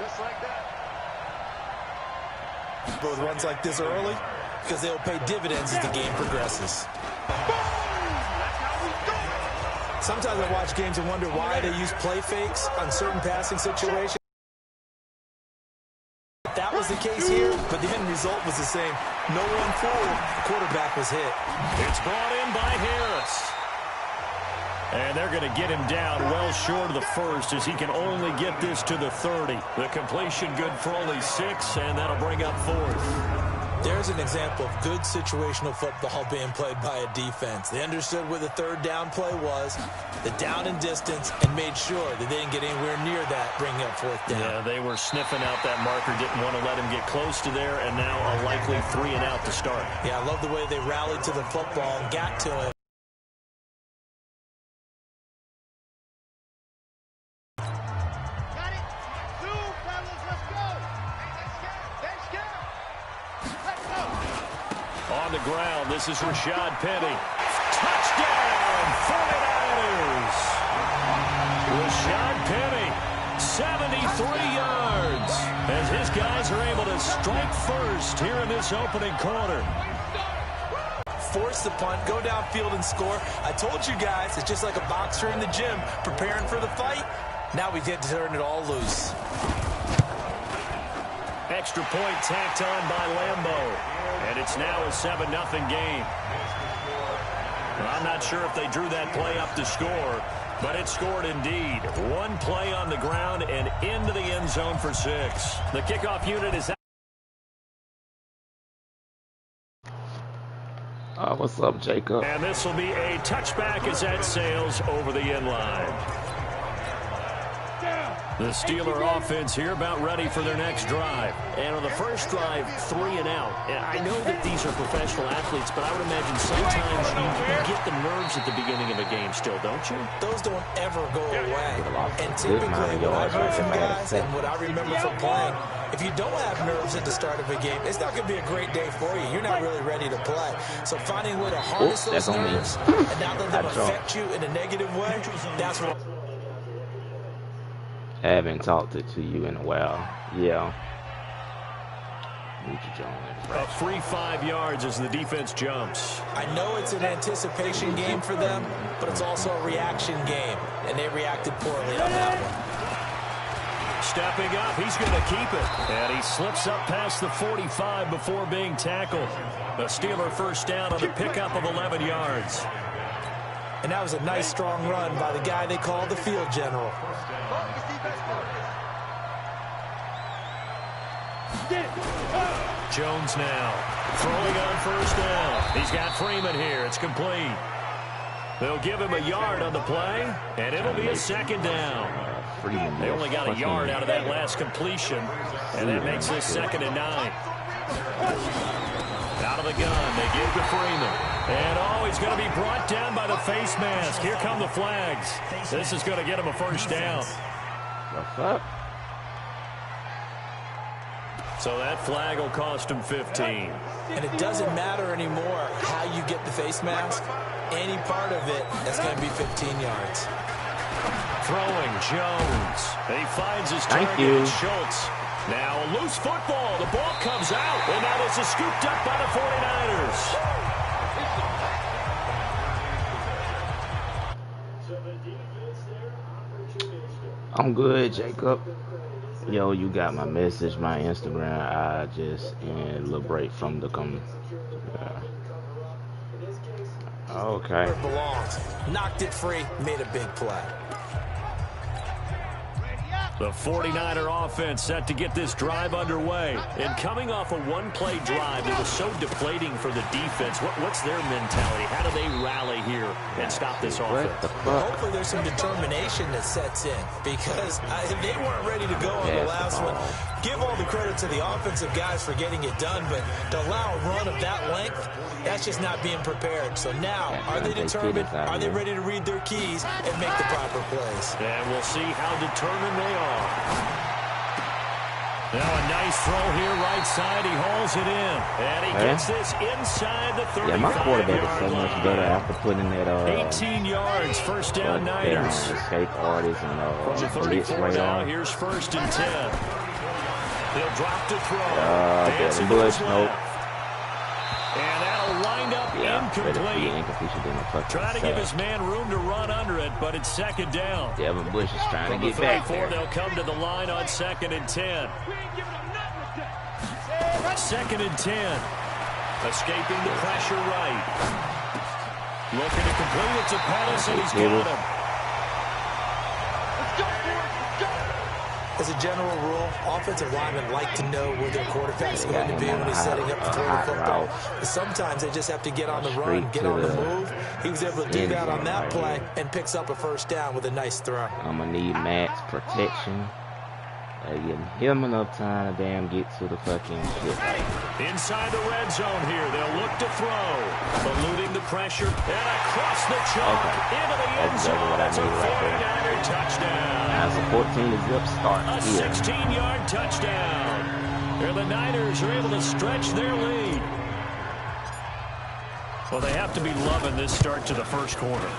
Just like that. With runs like this early, because they'll pay dividends as the game progresses. Sometimes I watch games and wonder why they use play fakes on certain passing situations. That was the case here, but the end result was the same. No one fooled. The quarterback was hit. It's brought in by Harris. And they're going to get him down well short of the first as he can only get this to the 30. The completion good for only 6, and that'll bring up 4th. There's an example of good situational football being played by a defense. They understood where the third down play was, the down and distance, and made sure that they didn't get anywhere near that, bringing up 4th down. Yeah, they were sniffing out that marker, didn't want to let him get close to there, and now a likely 3 and out to start. Yeah, I love the way they rallied to the football and got to him. On the ground, this is Rashad Penny. Touchdown, 49ers! Rashad Penny, 73 yards, as his guys are able to strike first here in this opening quarter. Force the punt, go downfield and score. I told you guys, it's just like a boxer in the gym preparing for the fight. Now we get to turn it all loose. Extra point tacked on by Lambeau. And it's now a 7-0 game. I'm not sure if they drew that play up to score, but it scored indeed. One play on the ground and into the end zone for 6. The kickoff unit is out. What's up, Jacob? And this will be a touchback as that sails over the end line. The Steeler offense here about ready for their next drive. And on the first drive, 3 and out. And I know that these are professional athletes, but I would imagine sometimes you get the nerves at the beginning of a game still, don't you? Those don't ever go away. And typically, what I've heard from guys and what I remember from playing, if you don't have nerves at the start of a game, it's not going to be a great day for you. You're not really ready to play. So finding a way to harness those nerves and not let them affect you in a negative way, that's what I haven't talked to you in a while. Yeah. A free 5 yards as the defense jumps. I know it's an anticipation game for them, but it's also a reaction game, and they reacted poorly on that one. Stepping up, he's going to keep it. And he slips up past the 45 before being tackled. A Steeler first down on the pickup of 11 yards. And that was a nice, strong run by the guy they call the field general. Jones now throwing on first down. He's got Freeman here. It's complete. They'll give him a yard on the play, and it'll be a 2nd down. They only got a yard out of that last completion, and that makes this 2nd and 9. Out of the gun, they give to Freeman. And, he's going to be brought down by the face mask. Here come the flags. This is going to get him a first down. What's up? So that flag will cost him 15. And it doesn't matter anymore how you get the face mask. Any part of it, that's going to be 15 yards. Throwing Jones. He finds his target, Schultz. Now a loose football. The ball comes out. And now this is scooped up by the 49ers. I'm good, Jacob. Yo, you got my message, my Instagram. I just in a little break from the Okay. Where it belongs. Knocked it free, made a big play. The 49er offense set to get this drive underway. And coming off a one-play drive that was so deflating for the defense, what's their mentality? How do they rally here and stop this offense? Well, hopefully there's some determination that sets in, because they weren't ready to go on the last one. Give all the credit to the offensive guys for getting it done, but to allow a run of that length, that's just not being prepared. So now, are they determined? Are they ready to read their keys and make the proper plays? And we'll see how determined they are. Now a nice throw here, right side. He hauls it in. And he gets this inside the 35-yard line. Yeah, my quarterback is so much better after putting that 18 yards, first down Niners. Escape artists and From the 34 now, here's 1st and 10. He'll drop to throw. Dancing Bush, nope. And that'll wind up incomplete. Trying to give his man room to run under it, but it's second down. Devin Bush is trying to get back there. They'll come to the line on 2nd and 10. 2nd and 10. Escaping the pressure right. Looking to complete it to Pettis, and he's got him. As a general rule, offensive linemen like to know where their quarterback's going to be when he's setting up to throw the football. But sometimes they just have to get on the run, get on the move. He was able to do that on that play and picks up a first down with a nice throw. I'm going to need max protection. Give him enough time to get to the fucking shit. Inside the red zone here, they'll look to throw. Eluding the pressure, and across the chalk into the end zone. That's a 49er touchdown. That's a 14-zip start. A 16-yard touchdown. And the Niners are able to stretch their lead. Well, they have to be loving this start to the first quarter.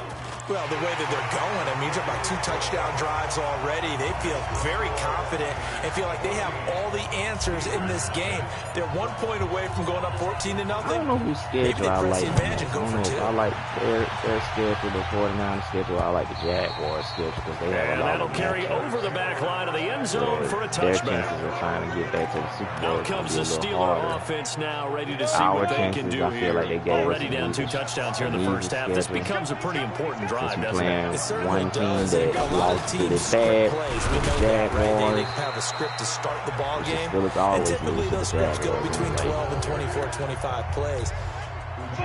Well, the way that they're going, I mean, you're talking about 2 touchdown drives already. They feel very confident and feel like they have all the answers in this game. They're 1 point away from going up 14-0. I don't know whose schedule I like. I like their schedule, the 49ers schedule. I like the Jaguars schedule because they have a lot of carry over the back line of the end zone for a touchback. Their chances of trying to get back to the Super Bowl Out comes the Steeler offense now, ready to see what they can do here. Already down 2 touchdowns here in the first half. This becomes a pretty important drive. Playing one team that lost to the bad Jaguars. They have a script to start the ball game. And typically those scripts go between 12 and 24, 25 plays.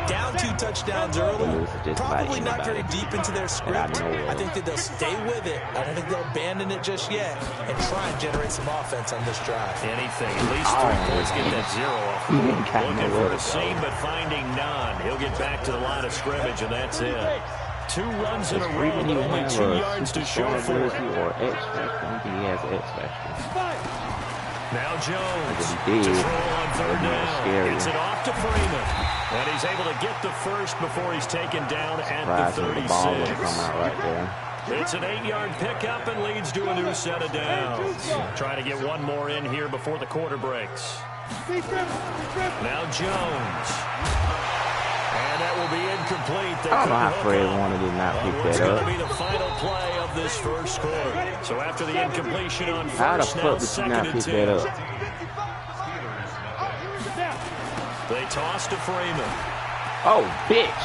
Down 2 touchdowns early, probably not very deep into their script. I think that they'll stay with it. I don't think they'll abandon it just yet and try and generate some offense on this drive. Anything, at least 3 points, get that 0 off. Looking for the seam, but finding none. He'll get back to the line of scrimmage, and that's it. 2 runs in a row, but only 2 yards to show for it. Or X factor. I think he has X factor. Now Jones to throw on 3rd down. Gets it off to Freeman. And he's able to get the first before he's taken down at the 36. It's an 8-yard pickup and leads to a new set of downs. Trying to get one more in here before the quarter breaks. Now Jones. And that will be incomplete. I don't know how Fred wanted to not pick that up. Going to be the final play of this first quarter. So after the incompletion on first, now 2nd and 10. They toss to Freeman. Oh, bitch.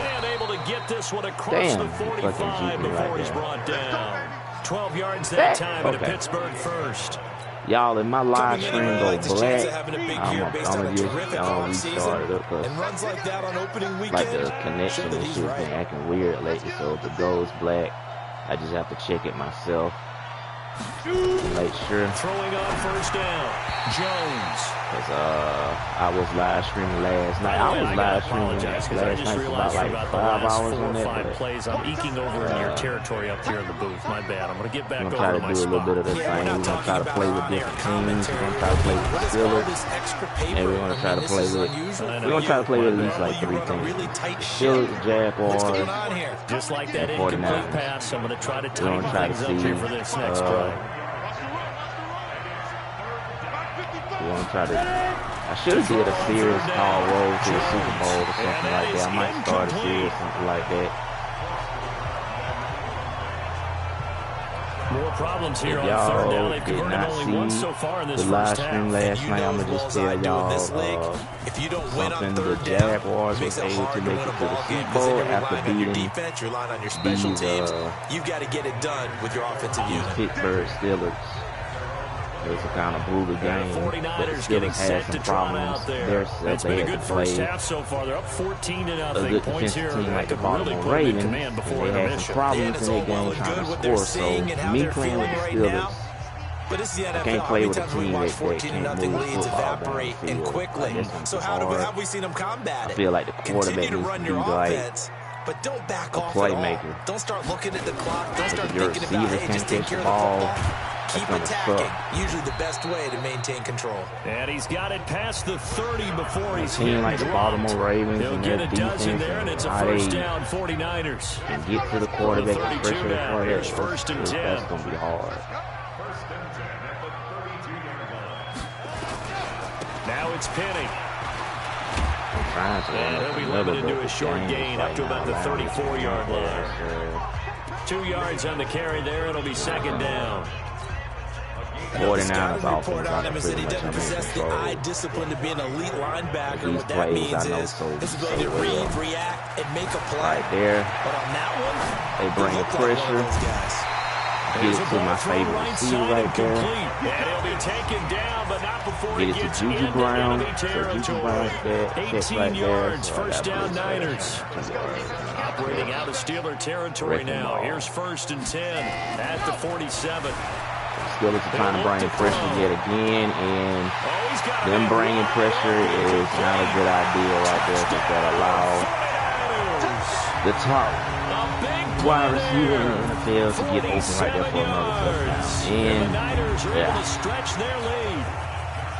And able to get this one across the 45 before he's brought down. 12 yards that time into Pittsburgh first. Y'all, in my live stream go black, I'm gonna just restart it up because like the connection and shit been acting weird lately. So if it goes black, I just have to check it myself to make sure. Throwing on first down, Jones. Cause I was live streaming last night. I was live streaming last night for about like 5 hours on that. 5 plays. I'm eking over in your territory up here in the booth. My bad. I'm gonna get back over to my spot. We're gonna try to do a little bit of this thing. We're gonna try to play with different teams. We're gonna try to play with the Steelers, and we're gonna try to play with. We're gonna try to play with at least like 3 teams: Steelers, Jaguars, just like that incomplete pass. I'm gonna try to tighten things up here for this next play. We're gonna try to. I should have did a series called Road to the Super Bowl or something like that. I might start a series, something like that. More problems here on 3rd down. They've converted only 1 so far in this first half. The live stream last night, I'm gonna just tell y'all something. The Jaguars was able to make it to the Super Bowl after beating these you've got to get it done with your offensive unit. Pittsburgh Steelers. It was a kind of brutal game, but the Steelers had some problems. It's been a good first half so far. They're up 14-0. Points here like the Baltimore Ravens. They had some problems in their game trying to score. So me playing with the Steelers, I can't play with a team that can't move football down the field. Quickly. So how have we seen them combat it? I feel like the quarterback needs to be like but don't back a off playmaker. Don't start looking at the clock. Don't start your thinking about, hey, just take care of the ball. Keep attacking. Usually the best way to maintain control. And he's got it past the 30 before he's hit like the Baltimore Ravens. He'll get a dozen there, and it's a first down 49ers. And get to the quarterback, especially the quarterback. First and 10. That's going to be hard. Now it's Penny. And he'll be limited to a short gain up to about the 34-yard line. 2 yards on the carry there. It'll be second down. 49 report on him is that he doesn't possess the eye discipline to be an elite linebacker. What that means is his ability to read, react, and make a play. Right there. But on that one, they bring the pressure. Get it to my favorite receiver right there. And he'll be taken down, but not before Get it to Juju Brown. So Juju Brown's there. 18 yards, first down Niners. Operating out of Steeler territory now. Here's 1st and 10 at the 47. Steelers are trying to bring pressure yet again, and them bringing pressure is not a good idea right there because that allows the top wide receiver in the NFL to get open right there for another touchdown. And Niners are able to stretch their lead.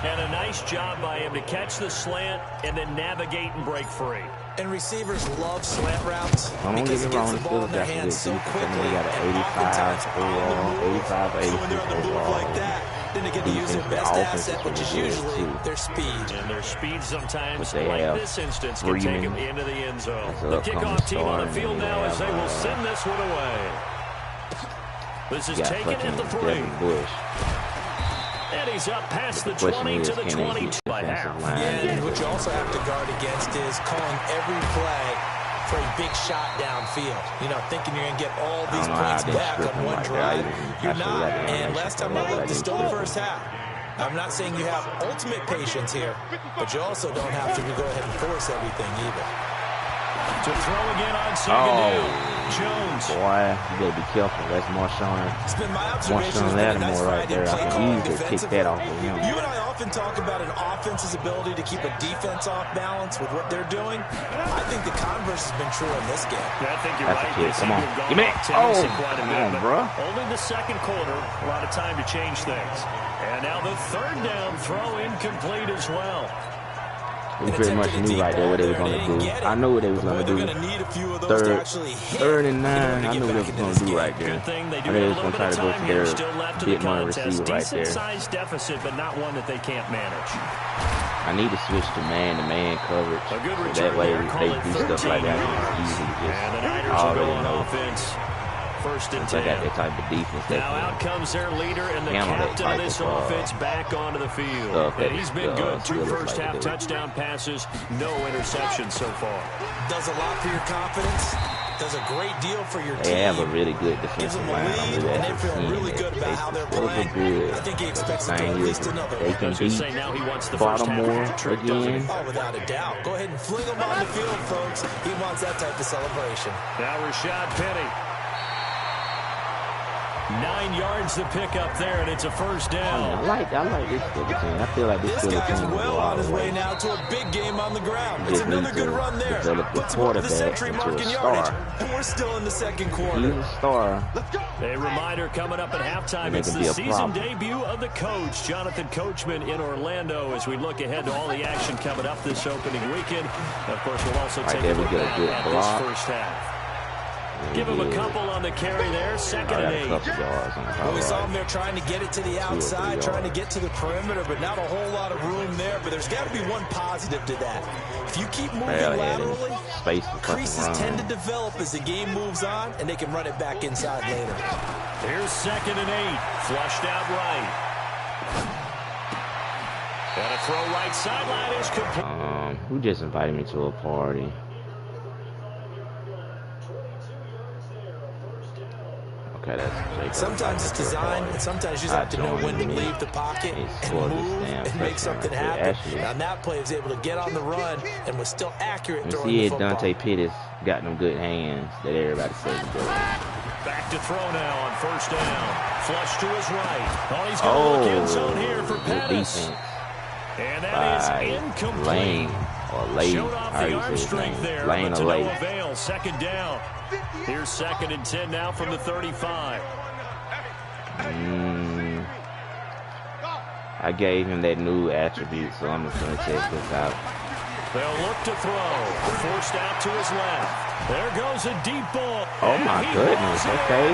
And a nice job by him to catch the slant and then navigate and break free. And receivers love slant routes because it gets the ball in their hands so quickly. They got an 85 overall, 85 or 86 overall. Like that, then they get to use their best asset, which is usually their speed. And their speed sometimes, like this instance, can take them into the end zone. The kickoff team on the field now as they will send this one away. This is taken at the 3. And he's up past the 20 to the 20 by half. And what you also have to guard against is calling every play for a big shot downfield. You know, thinking you're going to get all these points back on one drive. You're not. And last time I looked, it's still the first half. I'm not saying you have ultimate patience here, but you also don't have to go ahead and force everything either. To throw again on second down. Jones. Boy, you gotta be careful. That's Marshawn Lattimore right there. I can easily kick that off of him. You and I often talk about an offense's ability to keep a defense off balance with what they're doing. I think the converse has been true in this game. I think you're right. Kid. Come on. Give me it. Oh, come on, bro. Only the second quarter. A lot of time to change things. And now the 3rd down throw incomplete as well. We pretty much knew right there what they were going to do. I know what they was going to do. Third and 9, I knew what they was going to do right there. I knew they was going to try to go to their big money receiver right there. Decent-sized deficit, but not one that they can't manage. I need to switch to man-to-man coverage. So that way they do stuff like that. Easy, just already know. 1st and 10. I got that type of defense. Now out comes their leader and the captain of this offense back onto the field. And he's been good. 2 first-half touchdown passes, no interceptions so far. Does a lot for your confidence. Does a great deal for your team. They have a really good defensive line. And they feel really good about how they're playing. I think he expects to go at least another. They can beat Baltimore again. Oh, without a doubt. Go ahead and fling him on the field, folks. He wants that type of celebration. Now Rashad Penny. 9 yards to pick up there, and it's a first down. I like this Steelers team. I feel like this Steelers team is well on his way now to a big game on the ground. It's another good run there. Puts him over the century mark in yardage, and we're still in the second quarter. He's a star. A reminder coming up at halftime. It's the season debut of the coach, Jonathan Coachman, in Orlando, as we look ahead to all the action coming up this opening weekend. Of course, we'll also take a look at this first half. Give him a couple on the carry there, 2nd and 8. Well, we saw him there trying to get it to the outside, trying to get to the perimeter, but not a whole lot of room there. But there's got to be one positive to that. If you keep moving laterally, creases tend to develop as the game moves on, and they can run it back inside later. Here's 2nd and 8, flushed out right. And a throw right sideline is complete. Who just invited me to a party? Sometimes it's design, and sometimes you just have to know when to leave the pocket and move and make something happen. On that play, he was able to get on the run and was still accurate throwing the football. Dante Pettis got them good hands that everybody says he does. Back to throw now on 1st down. Flush to his right. Oh, he's going to look end zone here for Pettis. And that is incomplete. Lane or Lane. Showed off the arm strength there, but to no avail. 2nd down. Here's 2nd and 10 now from the 35. I gave him that new attribute, so I'm just going to test this out. They'll look to throw. Forced out to his left. There goes a deep ball. Oh my goodness. Okay.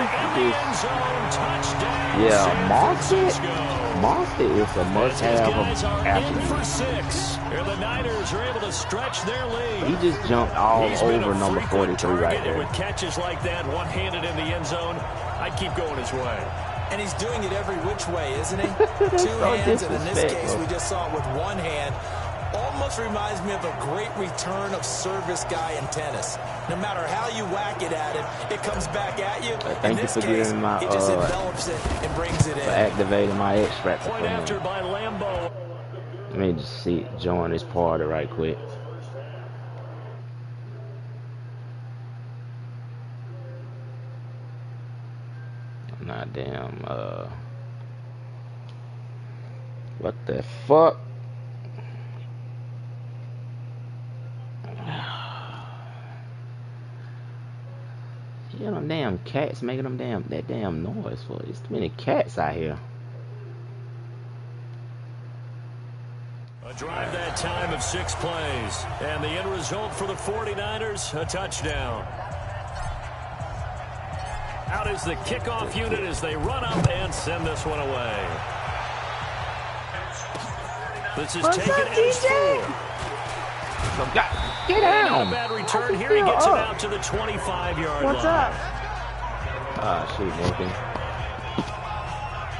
Yeah, Monster is a must-have attribute. For 6. And the Niners are able to stretch their lead. He just jumped all over number 43 right there. With catches like that, one-handed in the end zone, I'd keep going his way. And he's doing it every which way, isn't he? Two hands, and in this case, we just saw it with one hand. Almost reminds me of a great return of service guy in tennis. No matter how you whack it at him, it comes back at you. Thank you for giving my he just envelops it and brings it in. For activating my extract. Point after by Lambeau. Let me just join this party right quick. Nah, damn. What the fuck? Yeah, them damn cats making that damn noise for it. There's too many cats out here. A drive that time of 6 plays. And the end result for the 49ers, a touchdown. Out is the kickoff unit as they run up and send this one away. This is taken as 4. Get down. A bad return here. He gets him out to the 25-yard line. What's up? Ah, shit, Nathan.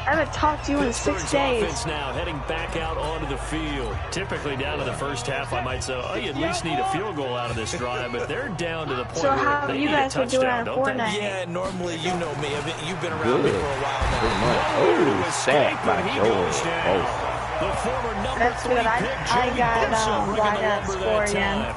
I haven't talked to you in 6 days. Offense now heading back out onto the field. Typically down to the first half, I might say, oh, you at least need a field goal out of this drive, but they're down to the point where they need a touchdown, don't they? Yeah, normally, you know me. You've been around me for a while now. Oh, sack by Joel. The former number That's 3 good. pick, I got score again.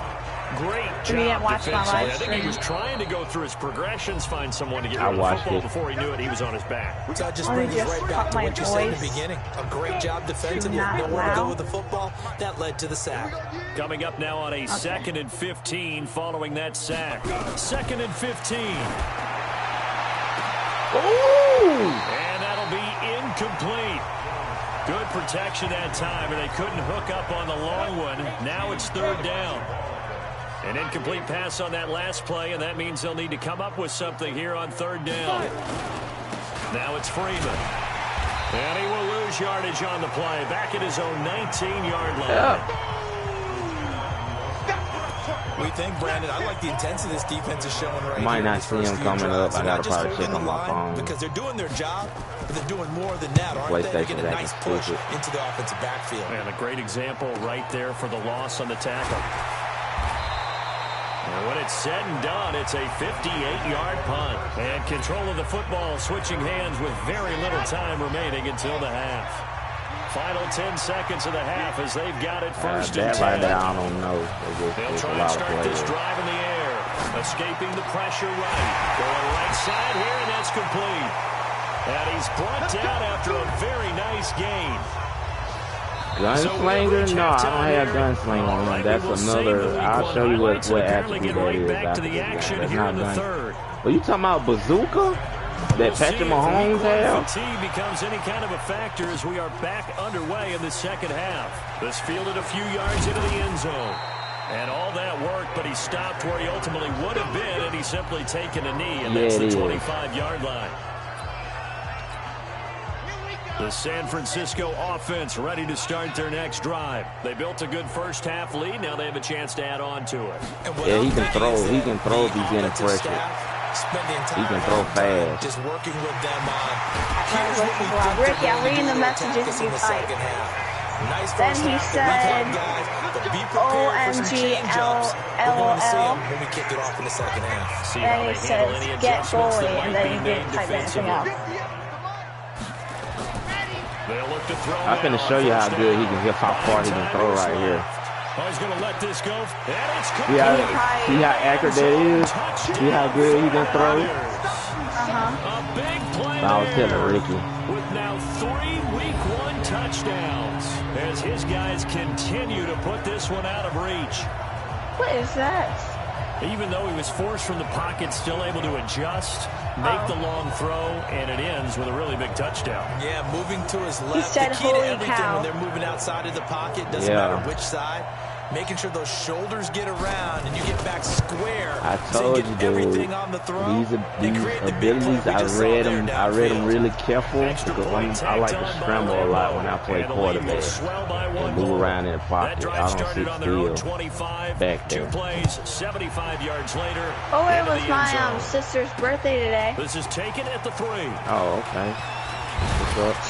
Great job. You didn't watch my live I think he stream. was trying to go through his progressions, find someone to get rid of the football before he knew it. He was on his back. So that just brings us right back to what you said in the beginning. A great job defensively. Nowhere to go with the football. That led to the sack. Coming up now on a 2nd and 15 following that sack. 2nd and 15. Ooh! And that'll be incomplete. Good protection that time, and they couldn't hook up on the long one. Now it's 3rd down. An incomplete pass on that last play, and that means they'll need to come up with something here on 3rd down. Now it's Freeman. And he will lose yardage on the play. Back at his own 19-yard line. Yeah. We think, Brandon, I like the intensity this defense is showing right Might here. not see him coming up. I gotta probably check on my phone. Because they're doing their job, but they're doing more than that, aren't they? They're getting a nice push into the offensive backfield. And a great example right there for the loss on the tackle. And when it's said and done, it's a 58-yard punt. And control of the football switching hands with very little time remaining until the half. Final 10 seconds of the half as they've got it 1st and 10. Right there, I don't know. They'll try and start this drive in the air. Escaping the pressure right. Going right side here, and that's complete. And he's brought down after a very nice gain. Gunslinger? No, I don't have gunslinger on him. That's another. I'll show you what attribute that is. That's not gunslinger. Well, you talking about bazooka? That Patrick Mahomes has? Fatigue becomes any kind of a factor as we are back underway in the 2nd half. This fielded a few yards into the end zone. And all that work, but he stopped where he ultimately would have been, and he's simply taken a knee, and that's the 25-yard line. The San Francisco offense ready to start their next drive. They built a good first half lead. Now they have a chance to add on to it. Yeah, he can throw. He can throw if he's getting pressure. He can throw fast. Just working with them on. Ricky, I'm reading the messages you typed. Then he said, OMG, LOL. When we kick it off in the 2nd half. Then he says, get goalie, and then he didn't type anything else. I'm finna show you how good he can hit, how far he can throw right here. Oh, he's going to let this go. See how accurate that is? See how good he can throw? A big play I was telling Ricky. With now 3 week 1 touchdowns as his guys continue to put this one out of reach. What is that? Even though he was forced from the pocket, still able to adjust, make the long throw, and it ends with a really big touchdown. Yeah, moving to his left. He said, the key to holy everything cow. when they're moving outside of the pocket, doesn't matter which side. making sure those shoulders get around and you get back square. I told you, dude, these abilities, I read them really careful because I like to scramble a lot when I play quarterback and move around in the pocket. I don't sit still back there. 75 yards later. Oh, it was my sister's birthday today. This is taken at the 3. Oh, okay.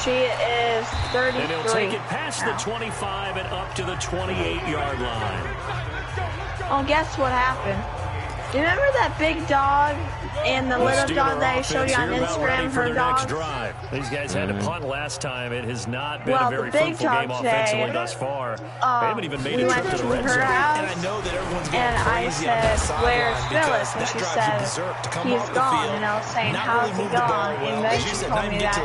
She is 33. And he'll take it past the 25 and up to the 28-yard line. Oh, guess what happened? You remember that big dog and the little dog that I showed you on Instagram, her dog? These guys had to punt last time. It has not been a very fruitful game offensively thus far. They haven't even made a trip to the red zone. And I said, where's Phyllis? And she said, he's gone. And I was saying, how's he gone? And then she told me that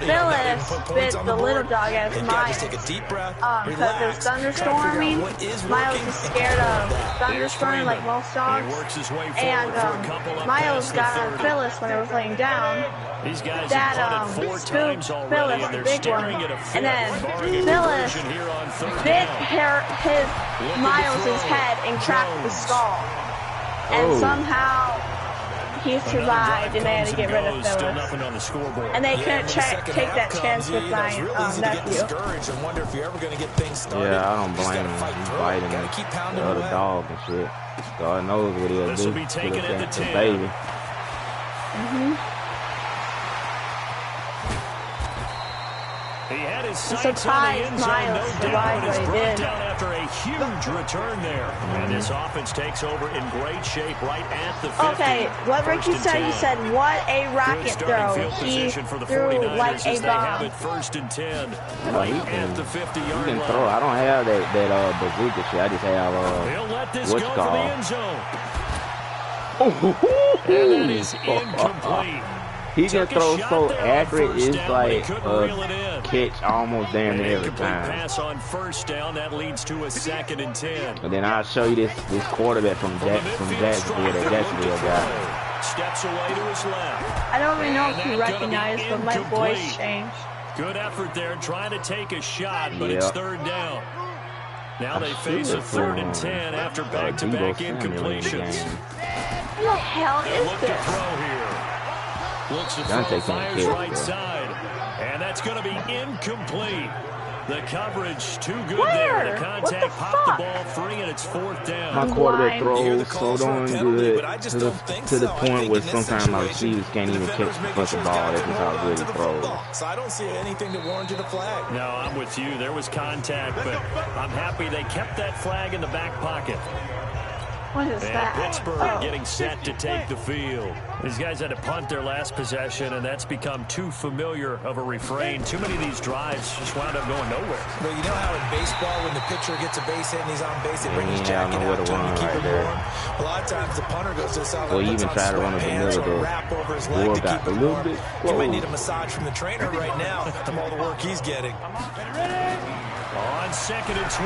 Phyllis bit the little dog as Miles. Because it was thunderstorming. Miles is scared of thunderstorming like most dogs. And Miles got on Phyllis when it was laying down. That spooked Phyllis, the big one. And then Phyllis bit Miles' head and cracked the skull. And somehow he survived, and they had to get rid of Phyllis. And they couldn't take that chance with my nephew. Yeah, I don't blame him. He's fighting the other dog and shit. God knows what he'll do to the baby. He had his sights on the end zone, no doubt, but he's brought down after a huge return there. And this offense takes over in great shape right at the 50. Okay, what Ricky said, he said, what a rocket throw. He threw like a bomb. First and 10, right at the 50-yard line. Throw. I don't have that bazooka shit. I just have what's called. And that is incomplete. He can throw so accurate, it's like a catch almost damn near every time. Pass on first down, that leads to a 2nd and 10. And then I'll show you this quarterback from Jacksonville, that Jacksonville guy. Steps away to his left. I don't even know if you recognize, but my voice changed. Good effort there, trying to take a shot, but it's 3rd down. Now they face a 3rd and 10 after back-to-back incompletions. What the hell is this? Looks to throw, fires right side, and that's going to be incomplete. The coverage too good there. The contact popped the ball free, and it's 4th down. My quarterback throws so darn good to the point where sometimes my receivers can't even catch the fucking ball. That's just how good he throws. So I don't see anything that warranted a flag. No, I'm with you. There was contact, but I'm happy they kept that flag in the back pocket. What is that? Pittsburgh getting set to take the field. These guys had to punt their last possession, and that's become too familiar of a refrain. Too many of these drives just wound up going nowhere. Well, you know how in baseball, when the pitcher gets a base hit and he's on base, they bring his jacket out to him to keep him warm. A lot of times the punter goes to the side, even try to run up the middle of the wrap over his leg to keep him warm. You might need a massage from the trainer right now from all the work he's getting. On 2nd and 12,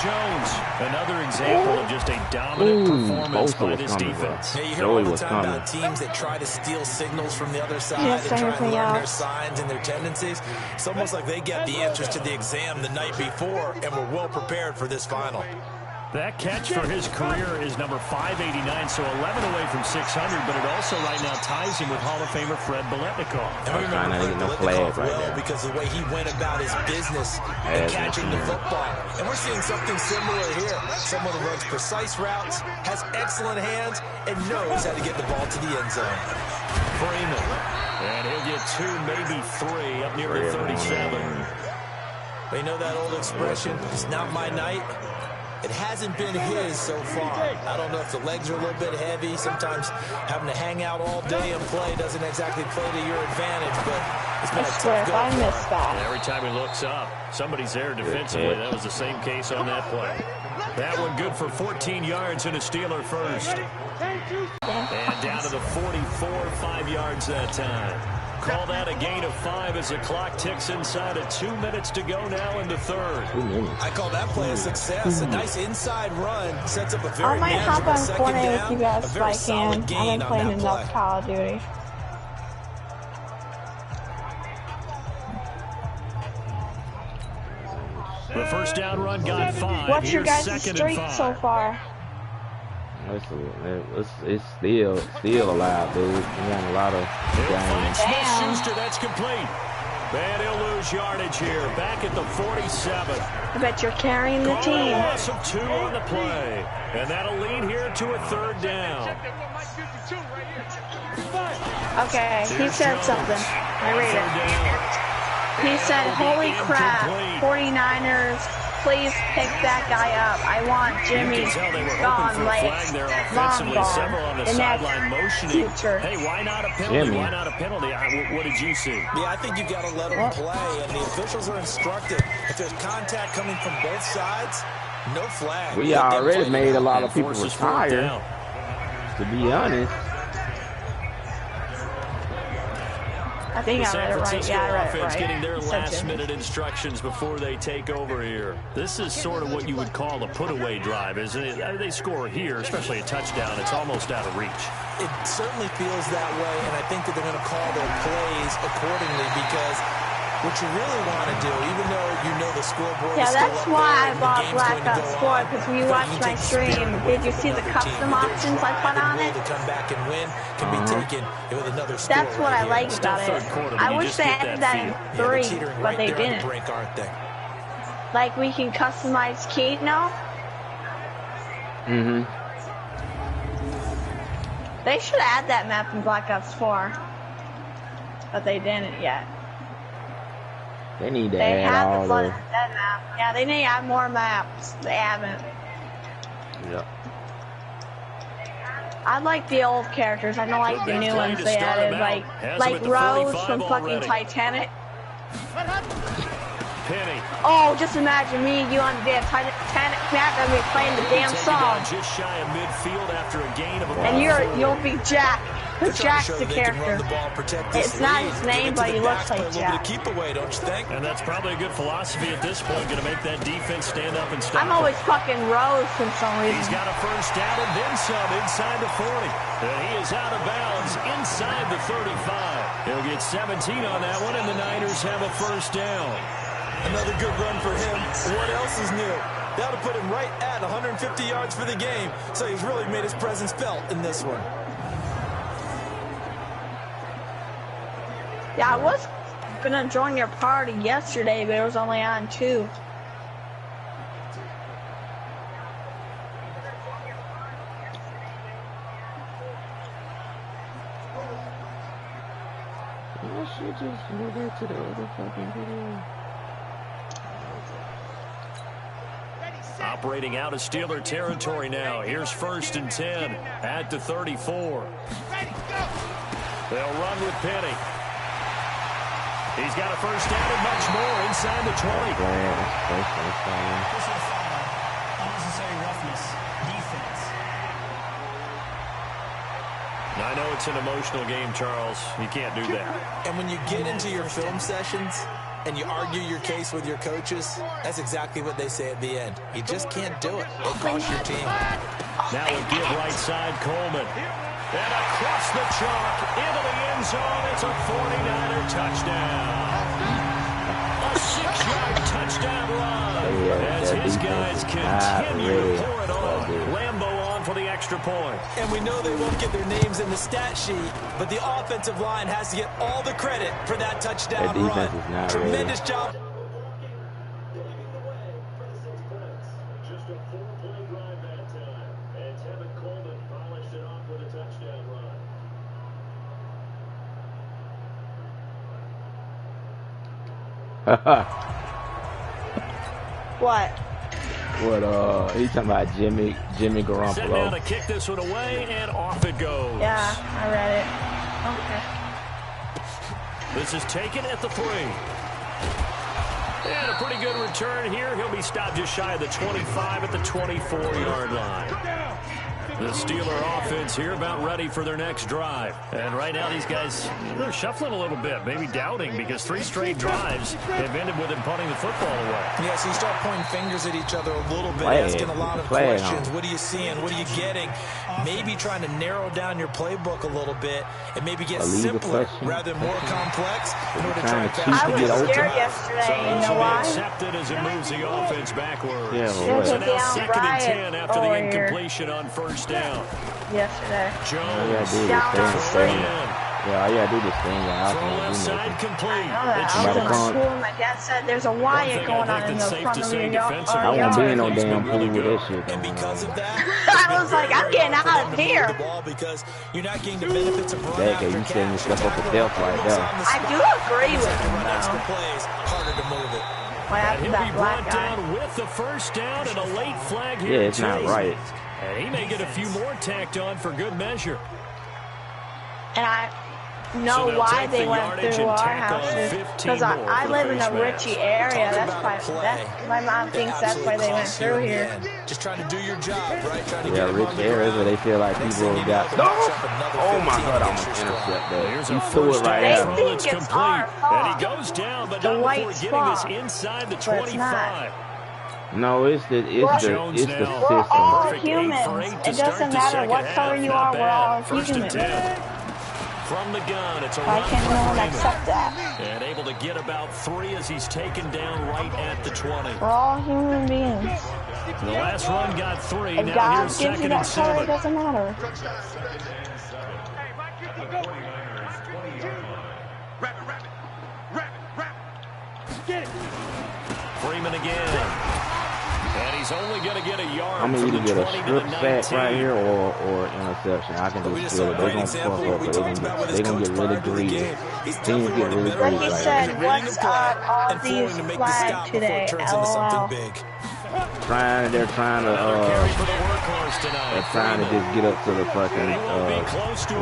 Jones, another example of just a dominant performance by this defense. Yeah, you hear all the time about teams that try to steal signals from the other side and try and learn their signs and their tendencies. It's almost like they get the answers to the exam the night before and were well prepared for this final. That catch for his career is number 589, so 11 away from 600, but it also right now ties him with Hall of Famer Fred Biletnikoff. And we remember Fred Biletnikoff well because of the way he went about his business and catching the football. And we're seeing something similar here. Someone who runs precise routes, has excellent hands, and knows how to get the ball to the end zone. Freeman. And he'll get 2, maybe 3 up near the 37. They know that old expression, it's not my night. It hasn't been his so far. I don't know if the legs are a little bit heavy. Sometimes having to hang out all day and play doesn't exactly play to your advantage, but it's been a tough go for him. Every time he looks up, somebody's there defensively. That was the same case on that play. That one good for 14 yards and a Steeler first. And down to the 44, 5 yards that time. Call that a gain of 5 as the clock ticks inside of 2 minutes to go now in the 3rd. I call that play a success. A nice inside run sets up a very I might hop on Fortnite with you guys if I can. I've been playing enough Call of Duty. The first down run got 5. What's your guys' streak so far? It's still alive, dude. We got a lot of games. Smith-Schuster, that's complete. And he'll lose yardage here. Back at the 47. I bet you're carrying the team. Loss of 2 on the play. And that'll lead here to a 3rd down. Okay, he said something. I read it. He said, holy crap, 49ers, please pick that guy up. I want Jimmy gone, like, long gone. The next future. Hey, why not a penalty? Why not a penalty? What did you see? Yeah, I think you got to let them play, and the officials are instructed. If there's contact coming from both sides, no flag. We already made a lot of people retire, to be honest. I think I read it right. Yeah, I read it right. Getting their last-minute instructions before they take over here. This is sort of what you would call a put-away drive, isn't it? They score here, especially a touchdown. It's almost out of reach. It certainly feels that way, and I think that they're going to call their plays accordingly because what you really want to do, even though you know the scoreboard is still that's why I bought Black Ops 4, because when you watch my stream, did you see the custom options I put on it? To come back and win can be taken with another score. That's what I like about it. I wish they added that in 3, but they didn't. Like, we can customize Keith now? They should add that map in Black Ops 4, but they didn't yet. They need to add all the... that map. Yeah, they need to add more maps. They haven't. Yep. I like the old characters. I don't like the new ones they added. Like Rose from fucking Titanic. Penny. Oh, just imagine me and you on the damn Titanic map and we playing the damn song. Just shy of midfield after a gain of and you'll be Jack. Jack's the character. It's not his name, but he looks like Jack. Keep away, don't you think? And that's probably a good philosophy at this point. Going to make that defense stand up and stop. I'm always fucking Rose for some reason. He's got a first down and then some inside the 40. And he is out of bounds inside the 35. He'll get 17 on that one, and the Niners have a first down. Another good run for him. What else is new? That'll put him right at 150 yards for the game. So he's really made his presence felt in this one. Yeah, I was gonna join your party yesterday, but it was only on 2. I should just go back to the other fucking video. Operating out of Steeler territory now. Here's 1st and 10 at the 34. They'll run with Penny. He's got a first down and much more inside the 20. Unnecessary roughness. Defense. I know it's an emotional game, Charles. You can't do that. And when you get into your film sessions and you argue your case with your coaches, that's exactly what they say at the end. You just can't do it. It costs your team. Now a give right side, Coleman. And across the chalk, into the end zone, it's a 49er touchdown. A 6-yard touchdown run as his guys continue to pour it on. Lambeau on for the extra point. And we know they won't get their names in the stat sheet, but the offensive line has to get all the credit for that touchdown run. Tremendous job. What? What, he's talking about Jimmy Garoppolo. Set down to kick this one away, and off it goes. Yeah, I read it. Okay. This is taken at the 3. And a pretty good return here. He'll be stopped just shy of the 25 at the 24-yard line. The Steeler offense here about ready for their next drive. And right now these guys, they're shuffling a little bit, maybe doubting, because 3 straight drives have ended with them punting the football away. Yeah, so you start pointing fingers at each other a little bit, asking a lot of questions. What are you seeing? What are you getting? Maybe trying to narrow down your playbook a little bit and maybe get simpler rather than more complex. I was scared yesterday, you know why? Accepted as it moves the offense backwards. Yeah, so now 2nd and 10 after the incompletion on 1st down. Yesterday. Jones yeah, all you gotta do this thing. Left side complete. I was in my school. My dad said there's a riot going on in the front of your yard. I won't be in no damn pool with that shit. And because of that, I was like, I'm getting out of here. Because you're not getting the benefits of run after you setting yourself up for death right there. I do agree with him, extra plays, harder to move it. And he'll be brought down with the 1st down and a late flag here. Yeah, it's not right. And he may get a few more tacked on for good measure. And I know why they went through our houses, because I live in a Richie area. That's why my mom thinks that's why they went through here. Just trying to do your job, right? Yeah, rich areas where they feel like people got. Oh my God, I'm gonna intercept that. He threw it right out. They think it's our fault. And he goes down, but not before getting this inside the 25. No, it's the system. We're all humans. It doesn't matter what color you are. We're all humans. From the gun, it's a Why can't no one accept that? And able to get about 3 as he's taken down right at the 20. We're all human beings. The last run got 3. If now God here's gives you 2nd that and 7. color, it doesn't matter. Freeman again. And he's only going to get a yard. I'm gonna either get a strip sack right here or interception. I can just feel it. They're gonna fuck up, but they're gonna get really greedy. Teams get really greedy. Like you said, what's all these flags today? LOL. They're trying to just get up to the fucking red zone. That's what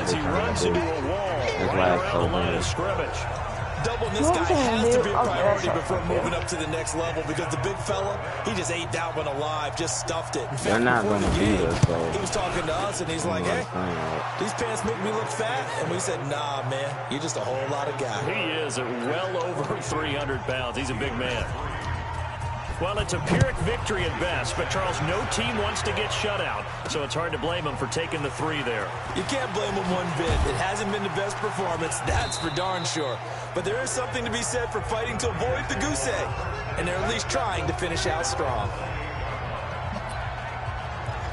they're trying to do. That's why it's so bad. Doubling this guy has to be a priority before moving up to the next level, because the big fella, he just ate that one alive, just stuffed it. In fact, they're not going to beat us, so he was talking to us, and he's like, hey, these pants make me look fat. And we said, nah, man, you're just a whole lot of guy. He is well over 300 pounds. He's a big man. Well, it's a Pyrrhic victory at best, but Charles, no team wants to get shut out, so it's hard to blame him for taking the 3 there. You can't blame him one bit. It hasn't been the best performance, that's for darn sure. But there is something to be said for fighting to avoid the goose egg, and they're at least trying to finish out strong.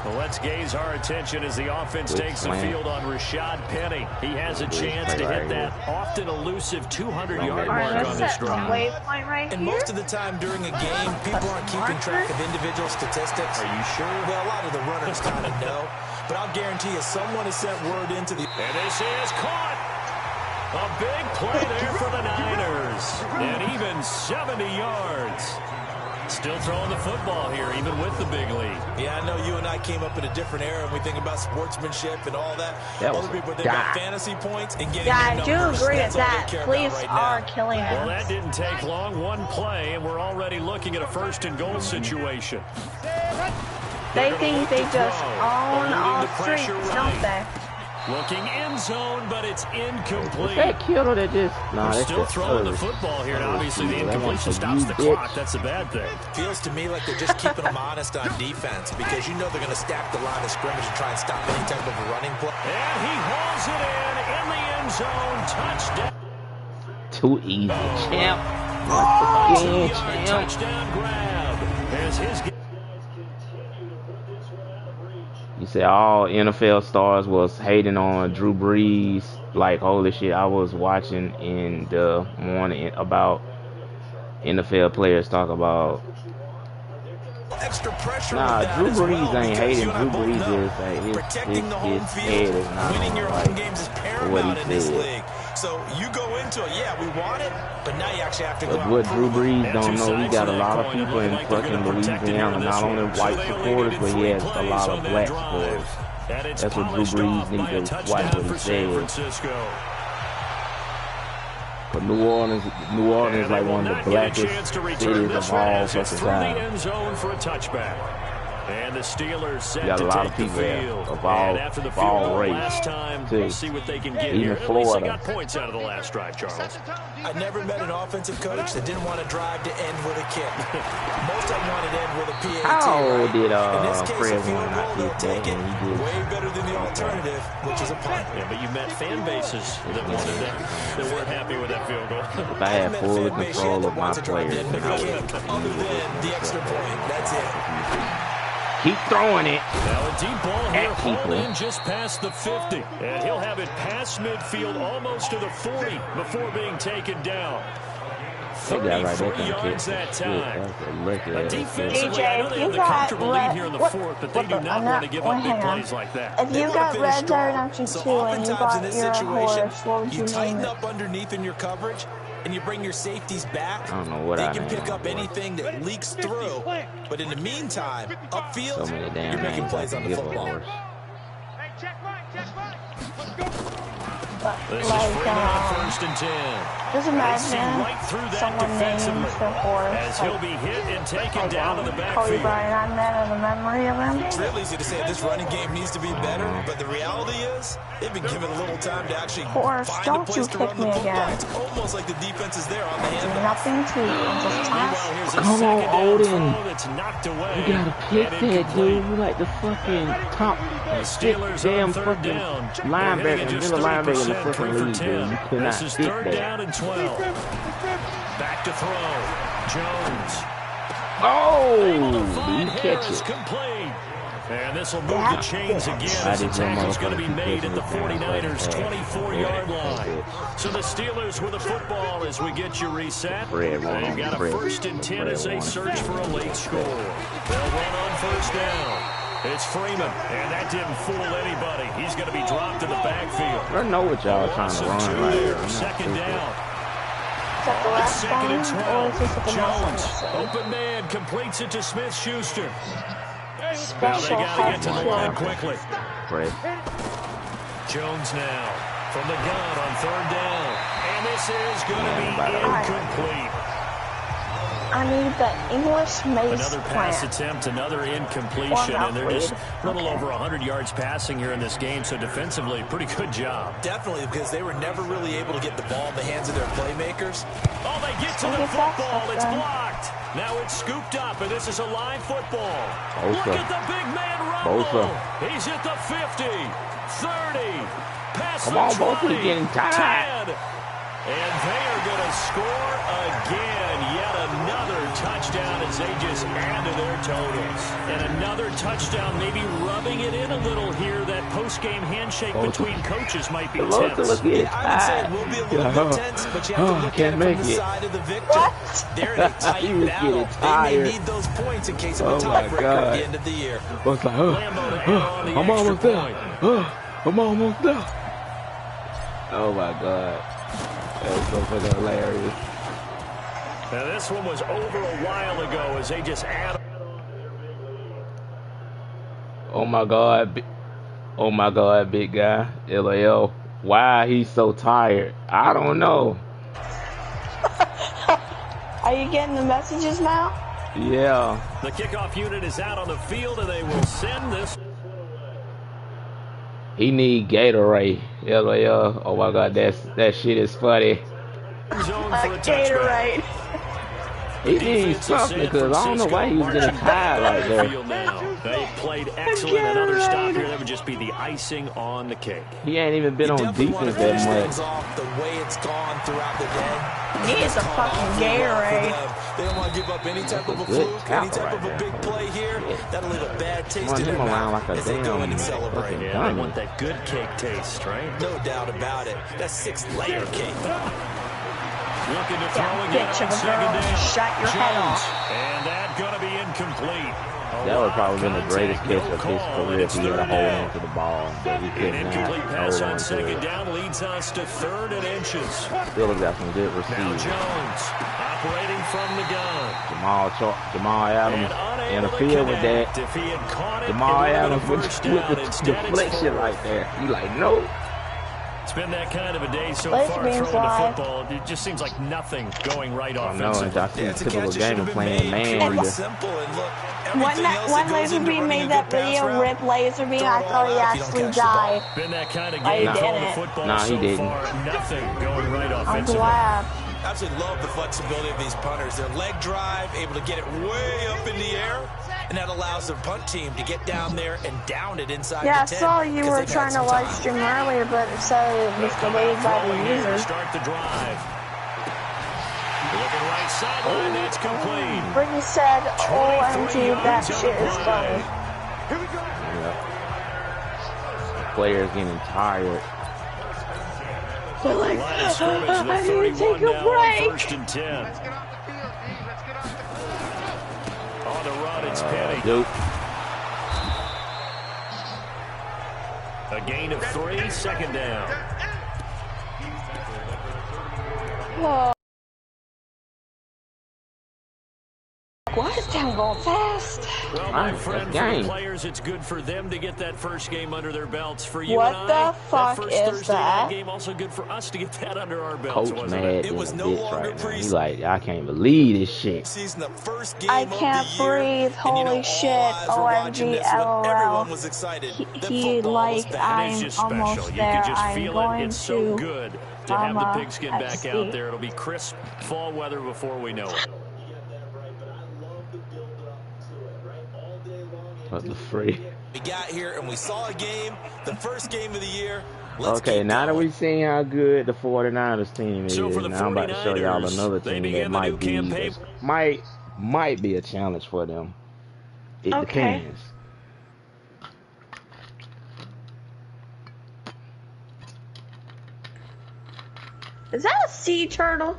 Well, let's gaze our attention as the offense takes the field on Rashad Penny. He has a chance to hit that often elusive 200-yard mark on this drive. And most of the time during a game, people aren't keeping track of individual statistics. Are you sure? Well, a lot of the runners kind of know. But I'll guarantee you someone has sent word into the... And this is caught. A big play there for the Niners. And even 70 yards. Still throwing the football here, even with the big lead. Yeah, I know you and I came up in a different era, and we think about sportsmanship and all that. Other people think about fantasy points and getting I do agree with that. Police are killing us. Well, that didn't take long. One play, and we're already looking at a 1st and goal situation. They think they just own all streets, don't they? Looking end zone, but it's incomplete. Is that Kittle that just... No, they're still throwing the football here, and obviously the incompletion stops the clock. That's a bad thing. Feels to me like they're just keeping them honest on defense, because you know they're going to stack the line of scrimmage and try and stop any type of a running play. And he hauls it in the end zone. Touchdown. Too easy, champ. Touchdown grab. There's his... You said all NFL stars was hating on Drew Brees. Like, holy shit, I was watching in the morning about NFL players talk about... Extra pressure. Nah, Drew Brees ain't hating. Drew Brees is his head is not winning on your right home games is for what paramount he in this said. league. So you go into it, yeah, we want it, but now you actually have to go But out. what Drew Brees don't know, he got a lot of people in fucking Louisiana, not only white supporters, but he has a lot of black supporters. That's what Drew Brees needs to watch what he says. But New Orleans is like one of the blackest cities of all fucking time. And the Steelers set got to a lot take of people the there field. of all, and after the field goal race. last time, too. we'll see what they can get Even here. Florida. At least they got points out of the last drive, Charles. I never met an offensive coach that didn't want to drive to end with a kick. Most of them wanted to end with a PAT. How right? did In this case, Fred a field Warner goal, not they'll get take that? it. And he did. Way better than the alternative, which is a punt. Yeah, but you met fan bases that wanted that weren't happy with that field goal. If I had full control of my players, then I would. Other than the extra point, that's it. Keep throwing it. Now a deep ball here, At people. hauled in just past the 50. And he'll have it past midfield, almost to the 40 before being taken down. That guy right there 33 can yards catch that it. time. Defensively, I know they DJ, have the comfortable lead here in the fourth, but they do not want to give up big plays like that. If you got red dirt option 2 and you got your horse, what would you name tighten it? up underneath in your coverage, and you bring your safeties back. I don't know what they I can named pick my up boy. anything that leaks through. But in the meantime, upfield, So many damn you're making names I plays can on the give a football. horse. This is Like, Freeman on first and 10. just They see imagine right through that someone names defensively their horse as he'll like, be hit and taken down to the Kobe backfield. Bryant. I met a memory of him. It's real easy to say this running game needs to be better, but the reality is they've been given a little time to actually Horse, find a don't place you to kick run the me football. again. It's almost like the defense is there on the Do handoff. nothing to you. Just Meanwhile, pass. here's a Come on, second down Odin. throw that's knocked away. You gotta pick and that, incomplete. dude. You like the fucking top The Steelers damn on third fucking down. linebacker, They're hitting middle just linebacker in the 30%, fucking 3 for league, dude. 10. You cannot This is hit third that. down and 12. Back to throw. Jones. Able to Oh, find you catch Harris it. complete. And this will move the chains again as the tackle's going to be made at the 49ers' 24-yard line. So the Steelers with the football as we get you reset. They've got a first and 10 as they search for a late score. They'll run on first down. It's Freeman, and that didn't fool anybody. He's going to be dropped in the backfield. I know what y'all trying to run right here. Second down. Is that the last Second and one, or is 12. this the Jones, last one? open man, completes it to Smith-Schuster. Now they Special got to get to the help line here. quickly. Fred. Jones now from the gun on third down. And this is going to be incomplete. I need the English mace Another pass plant. attempt, another incompletion, and they're just a little Okay. over 100 yards passing here in this game, so defensively, pretty good job. Definitely, because they were never really able to get the ball in the hands of their playmakers. Oh, they get to the football. It's blocked. Now it's scooped up, and this is a live football. Look at the big man rumble. He's at the 50, 30, past Come the on, 20, Bosa, getting tired. 10. And they are going to score again. Yet another touchdown as they just add to their totals. And another touchdown, maybe rubbing it in a little here. That post-game handshake between coaches might be tense. I would say it will be a little bit tense, but you have to look at it from the side of the victor. They're in a tight battle. They may need those points in case of a tiebreaker at the end of the year. It's like, I'm almost there. I'm almost there. Oh my God. That was so fucking hilarious. Now this one was over a while ago as they just add. Oh my God. Oh my God, big guy. LAL. Why he's so tired? I don't know. Are you getting the messages now? Yeah. The kickoff unit is out on the field and they will send this. He need Gatorade. LAL. Oh my God, that shit is funny. Zone for a Gatorade. He needs something because I don't know why he was getting tired right there. They played excellent. Another stop here, that would just be the icing on the cake. He ain't even been on defense that much. Off the way it's gone throughout the day. He is a fucking Gatorade. They don't want to give up any type of a fluke, any type of a big play here. That'll leave a bad taste in their mouth as they go in and celebrate. Yeah, they want that good cake taste, right? No doubt about it. That 6-layer cake. Looking to throw again on second down. Shut your head off. And that's going to be incomplete. That would probably been the greatest catch of his career if he had to hold on to the ball, but he could An not incomplete pass hold on on to second it. down leads us to third and inches. Still got some good Now receivers. Jones operating from the gun. Jamal Adams in the field with that. If he had caught it, Jamal it Adams would with have the been a first down. Instead, it's deflection fourth. right there. He like, nope. It's been that kind of a day so Let's far be throwing the live. football. It just seems like nothing going right I know, offensively. I see the typical game of playing man. Simple and look, When Laserbeam made that video, rip Laserbeam, I thought he actually died. Been that kind of Like, game he throwing the didn't. football Nah, he so didn't. far. Nothing going right I'm offensively. glad. Absolutely love the flexibility of these punters. Their leg drive, able to get it way up in the air, and that allows their punt team to get down there and down it inside Yeah, I the 10. saw you were trying to live stream earlier, but it said it was delayed by the user. Start the drive. Looking right sideline, that's complete. Brittany said, OMG, that shit is funny. Yeah. The players getting tired. They're like, Line of scrimmage, I the need to 31 take a now on break. 1st and 10. On the run, it's Penny. Duke. A gain of 3, second down. Oh. Why is town going fast? Well, my friend, for the players, it's good for them to get that first game under their belts. For you what and I, the fuck that first is Thursday that? night game also good for us to get that under our belts. Coach wasn't mad it? in was a no bitch longer right now. He like, I can't believe this shit. Season, the first game I of can't the year, breathe. Holy shit. OMG, LOL. everyone was excited. He like, I'm almost there. I'm going It's so to good to have the Mama pigskin back FC. out there. It'll be crisp fall weather before we know it. What the freak? We got here and we saw a game, the first game of the year. Okay, now that we've seen how good the 49ers team is, So for the now I'm about to show y'all 49ers, another they team begin that the new campaign. might be a challenge for them. It Okay. depends. Is that a sea turtle?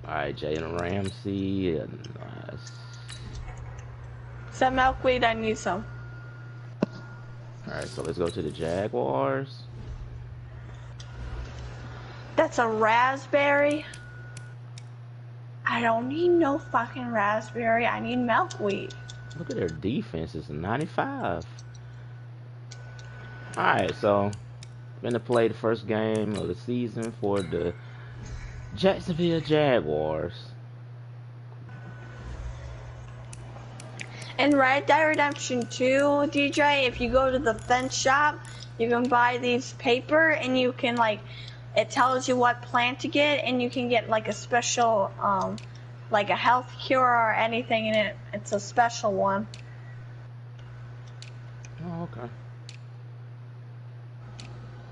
Alright, Jalen Ramsey and Some milkweed, I need some. alright, so let's go to the Jaguars. That's a raspberry. I don't need no fucking raspberry. I need milkweed. Look at their defense, it's 95. Alright, so gonna play the first game of the season for the Jacksonville Jaguars. In Red Dead Redemption 2, DJ, if you go to the fence shop, you can buy these paper and you can like, it tells you what plant to get and you can get like a special, like a health cure or anything in it. It's a special one. Oh, okay.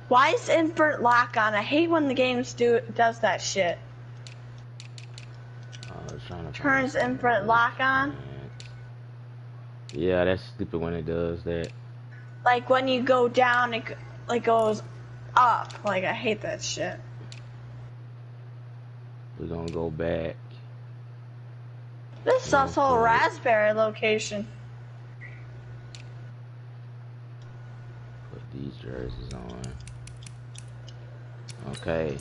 Why is invert lock on? I hate when the games does that shit. I was trying to Turns find invert lock on. Yeah, that's stupid when it does that. Like when you go down, it like goes up. Like I hate that shit. We're gonna go back. This is also a raspberry location. Put these jerseys on. Okay.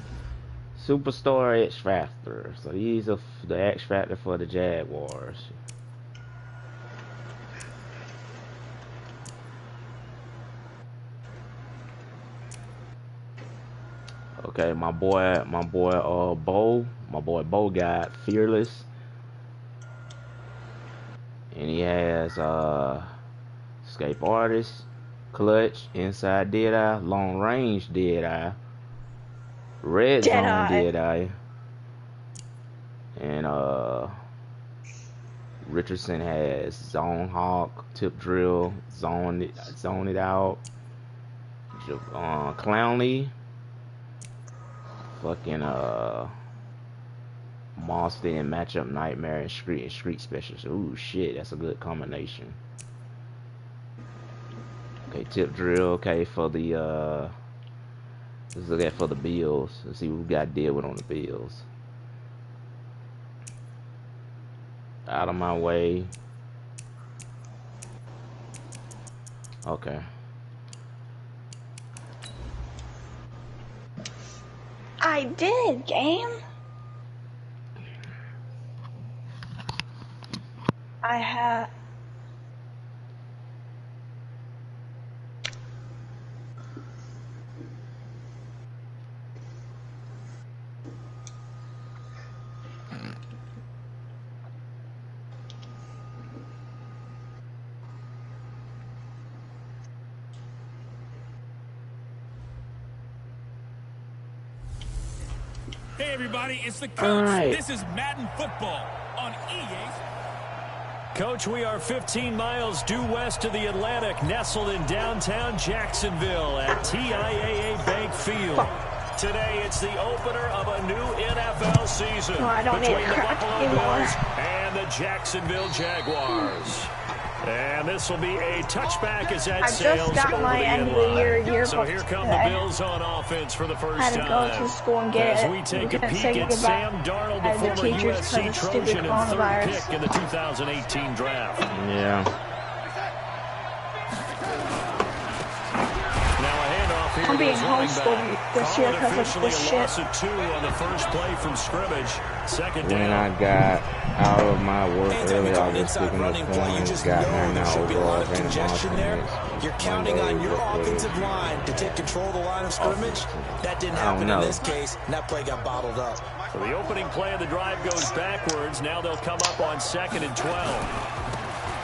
Superstar X Factor. So these are the X Factor for the Jaguars. Okay, my boy Bo got Fearless. And he has Escape Artist, Clutch, Inside Dead Eye, Long Range Dead Eye, Red Zone Dead Eye, and Richardson has Zone Hawk, Tip Drill, Zone It Out, Clowney, fucking Monster and Matchup Nightmare and Street Specialist. Ooh shit, that's a good combination. Okay, Tip Drill, okay, for the let's look at for the Bills. Let's see what we got to deal with on the Bills. Out of my way. Okay. I did, game. I have. Hey, everybody, it's the coach. Right. This is Madden Football on EA. Coach, we are 15 miles due west of the Atlantic, nestled in downtown Jacksonville at TIAA Bank Field. Today, it's the opener of a new NFL season between the Buffalo Bills and the Jacksonville Jaguars. And this will be a touchback as that sails over the inline. So here come the Bills on offense for the first time. I had to go to school and get as we take a peek at Sam Darnold, the former USC Trojan and third pick in the 2018 draft. Yeah. I'm being homeschooled this year because of this shit. Loss of 2 on the first play from scrimmage. Second down. When I got out of my work early, I was picking up coins, got her now overall congestion there. You're counting on your offensive line to take control of the line of scrimmage. That didn't happen in this case, and that play got bottled up. So the opening play of the drive goes backwards. Now they'll come up on 2nd and 12.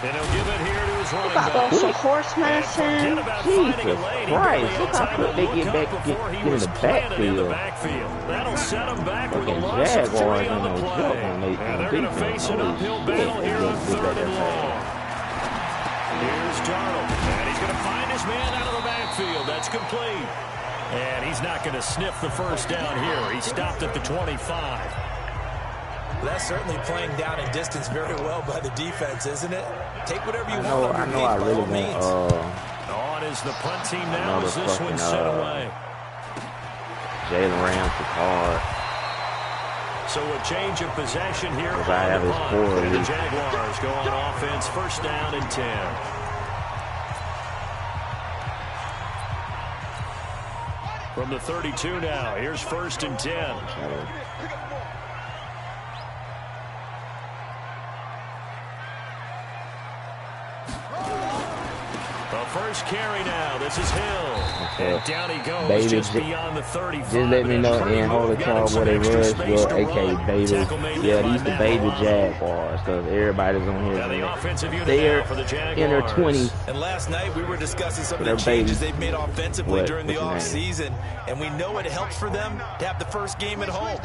And he'll give it here to his running back. Some horse medicine. Jesus Christ, look how quick they get back in the backfield. That'll set him back with a Fucking loss of 3 Jaguars on the ain't no play. joke on they And they're going to face an uphill battle here on 3rd and long. Here's Darnold. And he's going to find his man out of the backfield. That's complete. And he's not going to sniff the first down here. He stopped at the 25. That's certainly playing down in distance very well by the defense, isn't it? Take whatever you want. I know. I really want. On is the punt team now as this one's set away. Jalen Ramsey card. So a change of possession here on I the punt. And the Jaguars go on offense, first down and 10. From the 32 now, here's 1st and 10. First carry now. This is Hill. Okay. And down he goes, baby, just beyond the 35. Just let me know in hold the call what it was, well, a.k.a. baby. Yeah, these the baby Jaguars, because everybody's on here. They're in their 20s. And last night we were discussing some of the changes they've made offensively during the offseason, and we know it helps for them to have the first game at home.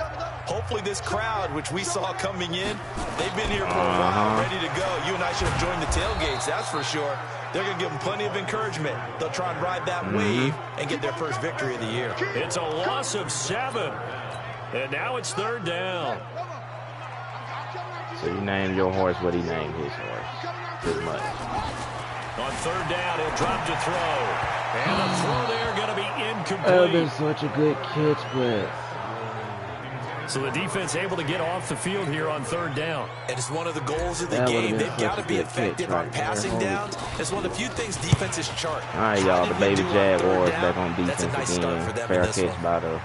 Hopefully this crowd, which we saw coming in, they've been here for a while, ready to go. You and I should have joined the tailgates, that's for sure. They're going to give them plenty of encouragement. They'll try and ride that wave and get their first victory of the year. It's a loss of 7. And now it's 3rd down. So you named your horse what he named his horse. Pretty much. On 3rd down, he'll drop to throw. And the throw there going to be incomplete. Oh, that's such a good catch, but... So the defense able to get off the field here on 3rd down. And it's one of the goals of the game. They've got to be effective on passing downs. It's one of the few things defenses chart. All right, y'all, the baby Jaguars back on defense again. Fair catch by the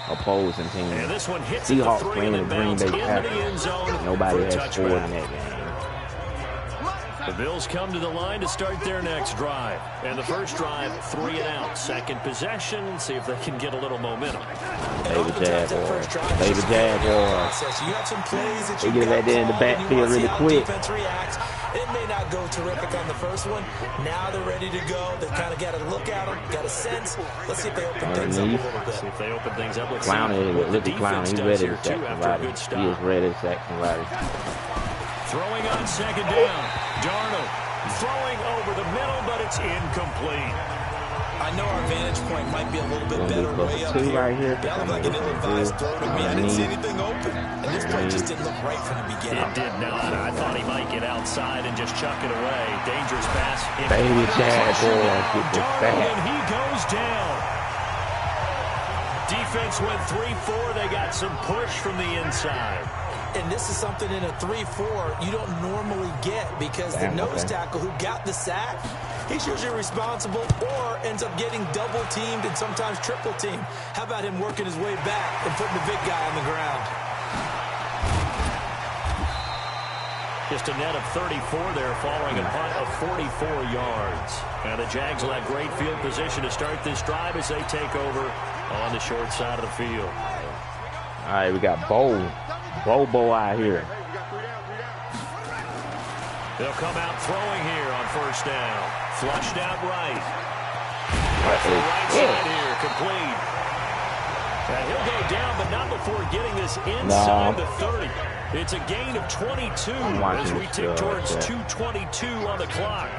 opposing team. And this one hits Seahawks playing the Green Bay Packers. Nobody has scored in that game. The Bills come to the line to start their next drive. And the first drive, 3 and out. Second possession, see if they can get a little momentum. Baby Jaguars. Baby Jaguars. They get back there in the backfield really quick. It may not go terrific on the first one. Now they're ready to go. They kind of got to look at them, got a sense. Let's see if they open things up a little bit. See if they open things up. Clowney, look at Clowney. He's ready to sack somebody. He is ready to sack somebody. Throwing on 2nd down. Darnold throwing over the middle, but it's incomplete. I know our vantage point might be a little bit better way up here. Right here. That looked like an ill-advised throw to me. I didn't see anything open. And this play just didn't look right from the beginning. It did not. I thought he might get outside and just chuck it away. Dangerous pass. Baby Jaguars get the back. And he goes down. Defense went 3-4. They got some push from the inside. And this is something in a 3-4 you don't normally get because the nose tackle who got the sack, he's usually responsible or ends up getting double teamed and sometimes triple teamed. How about him working his way back and putting the big guy on the ground? Just a net of 34 there following a punt of 44 yards. And the Jags will have great field position to start this drive as they take over on the short side of the field. All right, we got Bobo out here. They'll come out throwing here on 1st down. Flushed out right. Right side here, complete. And he'll go down, but not before getting this inside the 30. It's a gain of 22 as we tick towards 2:22 on the clock.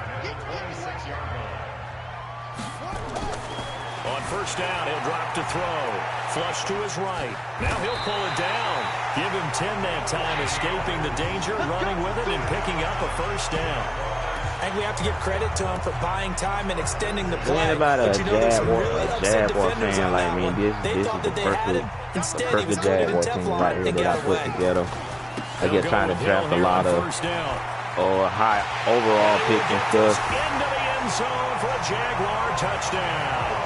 On first down, he'll drop to throw. Flush to his right. Now he'll pull it down. Give him 10 that time, escaping the danger, running with it, and picking up a first down. I think we have to give credit to him for buying time and extending the play. Ain't about a Jaguar fan like me. This is the perfect Jaguar team right here that I put together. I get trying to draft a lot of high overall picks and stuff. Into the end zone for a Jaguar touchdown.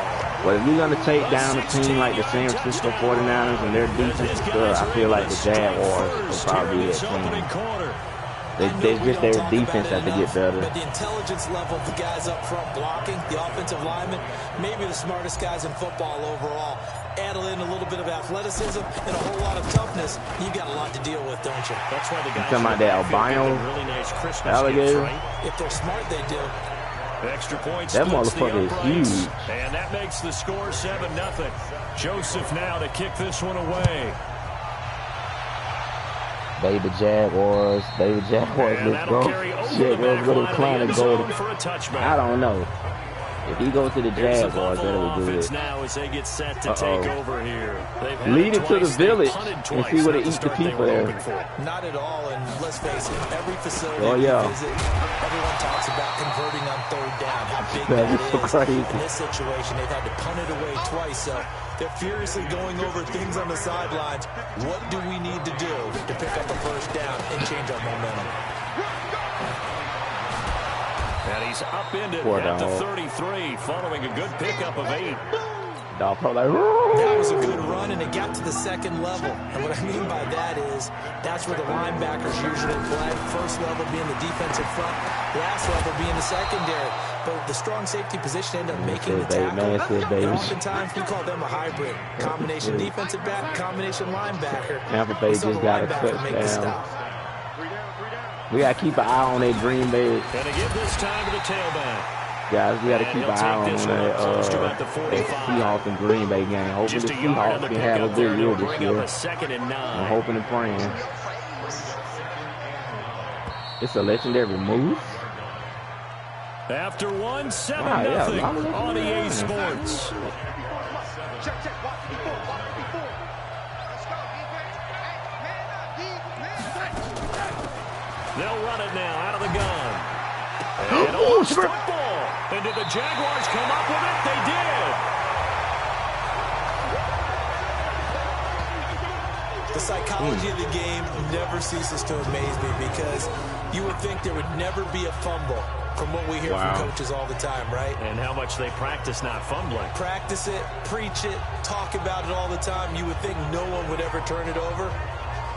Well, if you're going to take down a team like the San Francisco 49ers and their defense stuff, I feel like the Jaguars will probably be that team. They just their defense has to get better. But the intelligence level of the guys up front blocking, the offensive linemen, maybe the smartest guys in football overall. Add in a little bit of athleticism and a whole lot of toughness. You got a lot to deal with, don't you? That's why the guys talking about that albino really nice alligator. Right? If they're smart, they do. Extra points. That motherfucker is huge. And that makes the score 7-0. Joseph now to kick this one away. Baby Jaguars, let's go. Jaguars go to Klein and go to, I don't know. If he goes to the Jaguars, that'll be good. Now as they get set to take over here. Lead it to the village and see what they eat the people there. Not at all, and let's face it, every facility we visit, everyone talks about converting on third down, how big that is. So crazy. In this situation, they've had to punt it away twice, so they're furiously going over things on the sidelines. What do we need to do to pick up a first down and change our momentum? And he's upended at the 33, following a good pickup of 8. Dog probably that was a good run, and it got to the second level. And what I mean by that is that's where the linebackers usually play. First level being the defensive front, last level being the secondary. But the strong safety position ended up making the tackle. And oftentimes we call them a hybrid. Combination defensive back, combination linebacker. Tampa Bay just got a touchdown. We got to keep an eye on that Green Bay. And to give this time to the tailback. Guys, we got to keep an eye on that Seahawks and Green Bay game. Hopefully the Seahawks can have a good year this year. I'm hoping and praying. It's a legendary move. After 7-0 on EA Sports. They'll run it now out of the gun. And a football. And did the Jaguars come up with it? They did. The psychology of the game never ceases to amaze me because you would think there would never be a fumble from what we hear from coaches all the time, right? And how much they practice not fumbling. Practice it, preach it, talk about it all the time. You would think no one would ever turn it over.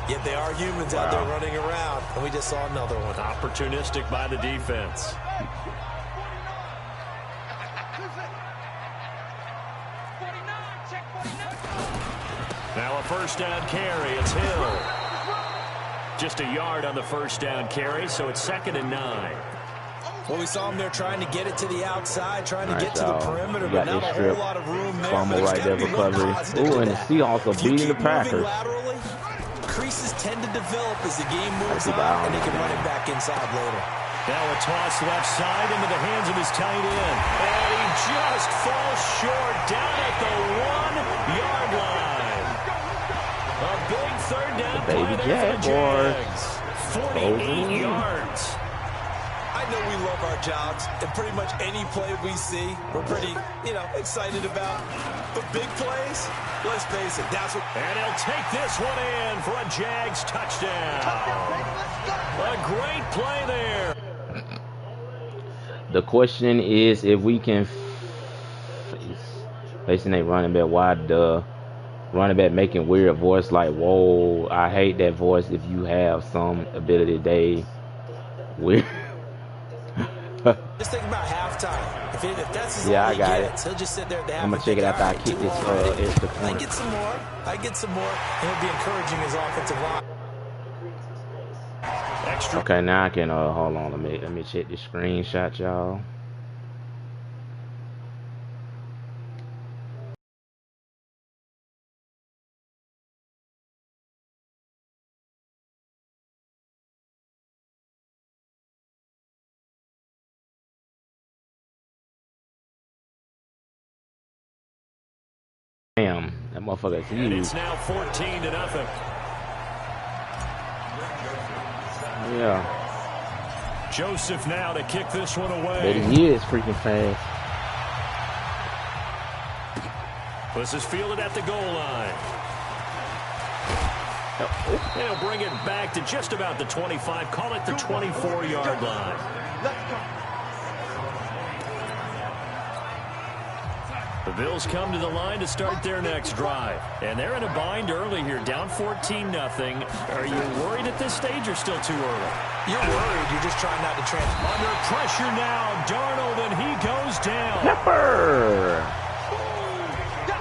Yet they are humans out there running around, and we just saw another one. Opportunistic by the defense. Now a first down carry. It's Hill. Just a yard on the first down carry, so it's 2nd and 9. Well, we saw him there trying to get it to the outside, trying to get to the perimeter, but not a whole lot of room there. Fumble right there, recovery. Ooh, and the Seahawks are beating the Packers. Creases tend to develop as the game moves on, and they can run it back inside later. Now a toss left side into the hands of his tight end. And he just falls short down at the 1-yard line. A big third down play there for the Jags. 48 yards. I know we love our jobs, and pretty much any play we see, we're pretty, excited about. But big plays, let's face it, that's what... And he'll take this one in for a Jags touchdown. A great play there. The question is if we can facing a running back, why the running back making weird voice like, whoa, I hate that voice. If you have some ability, they weird. Just think about halftime. If that's his I got it. He'll just sit there at the half. I'm gonna check it after I kick this extra point. I get some more, and it'll be encouraging his offensive line. Okay, now I can hold on. Let me check the screenshot, y'all. Motherfucker, and it's now 14-0. Yeah. Joseph now to kick this one away. But he is freaking fast. This is fielded at the goal line. They'll bring it back to just about the 25. Call it the 24-yard line. The Bills come to the line to start their next drive. And they're in a bind early here, down 14-0. Are you worried at this stage or still too early? You're worried. You're just trying not to Under pressure now, Darnold, and he goes down. Pepper!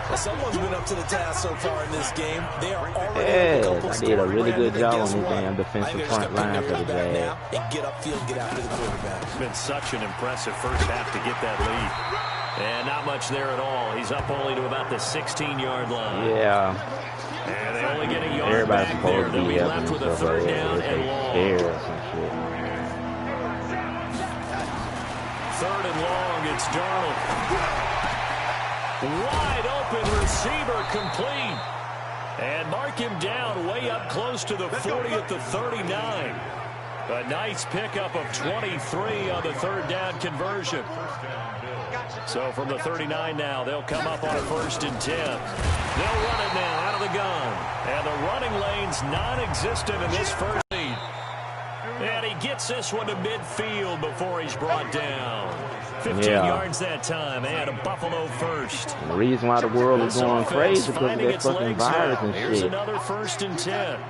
Well, someone's been up to the task so far in this game. They are already I did a really good job on this damn defensive front line for the Jags. And get upfield and get after the quarterback. It's been such an impressive first half to get that lead. And not much there at all. He's up only to about the 16-yard line. Yeah. And they only get a yard Everybody's back there. supposed They'll to be be left with a third down and long. Or some shit. Third and long, it's Darnold. Wide open receiver complete. And mark him down way up close to the 40 at the 39. A nice pickup of 23 on the third down conversion. So from the 39 now, they'll come up on a 1st and 10. They'll run it now out of the gun. And the running lane's non-existent in this first lead. And he gets this one to midfield before he's brought down. 15 yards that time, and a Buffalo first. And the reason why the world is going crazy because of that fucking virus and Here's shit. another 1st and 10.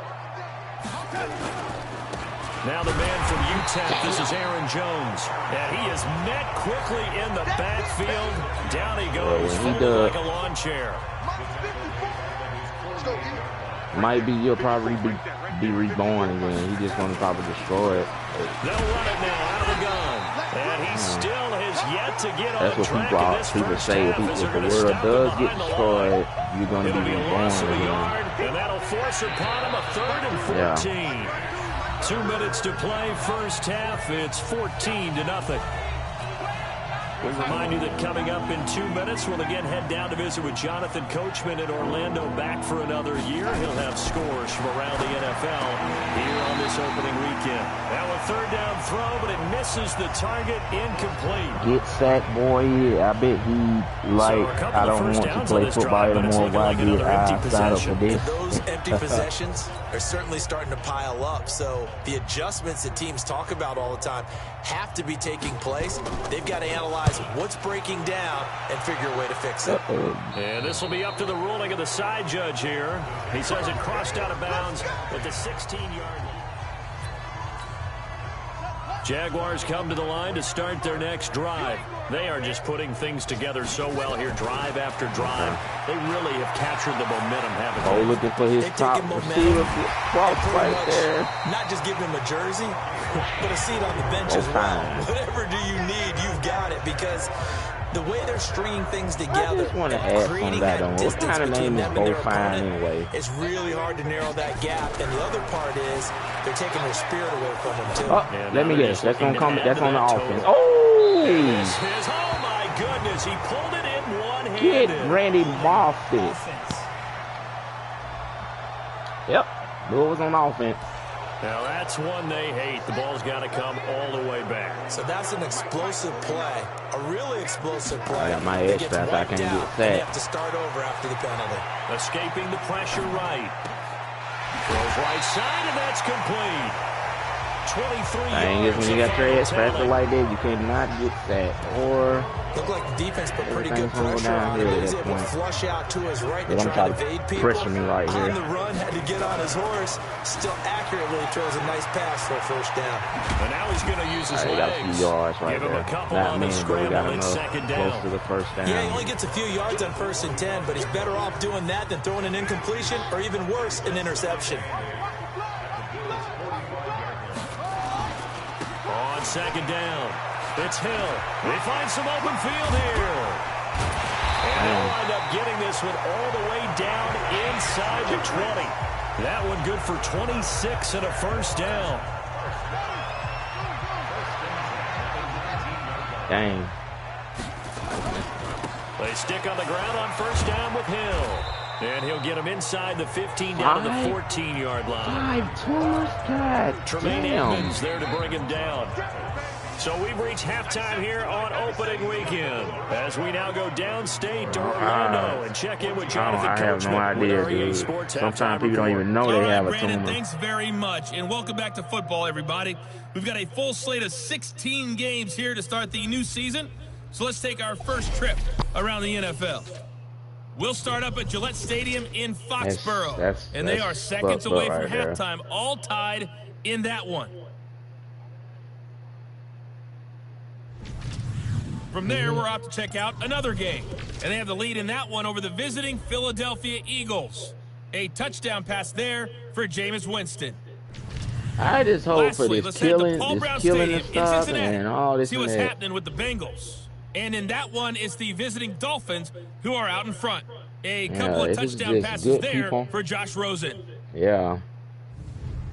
Now the man from UTEP, this is Aaron Jones. And he is met quickly in the backfield. Down he goes, like a lawn chair. Might be, you'll probably be reborn again. He's just going to probably destroy it. They'll run it now out of the gun. And he still has yet to get on track in this people first say. half. If the world does get destroyed, you're going to be reborn again. And that'll force upon him a 3rd and 14. Yeah. 2 minutes to play first half. It's 14-0. We remind you that coming up in 2 minutes, we'll again head down to visit with Jonathan Coachman in Orlando, back for another year. He'll have scores from around the NFL here on this opening weekend. Now a 3rd down throw, but it misses the target, incomplete. Get sacked, boy. I bet he, like, I don't want to play football anymore. Why do I sign up for this? Those empty possessions are certainly starting to pile up. So the adjustments that teams talk about all the time have to be taking place. They've got to analyze what's breaking down and figure a way to fix it. And this will be up to the ruling of the side judge here. He says it crossed out of bounds at the 16-yard line. Jaguars come to the line to start their next drive. They are just putting things together so well here, drive after drive. They really have captured the momentum, haven't they? Oh, looking for his top receiver cross right there. Not just give him a jersey, but a seat on the bench as well. Whatever do you need, you've got it, because the way they're stringing things together, I just want to add some that on. What kind of name is Bo Fine anyway? It's really hard to narrow that gap, and the other part is they're taking their spirit away from them too. Oh, let me guess. That's gonna come. That's on the offense. Oh! Oh my goodness! He pulled it in one-handed. Get Randy Moffett. Yep, it was on offense. Now that's one they hate. The ball's got to come all the way back. So that's an explosive play, a really explosive play. I got my edge pass. I can't get that. They have to start over after the penalty. Escaping the pressure right. Throws right side, and that's complete. 23 yards. When you got your edge passer like that, you cannot get that. Or looked like the defense put pretty good pressure on him. He was able to flush out to his right to try to evade people. Pressure me right here. On the run, had to get on his horse. Still accurately throws a nice pass for a 1st down. And now he's going to use his legs. Got a few yards right Give him there. a couple Not on many, the but he got scramble and enough 2nd down. close to the 1st down. Yeah, he only gets a few yards on 1st and 10, but he's better off doing that than throwing an incompletion, or even worse, an interception. On 2nd down, it's Hill. They find some open field here. And they'll wind up getting this one all the way down inside the 20. That one good for 26 and a 1st down. Dang. They stick on the ground on 1st down with Hill. And he'll get him inside the 15 down to the 14-yard line. 5 too much, God Tremaine damn. Edmonds there to bring him down. So we've reached halftime here on opening weekend as we now go downstate to Orlando and check in with Jonathan I have no idea, dude. Sometimes people don't even know they have a Brandon, tumor. thanks very much, and welcome back to football, everybody. We've got a full slate of 16 games here to start the new season, so let's take our first trip around the NFL. We'll start up at Gillette Stadium in Foxborough, and they are seconds away from halftime, all tied in that one. From there, we're off to check out another game, and they have the lead in that one over the visiting Philadelphia Eagles. A touchdown pass there for Jameis Winston. I just hope for this killing and stuff and all this. See what's happening with the Bengals. And in that one, it's the visiting Dolphins who are out in front. A couple of touchdown passes there for Josh Rosen. Yeah.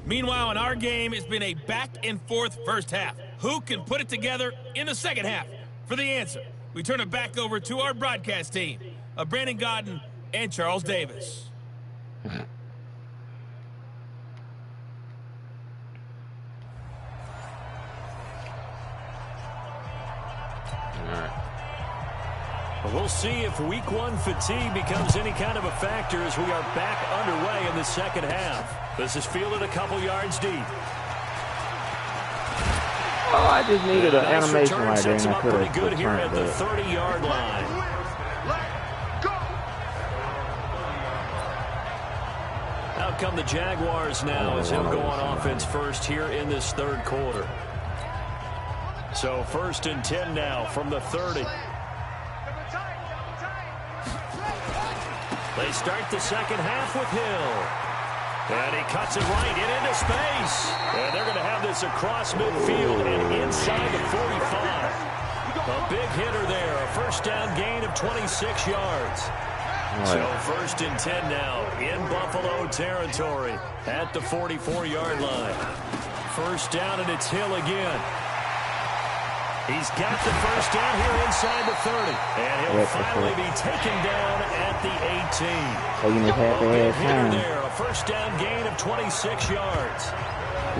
Meanwhile, in our game, it's been a back-and-forth first half. Who can put it together in the second half? For the answer, we turn it back over to our broadcast team of Brandon Godden and Charles Davis. All right. We'll see if week one fatigue becomes any kind of a factor as we are back underway in the second half. This is fielded a couple yards deep. Oh, I just needed an Nice animation return, right there, sets and him I up could pretty have good here at the returned it. 30-yard line. Out come the Jaguars now as he'll go on offense first here in this third quarter. So 1st and 10 now from the 30. They start the second half with Hill. And he cuts it right into space. And they're going to have this across midfield and inside the 45. A big hitter there. A first down gain of 26 yards. Right. So 1st and 10 now in Buffalo territory at the 44-yard line. First down, and it's Hill again. He's got the first down here inside the 30. And he'll finally be taken down at the 18. So you know, half there, a first down gain of 26 yards.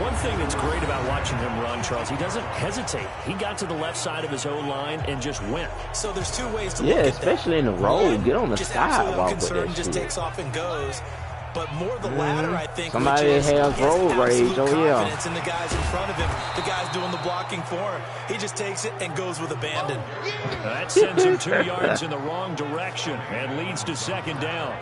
One thing that's great about watching him run, Charles, he doesn't hesitate. He got to the left side of his O-line and just went. So there's two ways to look at that. Especially in the road. Get on the sidewalk with that shit. Just takes off and goes. But more the latter, I think. Somebody has road rage. Oh, yeah. Confidence in the guys in front of him. The guys doing the blocking for him. He just takes it and goes with abandon. That sends him 2 yards in the wrong direction and leads to second down.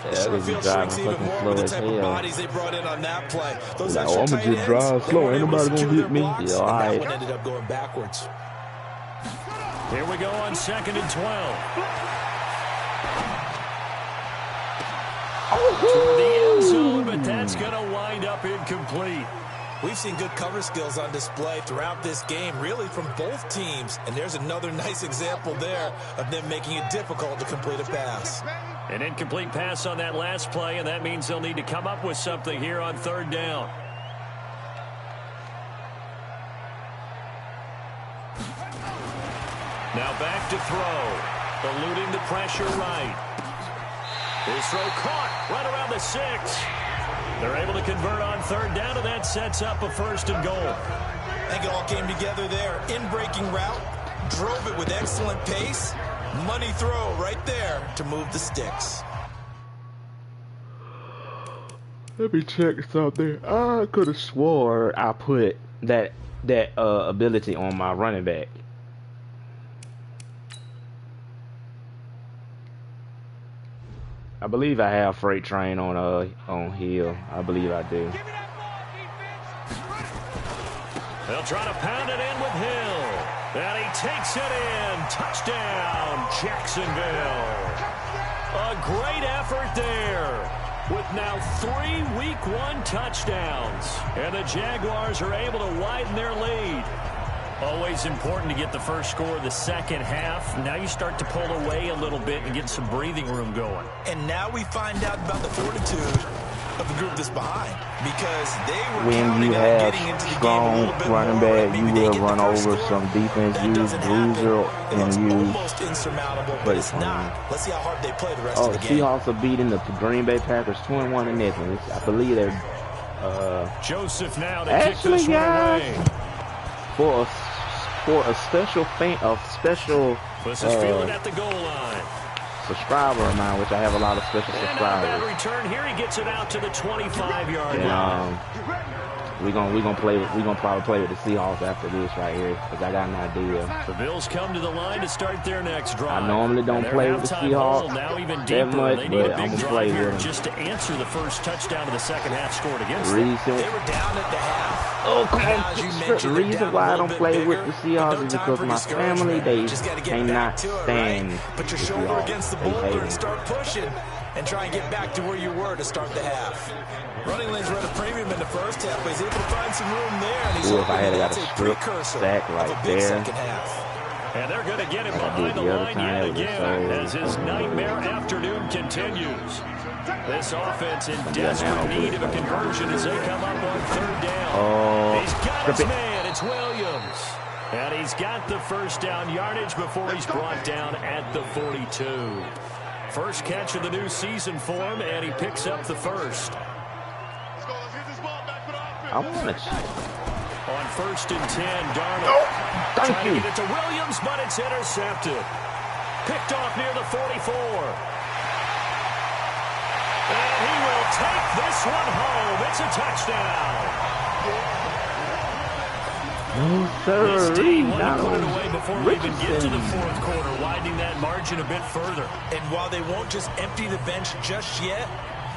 The short field shrinks even more with the type of bodies they brought in on that play. Those like, extra tight ends, drive slow. Ain't nobody gonna hit me. Yeah, all right. That one ended up going backwards. Here we go on 2nd and 12. Toward the end zone, but that's going to wind up incomplete. We've seen good cover skills on display throughout this game, really from both teams. And there's another nice example there of them making it difficult to complete a pass. An incomplete pass on that last play, and that means they'll need to come up with something here on 3rd down. Now back to throw. Eluding the pressure right. His throw caught right around the 6. They're able to convert on 3rd down, and that sets up a 1st and goal. I think it all came together there. In-breaking route, drove it with excellent pace. Money throw right there to move the sticks. Let me check something. I could have swore I put that ability on my running back. I believe I have Freight Train on Hill. I believe I do. They'll try to pound it in with Hill. And he takes it in. Touchdown, Jacksonville. A great effort there. With now 3 Week 1 touchdowns. And the Jaguars are able to widen their lead. Always important to get the first score of the second half. Now you start to pull away a little bit and get some breathing room going. And now we find out about the fortitude of the group that's behind because they were when you have strong running back, you will run over some defense. Use bruiser and use. Almost insurmountable, but it's not. Let's see how hard they play the rest of the game. Seahawks are beating the Green Bay Packers 21-0. I believe they're. Joseph now to actually, kick this guys, one away. for a special This is fielded at the goal line. Subscriber of mine, which I have a lot of special subscribers. And return here, he gets it out to the 25-yard line. We're gonna probably play with the Seahawks after this right here because I got an idea. The Bills come to the line to start their next drive. I normally don't play with the Seahawks now even that much, they need but a I'm big gonna play here with them. just to answer the first touchdown of the second half scored against them. They were down at the half. Oh, come on. The reason why I don't play with the Seahawks is because my family, they cannot stand Put your shoulder against the boulder and start pushing and try and get back to where you were to start the half. Running lanes were at a premium in the first half, but he's able to find some room there. And he's if I had got a strip sack right there. And they're going to get him behind the line yet again as his nightmare afternoon continues. This offense in desperate need of a conversion as they come up on third down. He's got his man. It's Williams. And he's got the first down yardage before he's brought down at the 42. First catch of the new season for him, and he picks up the first. I want it. On 1st and 10, Darnold. Thank you. To get it to Williams, but it's intercepted. Picked off near the 44. And he will take this one home. It's a touchdown. No, sir. This team wanted to put it away before we even get to the fourth quarter, widening that margin a bit further. And while they won't just empty the bench just yet,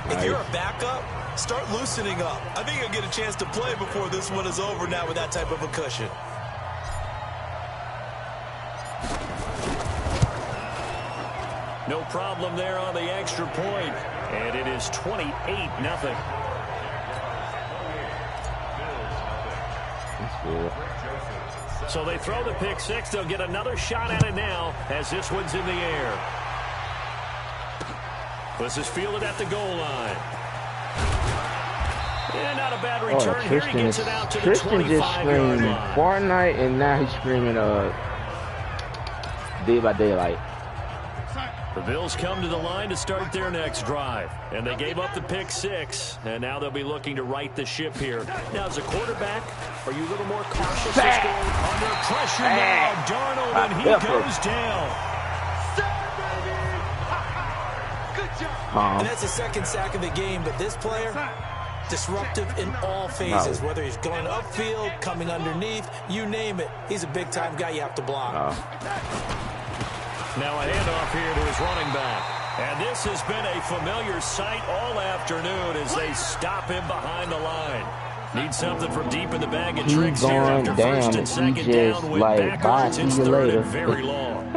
if you're a backup, start loosening up. I think you'll get a chance to play before this one is over now with that type of a cushion. No problem there on the extra point. And it is 28-0. That's good. So they throw the pick six. They'll get another shot at it now as this one's in the air. This is fielded at the goal line. And not a bad return. Here he gets it out to the 25-yard line. Fortnite, and now he's screaming Day by Daylight. The Bills come to the line to start their next drive. And they gave up the pick six. And now they'll be looking to right the ship here. Now, as a quarterback, are you a little more cautious? Under pressure now, Darnold, and he goes down. And that's the second sack of the game, but this player, disruptive in all phases, whether he's going upfield, coming underneath, you name it. He's a big-time guy you have to block. Now a handoff here to his running back. And this has been a familiar sight all afternoon as they stop him behind the line. Need something from deep in the bag of tricks here after first and second down with backwards. It's third and very long.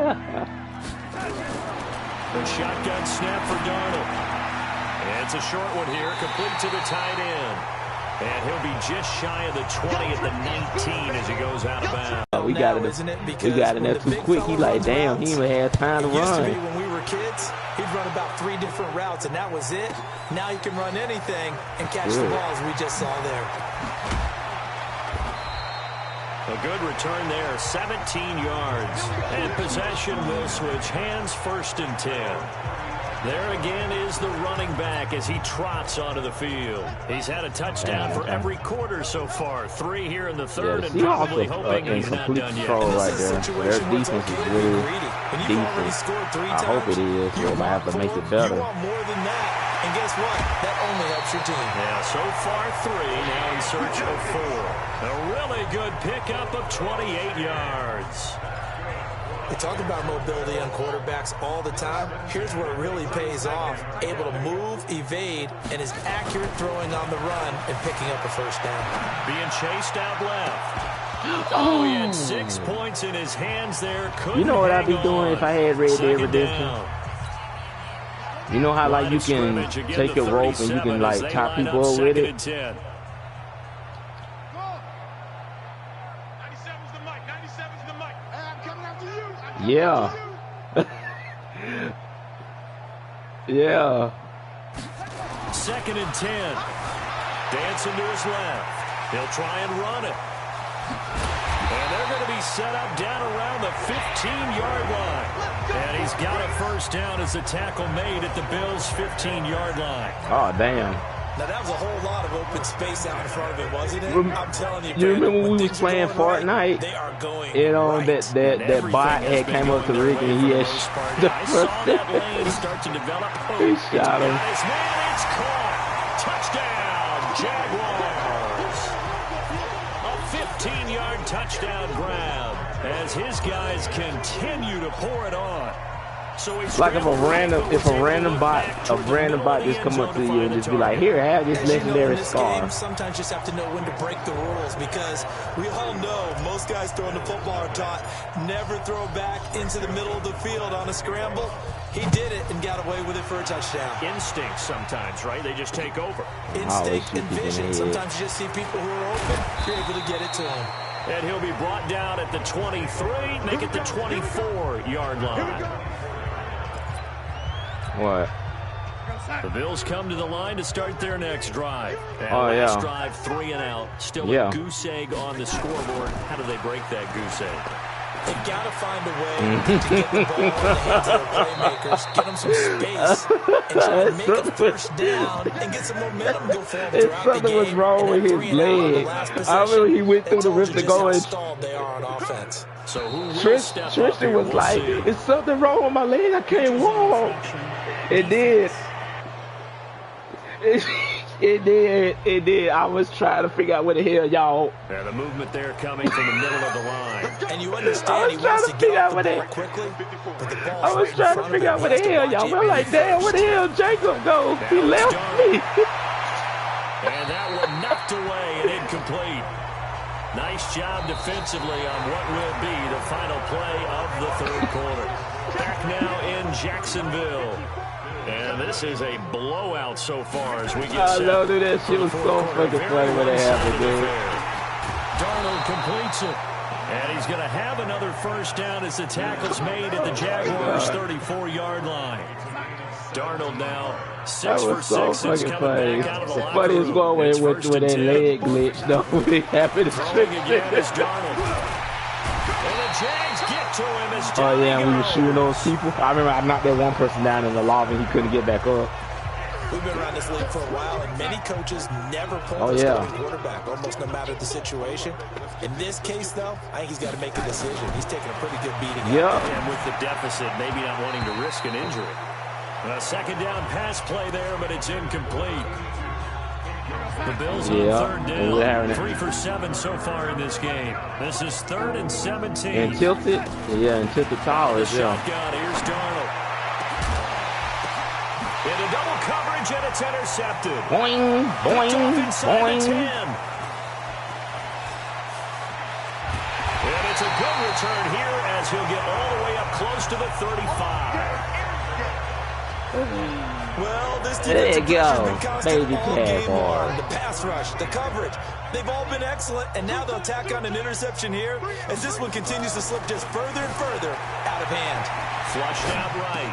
The shotgun snap for Darnold. And it's a short one here, complete to the tight end. And he'll be just shy of the 20 at the 19 as he goes out of bounds. We got it there too quick. He like, damn, he even had time to run. Used to be when we were kids, he'd run about 3 different routes, and that was it. Now he can run anything and catch the balls we just saw there. A good return there, 17 yards. And possession will switch hands, 1st and 10. There again is the running back as he trots onto the field. He's had a touchdown for every quarter so far. 3 here in the third, and probably hoping he's not done yet. Right there. Their defense is really decent. I hope it is. They might have to make it better. You want more than that. And guess what? That only helps your team. Yeah, so far 3, now in search of 4. A really good pickup of 28 yards. We talk about mobility on quarterbacks all the time. Here's where it really pays off. Able to move, evade, and is accurate throwing on the run and picking up a first down. Being chased out left. Oh, he had 6 points in his hands there. You know what I'd be doing if I had Red Dead Redemption? You know how, like, you can take a rope and you can, like, tie people up with it? Yeah. 2nd and 10. Dancing to his left. He'll try and run it. And they're going to be set up down around the 15-yard line. And he's got a first down as the tackle made at the Bills' 15-yard line. Oh, damn. Now, that was a whole lot of open space out in front of it, wasn't it? I'm telling you, you remember when we was playing Fortnite? They are going that bot had came up to Rick and he had the first that lane start to develop. He shot him. His man, it's caught. Touchdown, Jaguars. A 15-yard touchdown grab as his guys continue to pour it on. So like if a random bot just come up to you and just be like, here, have this legendary scar. Sometimes you just have to know when to break the rules, because we all know most guys throwing the football are taught never throw back into the middle of the field on a scramble. He did it and got away with it for a touchdown. Instinct sometimes, right? They just take over. Instinct and vision. Sometimes you just see people who are open, you're able to get it to them. And he'll be brought down at the 23, make it the 24-yard line. What? The Bills come to the line to start their next drive. And last drive, 3 and out. Still a goose egg on the scoreboard. How do they break that goose egg? They've got to find a way to get the ball in the hands of their playmakers, get them some space, and try to make a first down and get some momentum go forward throughout the game. Something was wrong with his leg. I remember he went through the rip to go and they are on offense. So Tristan was like, "Is something wrong with my leg? I can't walk." It did. It did. I was trying to figure out where the hell y'all. Yeah, the movement there coming from the middle of the line. And you understand he wants to get off the ball quickly, but the ball's I was trying to figure out where the hell y'all. I'm like, damn, where the hell Jacob go? He left me. And that one knocked away and incomplete. Nice job defensively on what will be the final play of the third quarter. Back now in Jacksonville. And this is a blowout so far as we get set. I know, dude, that shit was so fucking funny when it happened, dude. Darnold completes it. And he's going to have another first down as the tackle's made at the Jaguars' 34-yard line. Darnold now 6 for 6 is coming back out of the locker room. Funny is going with that leg glitch, though. It happened. Again is Darnold. And the Jags get to him as oh, yeah, and we were shooting those people. I remember I knocked that one person down in the lobby and he couldn't get back up. We've been around this league for a while, and many coaches never pull the starting quarterback, almost no matter the situation. In this case, though, I think he's got to make a decision. He's taking a pretty good beating. And with the deficit, maybe not wanting to risk an injury. A second down pass play there, but it's incomplete. The Bills on third down, 3 for 7 so far in this game. This is 3rd and 17. And tilted, and tilted towers, shotgun, here's Darnold. Into double coverage, and it's intercepted. Boing, boing, boing. And it's a good return here as he'll get all the way up close to the 35. Well, this there you go, baby Jaguars. The pass rush, the coverage, they've all been excellent, and now they'll tack on an interception here as this one continues to slip just further and further out of hand. Flushed out right.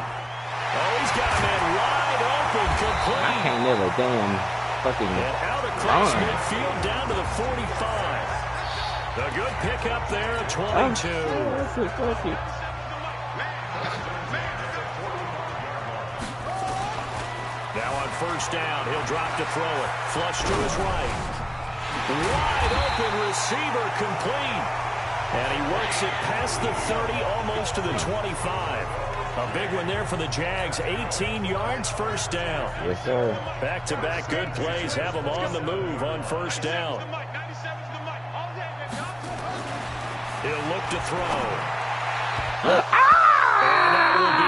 Oh, he's got a man wide open, complete. I can't never damn fucking and out across midfield down to the 45. A good pickup there at 22. That's so funny. Now on first down, he'll drop to throw it. Flush to his right. Wide open receiver complete. And he works it past the 30, almost to the 25. A big one there for the Jags. 18 yards, first down. Yes, sir. Back-to-back good plays have them on the move on first down. He'll look to throw.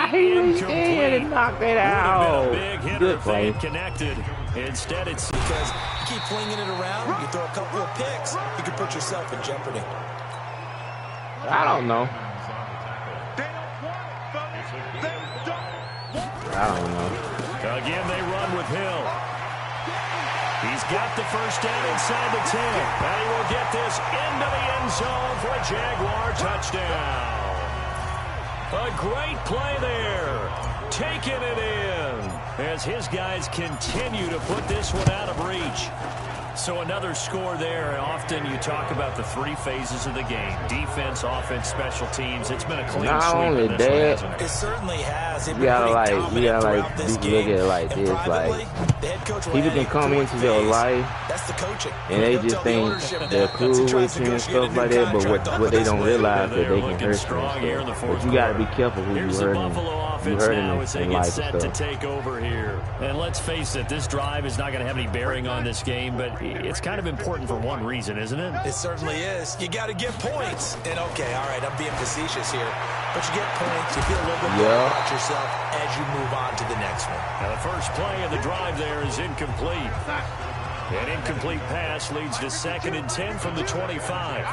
He was dead and knocked it out. Big hit good play. Connected. Instead, it's because you keep flinging it around, you throw a couple of picks, you can put yourself in jeopardy. I don't know. Again, they run with Hill. He's got the first down inside the 10. And he will get this into the end zone for a Jaguar touchdown. A great play there. taking it in as his guys continue to put this one out of reach. So another score there. Often you talk about the three phases of the game: defense, offense, special teams. It's been a clean Not sweep only in this one, that, hasn't it? It certainly has. you gotta look at it like this, like people can come into your life and they just think they're cool with you and stuff like that, but what they don't realize that they can hurt you. But you gotta be careful who you hurting. You hurting them in life set stuff. to take over here. And let's face it, this drive is not going to have any bearing on this game, but it's kind of important for one reason, isn't it? It certainly is. You got to get points. And okay, all right, I'm being facetious here, but you get points. You feel a little bit better about yourself as you move on to the next one. Now the first play of the drive there is incomplete. An incomplete pass leads to 2nd and 10 from the 25.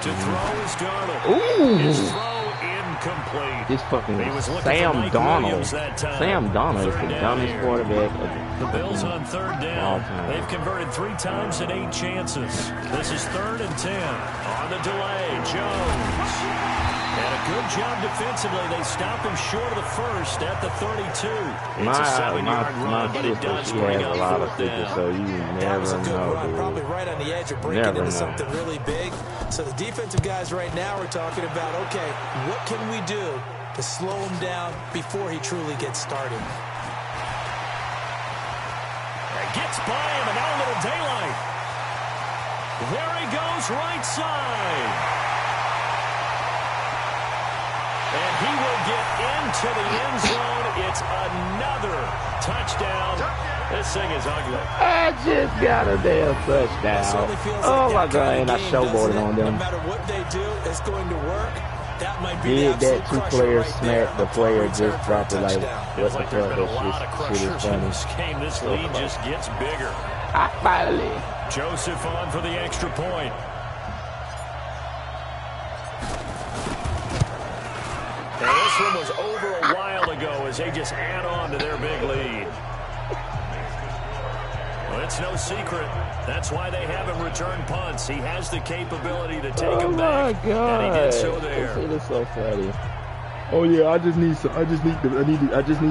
To throw is Darnold. Ooh. His throw incomplete. This fucking Sam Darnold. Sam Darnold is the dumbest quarterback The Bills on 3rd down. They've converted 3 times in 8 chances. This is 3rd and 10. On the delay, Jones. And a good job defensively. They stop him short of the first at the 32. It's a 7-yard run, but it does bring up 4th down. So you never know. Probably right on the edge of breaking into something really big. So the defensive guys right now are talking about, okay, what can we do to slow him down before he truly gets started? Gets by him, and now a little daylight. There he goes, right side. And he will get into the end zone. It's another touchdown. This thing is ugly. I just got a damn touchdown. Oh my God, and I showboarded on them. No matter what they do, it's going to work. That might be Did that 2 players smack the player just dropped it like feels like there's been a lot of crushers in this game. This lead just gets bigger. Finally. Joseph on for the extra point. And this one was over a while ago as they just add on to their big lead. Well, it's no secret. That's why they have him return punts. He has the capability to take them back. Oh my God! And he did so there. This is so funny. Oh yeah, I just need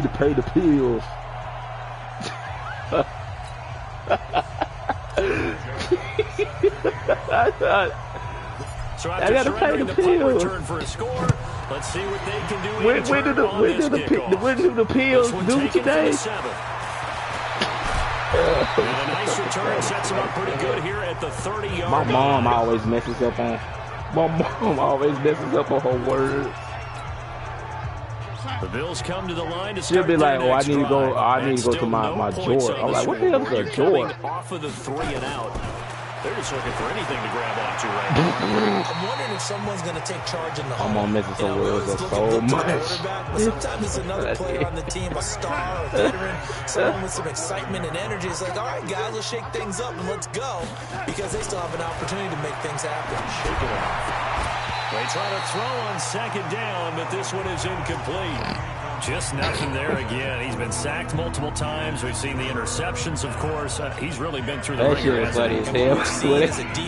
to pay the pills. So after surrendering the punt return for a score, let's see what they can do. When do the pills do today? And a nice return sets him up pretty good here at the 30-yard line. My mom always messes up on her words. The Bills come to the line to She'll be like, "Oh, I need to go to my Jord." I'm like, "What the hell is a Jord?" Off of the 3 and out. They're just looking for anything to grab onto right now. I'm wondering if someone's going to take charge in the home. I'm on messing so words so much. But sometimes it's another player on the team, a star, a veteran, someone with some excitement and energy. It's like, all right, guys, let's shake things up and let's go, because they still have an opportunity to make things happen. Shake it off. They try to throw on 2nd down, but this one is incomplete. Just nothing there again. He's been sacked multiple times. We've seen the interceptions, of course. He's really been through the ringer. That shit was funny as hell.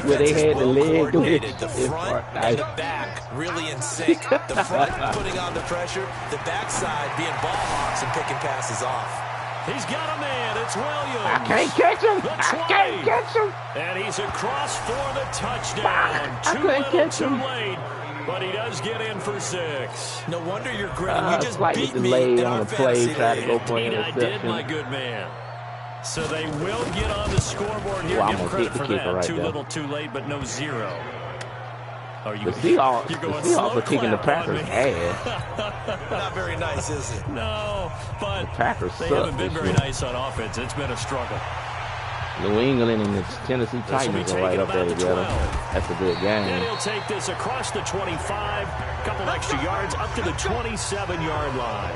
Where they had the leg doing the front and the back really in sync. The front putting on the pressure, the backside being ball hawks and picking passes off. He's got a man. It's Williams. I can't catch him. I can't catch him. And he's across for the touchdown. Too little, too late. But he does get in for 6. No wonder you're grinning. You just beat me in on our the play, fantasy try to go league. play Indeed, I did, my good man. So they will get on the scoreboard here. Give credit for that. Right too there. little, too late, but no 0. Are you? The Seahawks are kicking the Packers' ass. Not very nice, is it? No, but they haven't been very nice on offense. It's been a struggle. New England and the Tennessee Titans are right up there together. That's a good game. Then he'll take this across the 25, couple extra yards, up to the 27-yard line.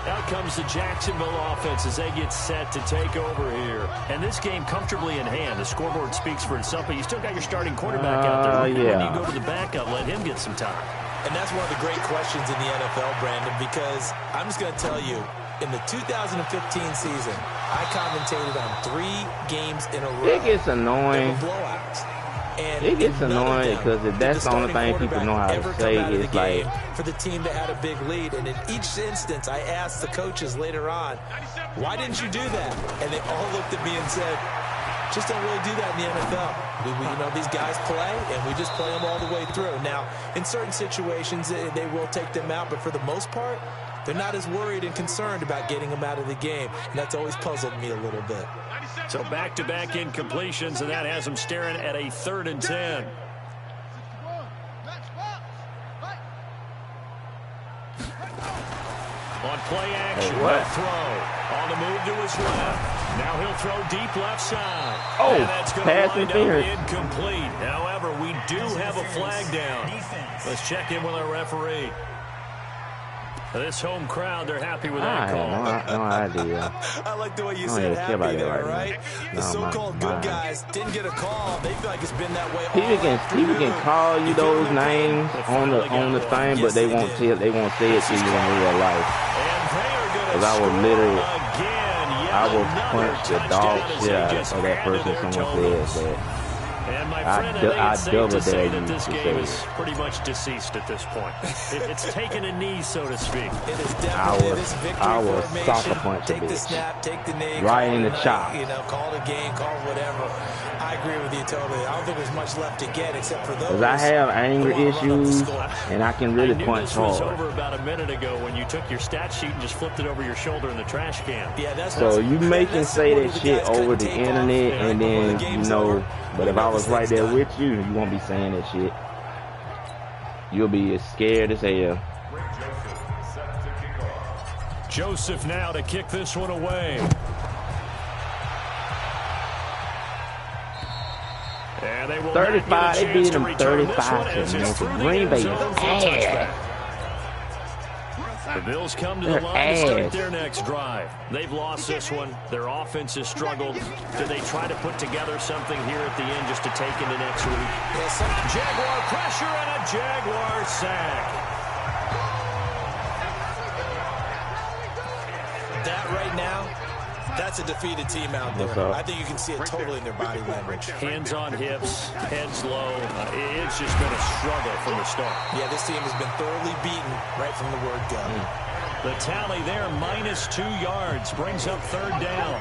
Out comes the Jacksonville offense as they get set to take over here. And this game comfortably in hand. The scoreboard speaks for itself, but you still got your starting quarterback out there. When you go to the backup, let him get some time. And that's one of the great questions in the NFL, Brandon, because I'm just going to tell you, in the 2015 season, I commentated on 3 games in a row. It gets annoying. Blowouts. And it gets annoying because that's the only thing people know how to say is like for the team that had a big lead. And in each instance, I asked the coaches later on, why didn't you do that? And they all looked at me and said, just don't really do that in the NFL. You know, these guys play, and we just play them all the way through. Now, in certain situations, they will take them out, but for the most part, they're not as worried and concerned about getting them out of the game, and that's always puzzled me a little bit. So back-to-back incompletions, and that has them staring at a 3rd and 10. On play action, no throw. On the move to his left. Now he'll throw deep left side. Oh, and that's going pass to wind interference. up incomplete. However, we do have a flag down. Let's check in with our referee. This home crowd, they're happy with that call. No idea. I like the way you said happy there, right? The so-called good guys didn't get a call. They feel like it's been that way all People can call you those names on the thing, but they won't say it to you in real life. Because I will punch the dog shit out of that person someone says that. And my friend, I double dare that this game is it. pretty much deceased at this point. It's taken a knee, so to speak. It is definitely this victory I will formation. soccer punch Take a the bitch. snap, take the knee, Right in the chop. You know, call it a game, call it whatever. I agree with you totally. I don't think there's much left to get except for those. Because I have anger issues, and I can really punch hard. This was hard. over about a minute ago when you took your stat sheet and just flipped it over your shoulder in the trash can. Yeah, that's so you make him say that shit over the internet, and then, you know, but if I was right there with you, you won't be saying that shit. You'll be as scared as hell. Joseph now to kick this one away. And they will 35, they beat them 35 to nothing. Green Bay is ass. The Bills come to the line to start their next drive. They've lost this one. Their offense has struggled. Do they try to put together something here at the end just to take into next week? Yes, Jaguar pressure and a Jaguar sack. That right now, that's a defeated team out there. I think you can see it totally in their body language. Hands on hips, heads low. It's just been a struggle from the start. Yeah, this team has been thoroughly beaten right from the word go. The tally there, -2 yards, brings up 3rd down.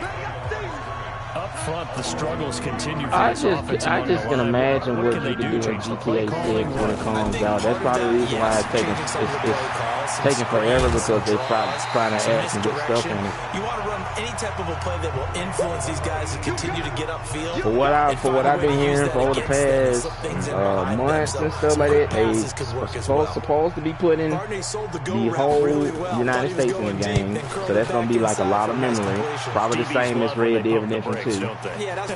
Up front, the struggles continue for this offense. I just can imagine what you can do in GTA 6 when it comes out. That's probably the reason why it's taking forever, because they're trying to add some good stuff in it. You want to run any type of a play that will influence these guys to continue to get upfield. For what I've been hearing for over the past months and stuff like that, they supposed to be putting the whole United States in the game. So that's going to be like a lot of memory. Probably the same as Red Dead Redemption 2. Yeah, that's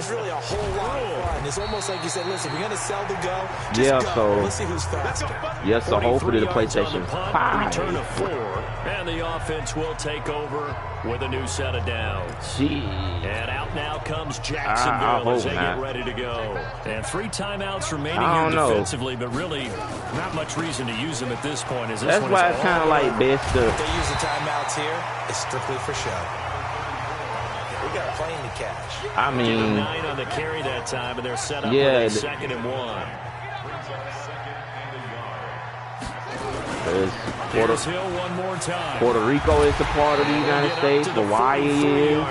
really a whole lot of fun. It's almost like you said, listen, we're going to sell the go. So let's see who's faster. Yeah, so hopefully the PlayStation 5. Return of 4, and the offense will take over with a new set of downs. Gee. And out now comes Jacksonville as they get ready to go. And 3 timeouts remaining here defensively, but really not much reason to use them at this point. That's why it's kind of like best to... If they use the timeouts here, it's strictly for show. We got a plane to catch. I mean... 9 on the carry that time, and they're set up with a 2nd and 1. Hill one more time. Puerto Rico is a part of the United States. Hawaii is.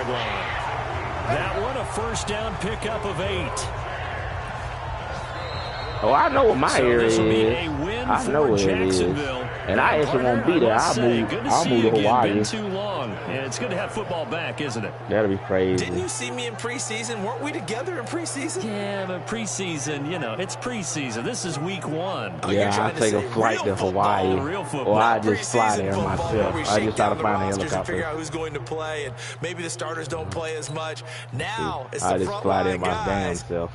That one a 1st down pickup of 8. Oh, I know what my area is. I know where it is. And I actually won't be there. I'll move to Hawaii. Been too long. Yeah, it's good to have football back, isn't it? That'll be crazy. Didn't you see me in preseason? Weren't we together in preseason? Yeah, but preseason, you know, it's preseason. This is week 1. Yeah, I'll take a flight to Hawaii. Or I just fly there myself. I just try to find a helicopter. Figure out who's going to play, and maybe the starters don't play as much. Now it's I the just front fly there line my damn guys. self.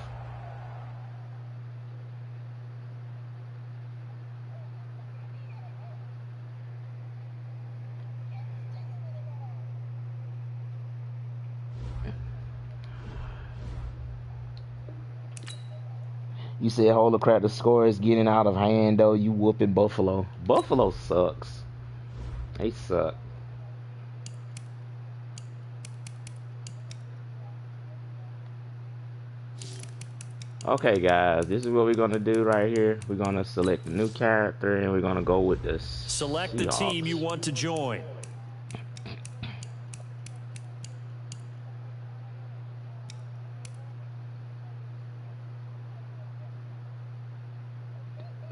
You said, holy crap, the score is getting out of hand, though. You whooping Buffalo. Buffalo sucks. They suck. Okay, guys, this is what we're gonna do right here. We're gonna select a new character, and we're gonna go with the Select the team you want to join.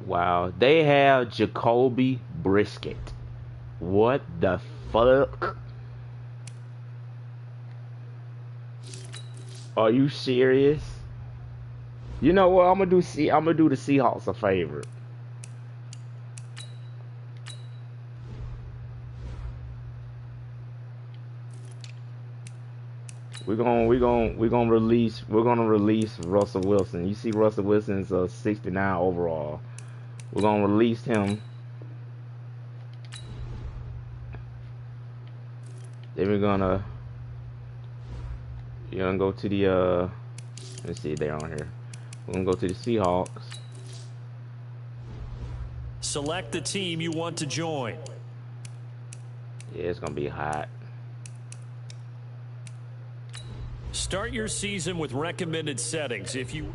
Wow, they have Jacoby Brisket. What the fuck? Are you serious? You know what? I'm gonna do the Seahawks a favor. We're gonna release Russell Wilson. You see Russell Wilson's 69 overall. We're gonna release him. Then we're gonna go to the let's see, they're on here. We're gonna go to the Seahawks. Select the team you want to join. Yeah, it's gonna be hot. Start your season with recommended settings. If you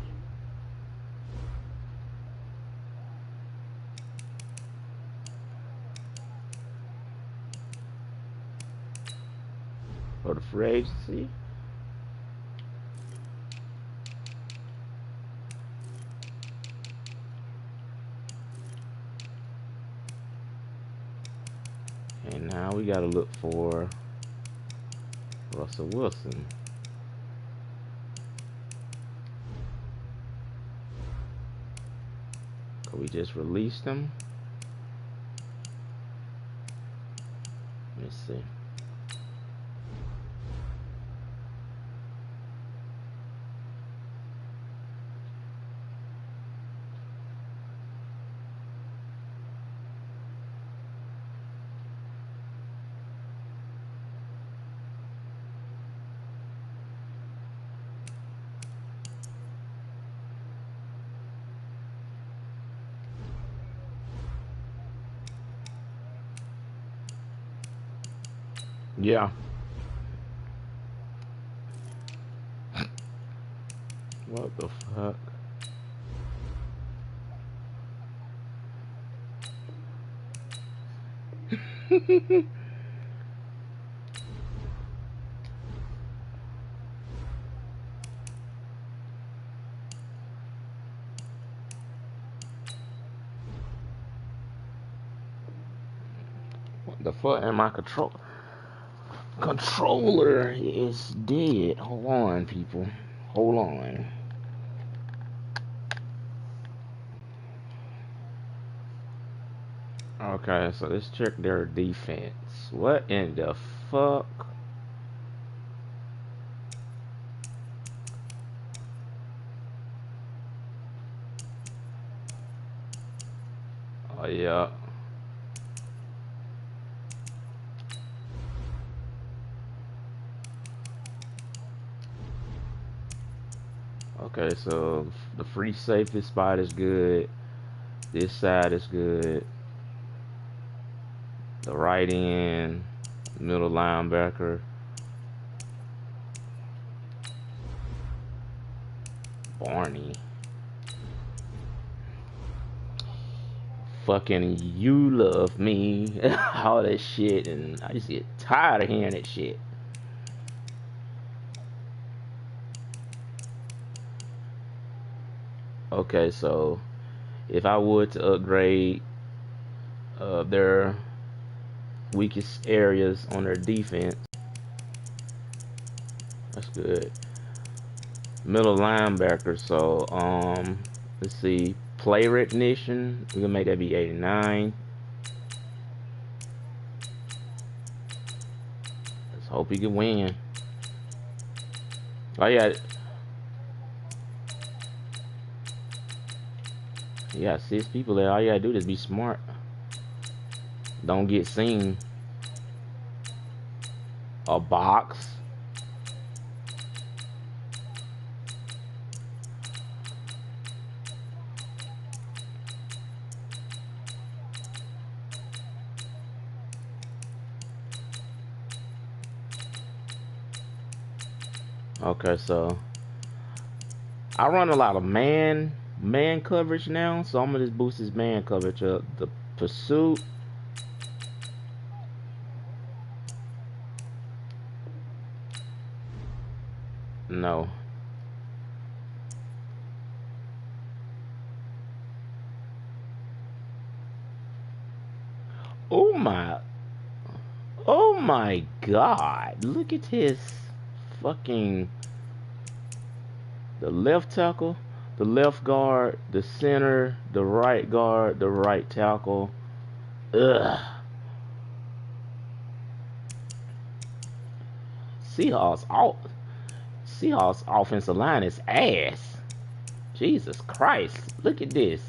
for the free agency. And now we gotta look for Russell Wilson. We just released him. Let me see. Yeah. What the fuck? What the fuck? And my controller is dead. Hold on, people. Hold on. Okay, so let's check their defense. What in the fuck? Oh, yeah. Okay, so the free safety spot is good. This side is good. The right end, middle linebacker. Barney. Fucking you love me. All that shit, and I just get tired of hearing that shit. Okay, so if I would to upgrade their weakest areas on their defense, that's good. Middle linebacker, so let's see, play recognition, we can make that be 89. Let's hope he can win. Oh yeah. You got 6 people there. All you gotta do is be smart. Don't get seen. A box. Okay, so I run a lot of man coverage now, so I'm gonna just boost his man coverage up. The pursuit. No. Oh my God. Look at his fucking, the left tackle, the left guard, the center, the right guard, the right tackle. Ugh. Seahawks offensive line is ass. Jesus Christ. Look at this.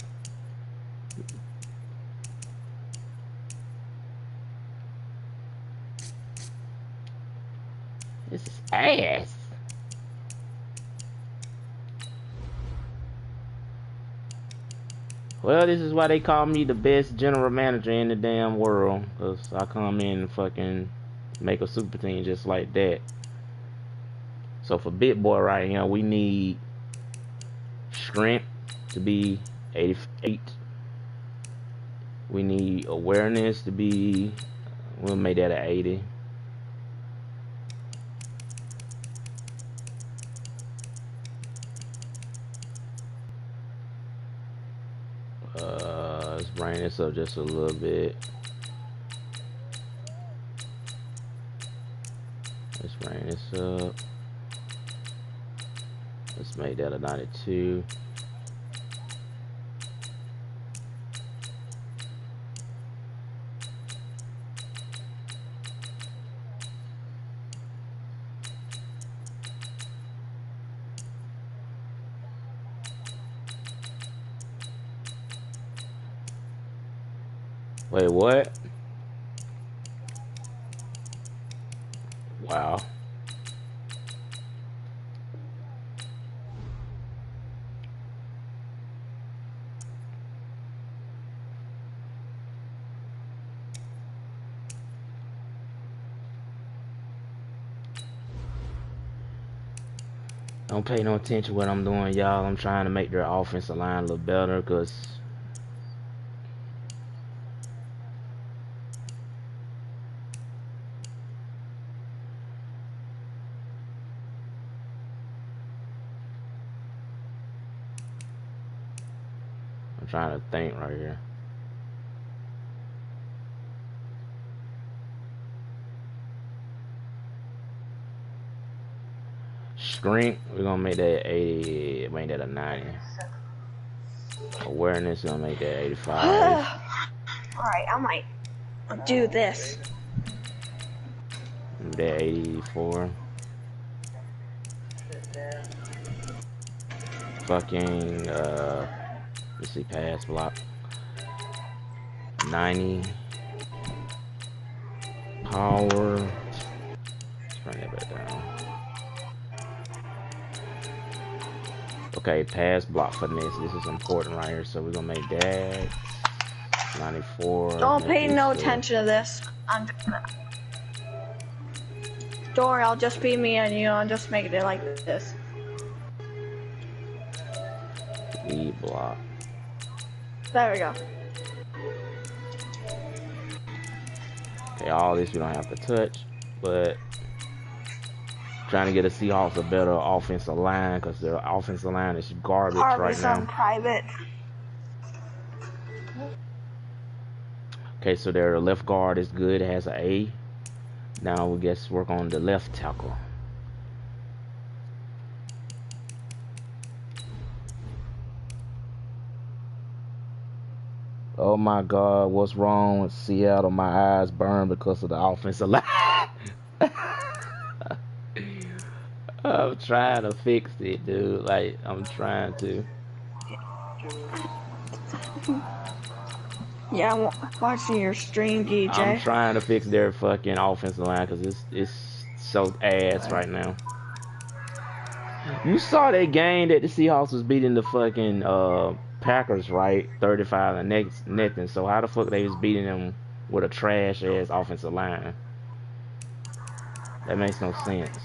This is ass. Well, this is why they call me the best general manager in the damn world. Because I come in and fucking make a super team just like that. So for Big Boy right here, we need strength to be 88. We need awareness to be, we'll make that at 80. Let's bring this up just a little bit. Let's bring this up. Let's make that a 92. Wait, what? Wow. Don't pay no attention to what I'm doing, y'all. I'm trying to make their offensive line a little better, because I'm trying to think right here. Strength, we're gonna make that 80, make that a 90. Awareness, we're gonna make that 85. Alright, I might do this. Make that 84. Fucking, let's see, pass block. 90. Power. Let's bring that back down. Okay, pass block finesse. This is important right here, so we're gonna make that 94. Don't pay no attention to this. Story, I'll just be me and you. I'll just make it like this. E block. There we go. Okay, all this we don't have to touch, but trying to get the Seahawks a better offensive line, because their offensive line is garbage right now. On private. Okay, so their left guard is good. It has an A. Now we guess work on the left tackle. Oh my God, what's wrong with Seattle? My eyes burn because of the offensive line. I'm trying to fix it, dude. Like, I'm trying to. Yeah, I'm watching your stream, DJ. I'm trying to fix their fucking offensive line because it's so ass right now. You saw that game that the Seahawks was beating the fucking Packers, right? 35 and nothing. So how the fuck they was beating them with a trash ass offensive line? That makes no sense.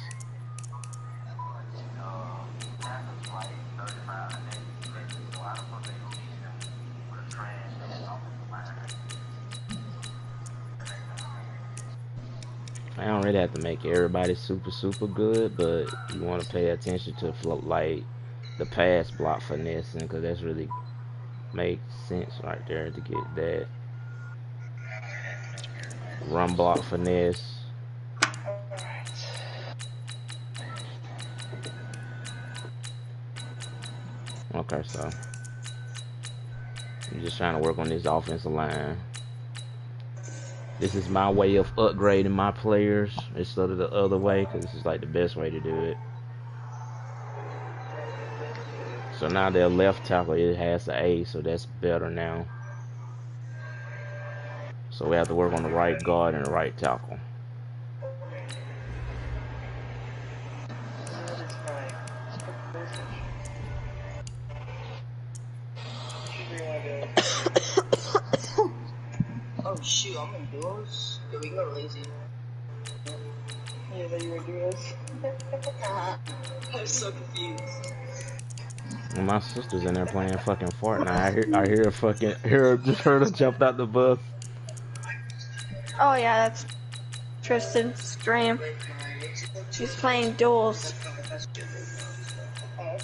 might have to make everybody super good, but you want to pay attention to like the pass block finessing, because that's really makes sense right there to get that run block finesse. Okay, so I'm just trying to work on this offensive line. This is my way of upgrading my players instead of the other way, because this is like the best way to do it. So now their left tackle, it has an A, so that's better now. So we have to work on the right guard and the right tackle. Oh shoot, I'm in duos? Did we go lazy? Yeah, that you were duos. I was so confused. And my sister's in there playing fucking Fortnite. I hear her jumped out the bus. Oh yeah, that's Tristan's stream. She's playing duels. Oh, that's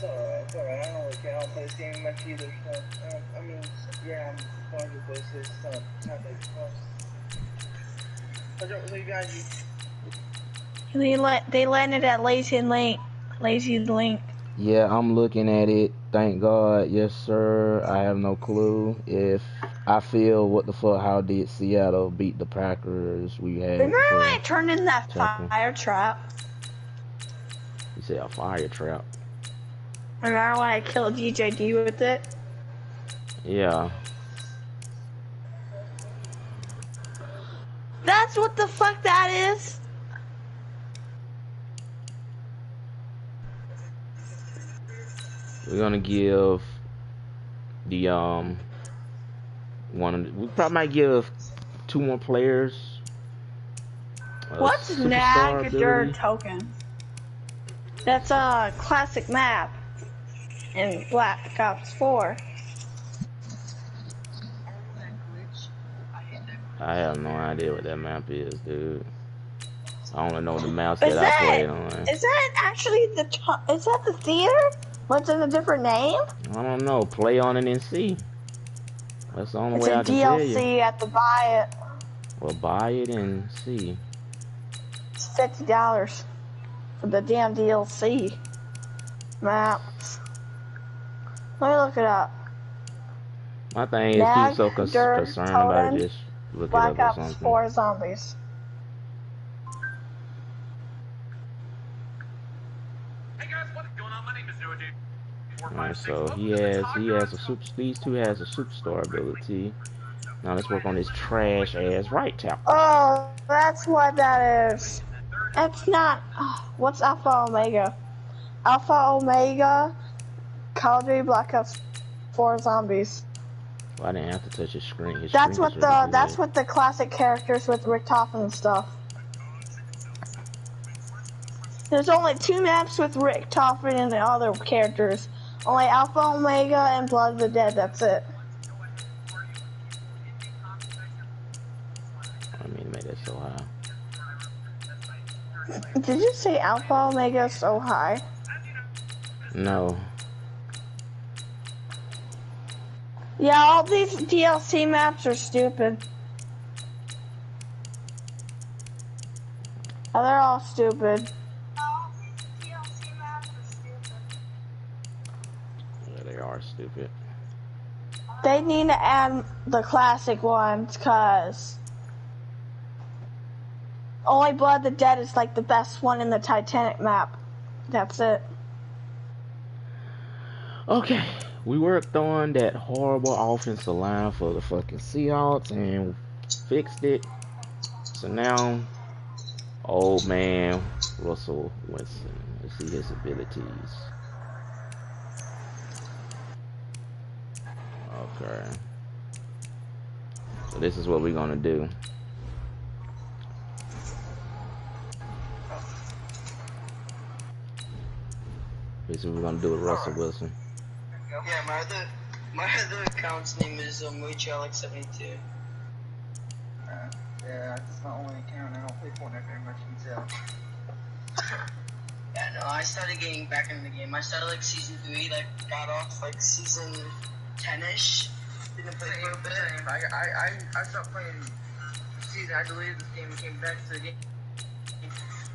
alright, it's alright. I don't play this game much either, so, I mean, yeah, I'm going to play this, so, not that close. What's up with you guys? They landed at Lazy Link. Yeah, I'm looking at it. Thank God. Yes, sir. I have no clue if I feel what the fuck. How did Seattle beat the Packers? We had. Remember when I turned in that fire trap? You said a fire trap. Remember when I killed DJD with it? Yeah. That's what the fuck that is? We're gonna give the we probably might give 2 more players. What's Nagadur token? That's a classic map in Black Ops 4. I have no idea what that map is, dude. I only know the maps that I played on. Is that actually is that the theater? What's in a different name? I don't know. Play on it and see. That's the only way I can DLC, tell you. you have to buy it. Well, buy it and see. It's $50 for the damn DLC maps. Let me look it up. My thing is, he's so concerned about it, just look it up or something. Black Ops 4 Zombies. Alright, so these two has a superstar ability. Now let's work on this trash ass right tackle. Oh, that's what that is. It's not. What's Alpha Omega? Alpha Omega, Call of Duty Black Ops 4 Zombies. Well, I didn't have to touch his screen. That's what the classic characters with Richtofen and stuff. There's only 2 maps with Richtofen and the other characters. Only Alpha Omega and Blood of the Dead, that's it. I mean, made it so high. Did you say Alpha Omega so high? No. Yeah, all these DLC maps are stupid. Oh, they're all stupid. They are stupid. They need to add the classic ones, cause only Blood of the Dead is like the best one in the Titanic map. That's it. Okay, we worked on that horrible offensive line for the fucking Seahawks and fixed it. So now, old man Russell Wilson. Let's see his abilities. Okay. So this is what we're gonna do. This is what we're gonna do with Russell Wilson. Yeah, my other account's name is Moich Alex 72. Yeah, that's my only account. I don't play Fortnite very much until. Yeah, no, I started getting back into the game. I started like season 3, like got off like season 10-ish. Didn't play for a bit. I stopped playing season. I deleted this game and came back to the game.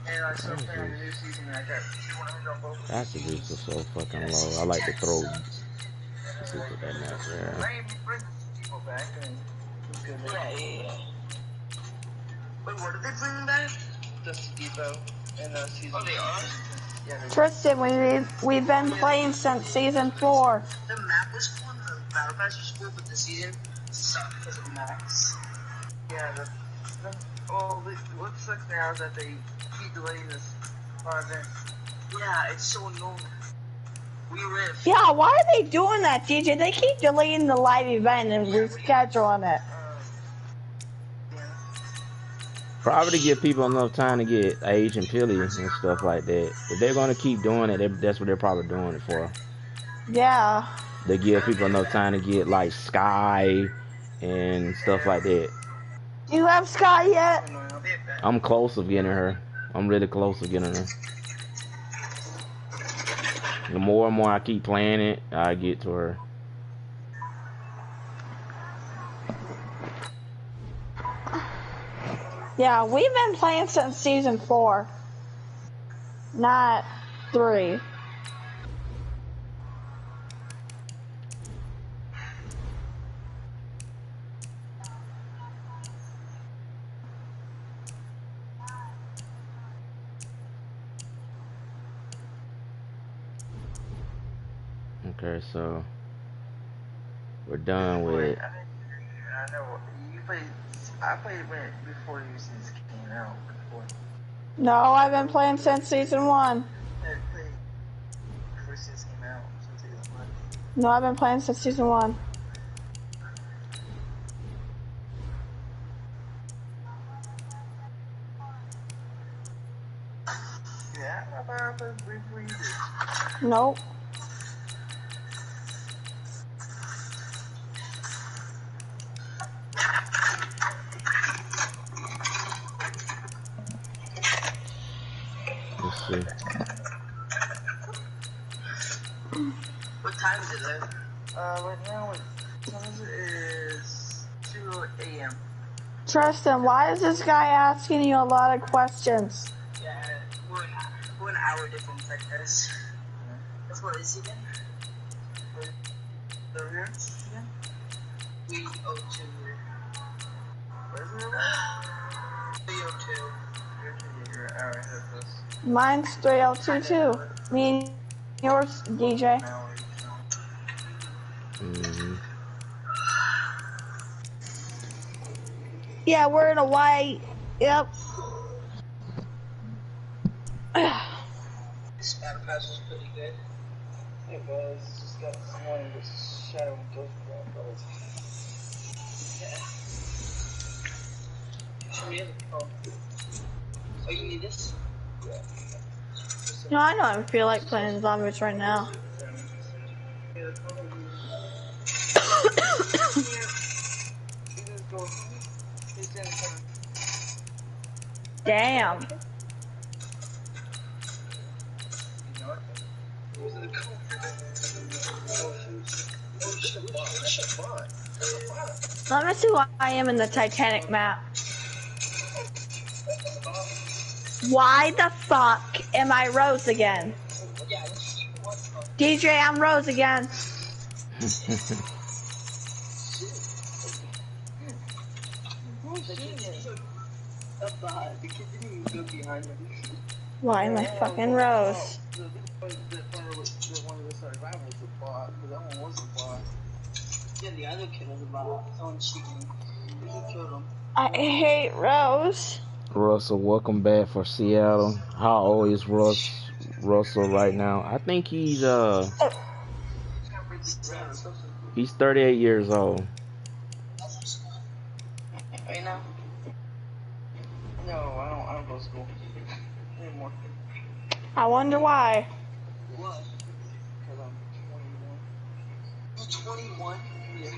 And I started playing on the new season and I got 100 on both. Attributes are so fucking low. I like to throw. Let's see, put that map there. I ain't bring people back and it was good. Yeah. Wait, what did they bring back? Dusty Depot and season. Oh, they are? Yeah, Tristan, we've been playing since season 4. The map was cool and the battle pass was cool, but the season sucked because of the maps. Yeah, what sucks now is that they keep delaying this project. Yeah, it's so annoying. Yeah, why are they doing that, DJ? They keep delaying the live event and rescheduling it. Probably to give people enough time to get Agent Pilly and stuff like that. If they're gonna keep doing it, that's what they're probably doing it for. Yeah. They give people enough time to get like Sky and stuff like that. Do you have Sky yet? I'm close of getting her. I'm really close of getting her. The more and more I keep playing it, I get to her. Yeah, we've been playing since season 4. Not 3. Okay, so we're done with. I know you played. I played it before you since came out. Before. No, I've been playing since season 1. I played before since came out. Since season 1. No, I've been playing since season 1. Yeah, I played before you did. Nope. Let's see. What time is it there? Right now it is 2 a.m. Tristan, why is this guy asking you a lot of questions? Yeah, we're an hour difference, I guess. That's what it is again. Over here again? 302 here. What is it? 302. You're an hour ahead of us. Mine's 302 too. Me and yours, DJ. Yeah, we're in a white. Yep. This battle pass was pretty good. It was. Just got someone with shadow and ghost around. Yeah. Show me the phone. Oh, you need this? Yeah. No, I don't feel like playing zombies right now. Damn. Let me see why I am in the Titanic map. Why the fuck am I Rose again? DJ, I'm Rose again. Why am I fucking Rose? I hate Rose. Russell, welcome back for Seattle. How old is Russell right now? I think he's 38 years old. Right now? No, I don't go to school anymore. I wonder why. What? Because I'm 21. You're 21? Yeah.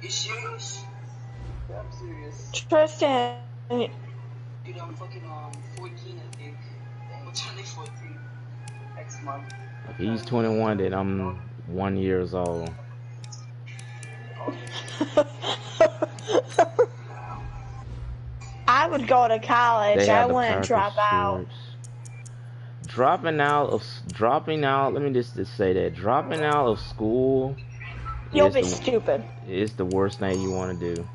You serious? I'm serious. Tristan. Dude, I'm fucking 14, I think. I'm turning 14 next month. If he's 21, then I'm 1 year old. I would go to college. I wouldn't drop out. Dropping out. Let me just say that dropping out of school. You'll be stupid. It's the worst thing you want to do.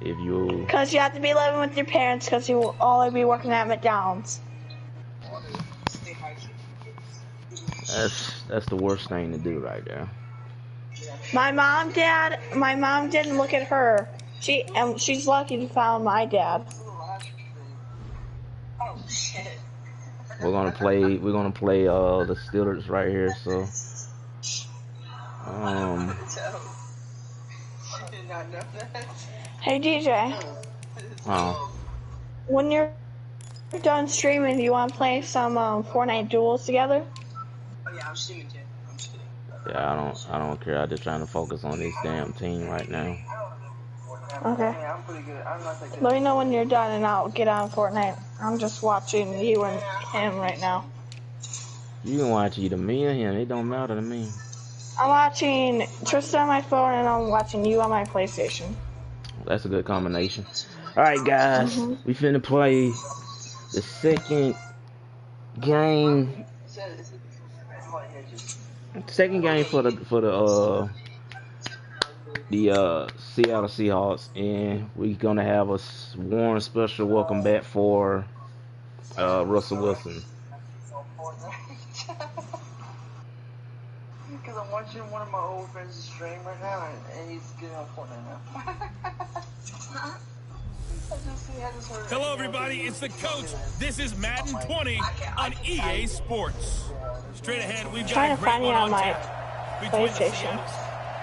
If you. Because you have to be living with your parents. Because you will only be working at McDonald's. That's the worst thing to do right there. My mom didn't look at her. She's lucky to find my dad. We're gonna play the Steelers right here, so Hey DJ. Oh. When you're done streaming, do you want to play some Fortnite duels together? Oh yeah, I'm streaming too. I'm just kidding. Yeah, I don't care. I'm just trying to focus on this damn team right now. Okay. Yeah, I'm pretty good. I'm not that good. Let me know when you're done and I'll get on Fortnite. I'm just watching you and him right now. You can watch either me or him. It don't matter to me. I'm watching Tristan on my phone and I'm watching you on my PlayStation. That's a good combination. Alright guys, we finna play the second game. Second game for the Seattle Seahawks, and we're gonna have a warm special welcome back for Russell Wilson. Because I'm watching one of my old friends stream right now, and he's getting on Fortnite now. Hello, everybody. It's the coach. This is Madden 20 on EA Sports. Straight ahead, we've got a great one on tap. PlayStation.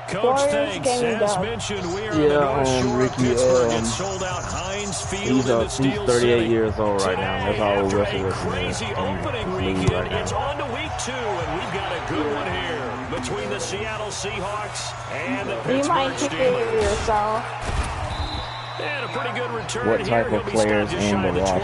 Coach, thanks. As mentioned, we are on the North Shore of Pittsburgh. It's sold out Heinz Field in the Steel 38 years old right now. That's how old Russell Wilson is. Crazy opening weekend. It's on to week 2, and we've got a good one here between the Seattle Seahawks and the Pittsburgh Steelers. And a pretty good return. What type of players in the roster?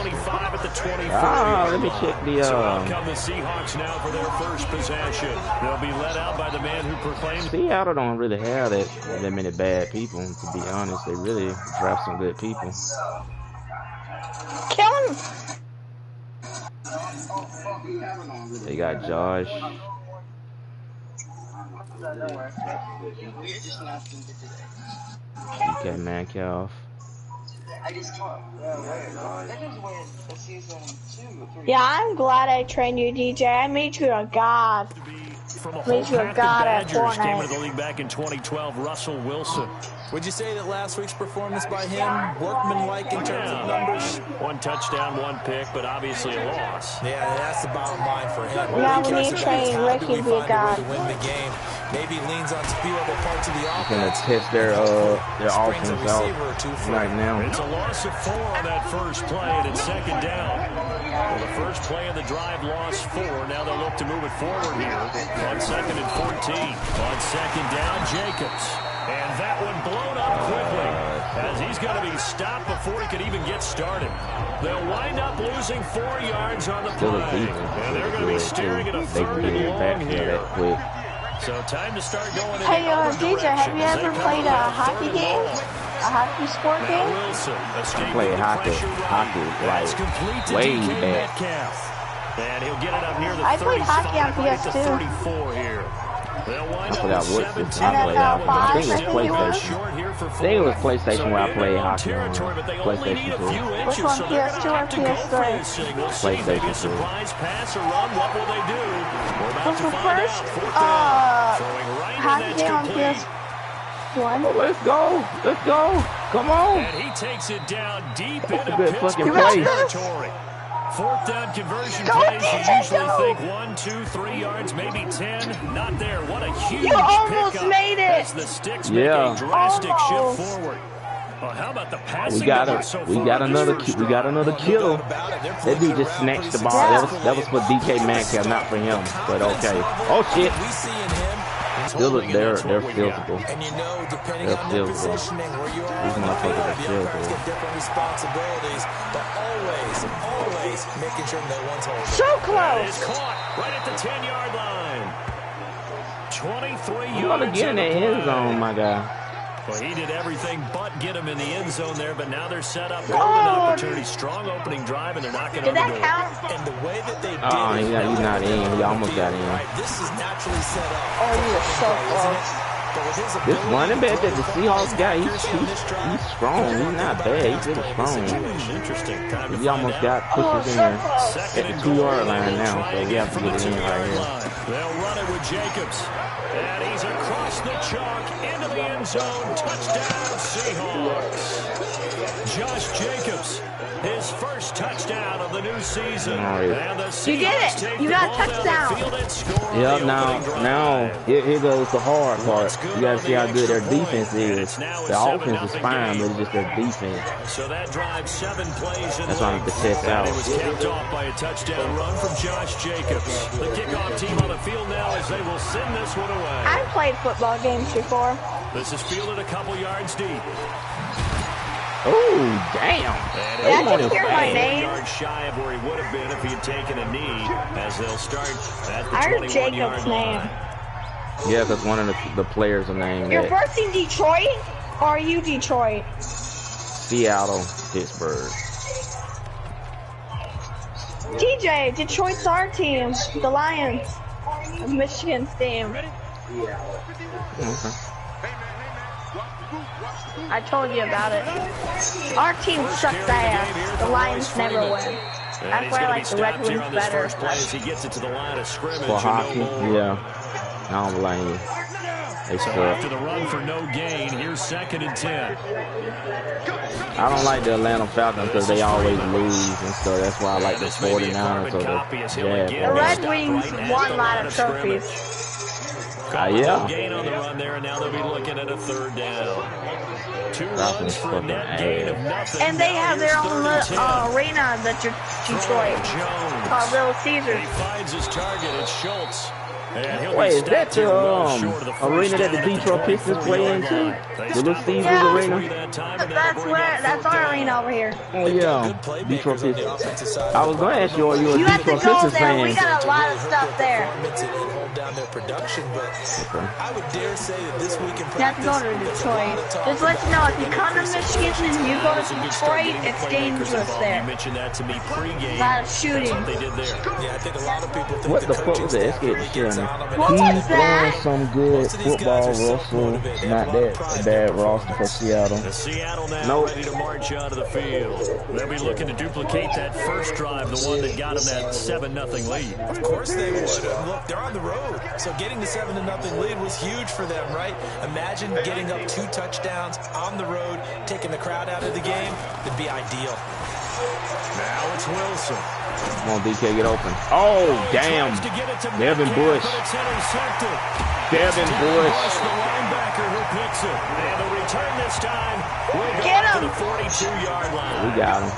Let me check the. So out come the Seahawks now for their first possession. They'll be led out by the man who proclaimed. Seattle don't really have that many bad people. To be honest, they really draft some good people. Kill him. They got Josh. DK Metcalf. Yeah, I'm glad I trained you, DJ. I made you a god. Made you a god at Fortnite. Came into the league back in 2012. Russell Wilson. Would you say that last week's performance by him, workmanlike in terms of numbers? 1 touchdown, 1 pick, but obviously a loss. Yeah, that's the bottom line for him. Yeah, we need to train Ricky to be a god. To win the game. Maybe leans on a few other parts of the offense. Gonna test their offense out right now. It's a loss of 4 on that first play, and it's second down. Well, the first play of the drive lost 4. Now they'll look to move it forward here on 2nd and 14. On second down, Jacobs. And that one blown up quickly as he's going to be stopped before he could even get started. They'll wind up losing 4 yards on the play. And they're going to be staring at a 3rd and long here. So time to start going. Hey, DJ, have you ever played a hockey game? A hockey sport game? I played hockey like way back. And he'll get it up near the I played hockey on PS2. 34 here. I forgot what system I played out. I think it was PlayStation. I think it was PlayStation where I played hockey on. PlayStation 2. Which one, PS2 or PS3? PlayStation 2. What's the first hockey game on PS1? Oh, let's go! Let's go! Come on! And he takes it down deep into Pittsburgh territory. 4th down conversion plays, you usually think 1, 2, 3 yards, maybe 10. Not there. What a huge You almost pickup made it. as the sticks make a drastic shift forward. Well, how about the passing? We got another kill. That dude just snatched the ball. That was for DK Metcalf, not for him. But okay. Oh shit. They're physical. And you know, depending on their positioning, where you are on the field, the other guys get different responsibilities, but always making sure no one's holding. So close. That is caught right at the 10-yard line. 23 yards. I'm gonna get in the end zone, my guy. Well, he did everything but get him in the end zone there, but now they're set up. Golden opportunity, strong opening drive, and they're knocking on the door. Did that count? And the way that they did he's not in. He almost got in. Right, this is naturally set up. Oh, you were so close. This running back that the Seahawks got, he's strong. He's not bad. He's really strong. Interesting. He almost got pushes in there at the 2-yard line now, so we have to get it in right here. They'll run it with Jacobs. And he's across the chalk into the end zone. Touchdown, Seahawks. Josh Jacobs, his first touchdown of the new season. And the You did it. You got a touchdown. Yep, now here goes the hard part. You got to see how good their defense is. The offense is fine, but it's just their defense. So that drive 7 plays in. That's why I have to test out. It was capped off by a touchdown run from Josh Jacobs. The kickoff team on the field now as they will send this one away. I played football games before. This is fielded a couple yards deep. Oh, damn. Did I just hear my name? Yards shy of where he would have been if he had taken a knee as they'll start at the I heard 21-yard Jacob's name. line. Yeah, because one of the players are named You're that. first in Detroit? Or are you Detroit? Seattle, Pittsburgh. TJ, Detroit's our team. The Lions. Michigan's team. Okay. I told you about it. Our team sucks ass. The Lions never win. That's why I like the Red Wings better. He gets it to the line of scrimmage. For hockey, yeah. I don't blame you. They So suck. after the run for no gain, here's 2nd and 10. I don't like the Atlanta Falcons because they always lose and stuff. That's why I like the 49ers. The Red Wings won a lot of trophies. Yeah. Gain on the run there, and now they'll be looking at a 3rd down. 2 runs for a net gain of nothing. And they have their own arena that Detroit called Little Caesars. He finds his target. It's Schultz. Wait, is that the arena that the Detroit Pistons play in too? The Little Caesars Arena? That's our arena over here. Oh yeah, Detroit Pistons. I was going to ask you, are you a You have to Detroit go Pistons there. We fan? got a lot of stuff there. Down their production, but I would dare say that this week in You have to go to Detroit. Just let you know, if you come to Michigan and you go to Detroit, it's dangerous there. You mentioned that to me pregame. A lot of shooting. They did there. Yeah, I think a lot of people think What the fuck was that? It's getting scary. What was He's that? throwing some good football, Russell. Not that bad roster for Seattle. The Seattle now ready to march out of the field. They'll be looking to duplicate that first drive, the one that got them that 7-0 lead. Of course they would. Look, they're on the road. So getting the 7-0 lead was huge for them, right? Imagine getting up 2 touchdowns on the road, taking the crowd out of the game. It'd be ideal. Now it's Wilson. Come on, DK, get open. Oh, damn. Devin Bush. Devin Bush. The linebacker who picks it. And the return this time will go Get to him. the 42-yard line. We got him.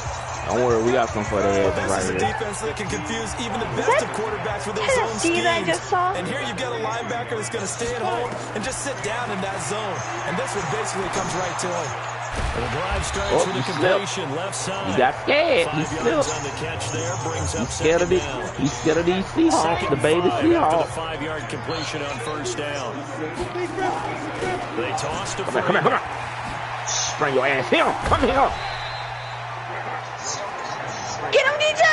Don't worry, we got some for their ass This right is a here. defense that can confuse even the best of quarterbacks with their Is that zone Steve I schemes. just saw? And here you've got a linebacker that's going to stay at home and just sit down in that zone. And this one basically comes right to him. The drive starts Oh, with he a slipped. completion left side. He got scared. He 5 yards slipped. on the catch there brings up He's scared of second down. He's scared of these Seahawks, the baby After the Seahawks. 5-yard completion on first down. They toss to Come on. Bring your ass here. Come here. Get him, DJ!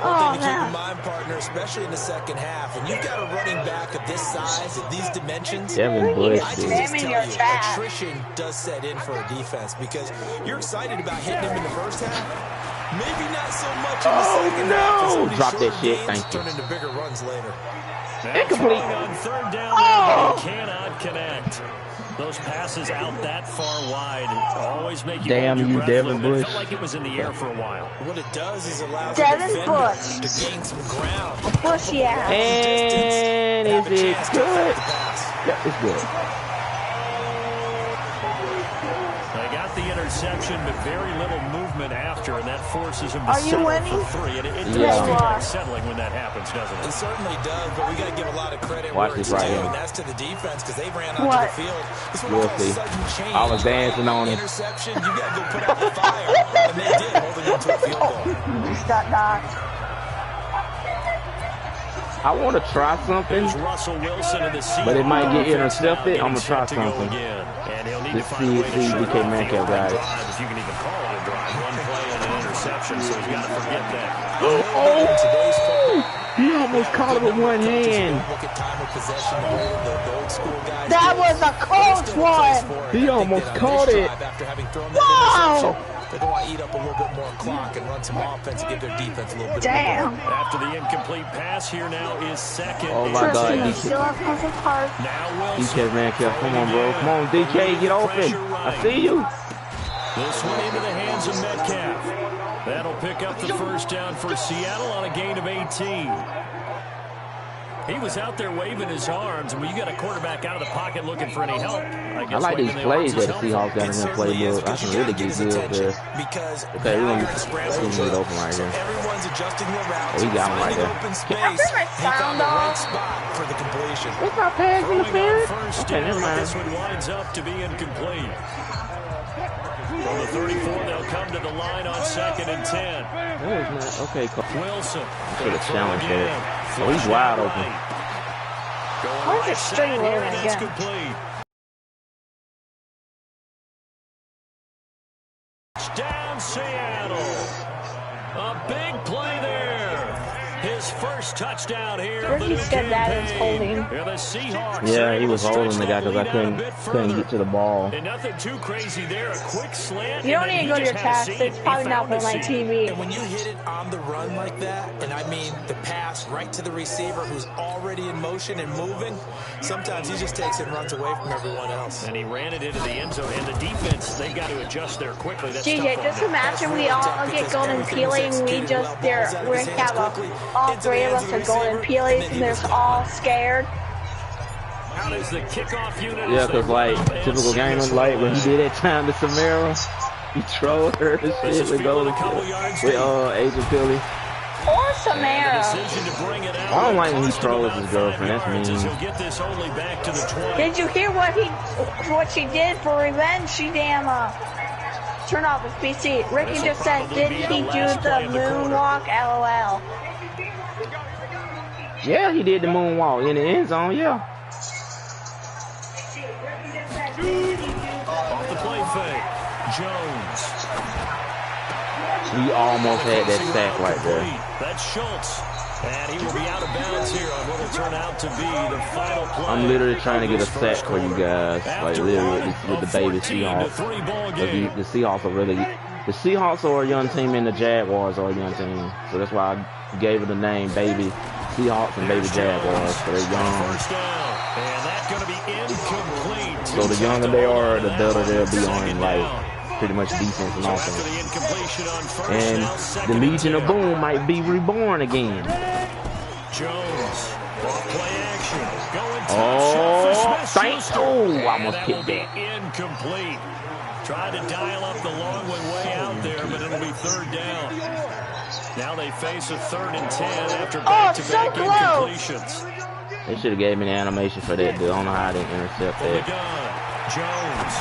Oh, Thing to keep in man. mind, partner, especially in the second half, and you've got a running back of this size, of these dimensions. Devin Bush, I dude. just Damn, tell you're you, fat. attrition does set in for a defense because you're excited about hitting him in the first half. Maybe not so much in the second half. no. Some of these Drop that short shit. gains Thank you. turn into bigger runs later. Incomplete. On third down, Oh. they cannot connect. Those passes out that far wide always make you Damn hold your you, breath Devin a little bit. It Bush. felt like it was in the air for a while. What it does is allows Devin the defender Bush. to gain some ground. Bushy ass. And Have is a it chance to good? affect the pass. Yeah, it's good. They got the interception, but very little movement after, and that forces him to settle for 3. And it does feel like settling when that happens, doesn't it? It certainly does, but we got to give a lot of credit where it's right due, here. and that's to the defense because they ran onto the field. This is what we call sudden change. I was dancing on it. Interception, you got to go put out the fire, and they did, holding them to a field goal. Just got knocked. I want to try something, but it might get intercepted. I'm going to try something. Just see DK Metcalf got it. If you can even call it a drive, one play and an interception, so he's got to forget that. Oh! He almost caught it with one hand. That was a close one. He almost caught it. Wow! They're going to eat up a little bit more clock and run some offense and give their defense a little bit Damn. more. After the incomplete pass, here now is second. Oh my God, DK. DK Metcalf, come on, bro. Come on, DK, get open. I see you. This one into the hands of Metcalf. That'll pick up the first down for Seattle on a gain of 18. He was out there waving his arms, and when you got a quarterback out of the pocket looking for any help, I like these plays that the Seahawks got in their playbook. I can really get good there. Okay, we're going to get open right here. Oh, he got him right there. That's my sound off. For the completion. What's my pass interference? Okay, never mind. This one winds up to be incomplete. From the 34, they'll come to the line on 2nd and 10. Okay, Wilson. Should have challenged that. Oh, he's wide open. Where's the string there again? Down Seattle. A big play there. His first touchdown here of the new campaign. The Seahawks. Yeah, he was holding the guy because I couldn't get to the ball. And nothing too crazy there. A quick slant. You don't need to go to your task. It's probably not for my TV. And when you hit it on the run like that, and I mean the pass right to the receiver who's already in motion and moving, sometimes he just takes it and runs away from everyone else. And he ran it into the end zone. And the defense, they've got to adjust there quickly. That's DJ, just imagine we all get Golden Peely and we have all 3 of us are Golden Peely and they're all scared. How does the kickoff unit? Yeah, because like typical gaming, like when he did that time to Samara, he trolled her and shit with Golden with Agent Peely. Or Samara. I don't like when he trolls his girlfriend. That's mean. Did you hear what she did for revenge? She turn off his PC. Ricky just said, did he do the moonwalk? LOL. Yeah, he did the moonwalk in the end zone. Yeah. Off the play fake, Jones. He almost had that sack right there. That's Schultz. And he will be out of bounds here on what will turn out to be the final play. I'm literally trying to get a sack for you guys. Like literally with the baby Seahawks. The Seahawks are really, the Seahawks are a young team and the Jaguars are a young team. So that's why I gave it the name Baby Seahawks and Baby Jaguars. So they're young. So the younger they are, the better they'll be on like pretty much defense and offense. And the Legion of Boom might be reborn again. Jones, play action. I almost hit that. Incomplete. Tried to dial up the long way out there, but it'll be 3rd down. Now they face a 3rd and 10 after back-to-back incompletions. They should have gave me the animation for that, dude. I don't know how they intercept that. Jones.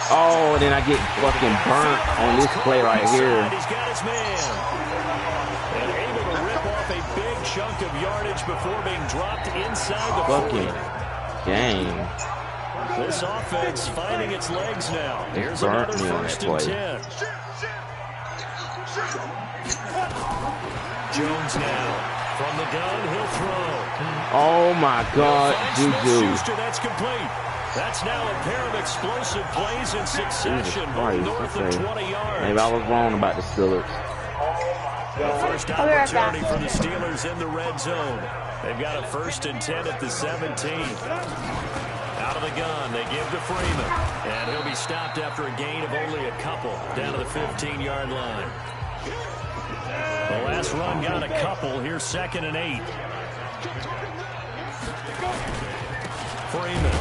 Oh, and then I get fucking burnt on this play right here. He's got his man. And able to rip off a big chunk of yardage before being dropped inside the fucking game. This offense finding its legs now. Here's another 1st and 10. Jones now from the gun, he'll throw. Oh my God, Juju. That's complete. That's now a pair of explosive plays in succession, north of 20 yards. Maybe I was wrong about the Steelers. The first opportunity for the Steelers in the red zone. They've got a 1st and 10 at the 17. Out of the gun, they give to Freeman. And he'll be stopped after a gain of only a couple down to the 15-yard line. The last run got a couple. Here's 2nd and 8. Freeman.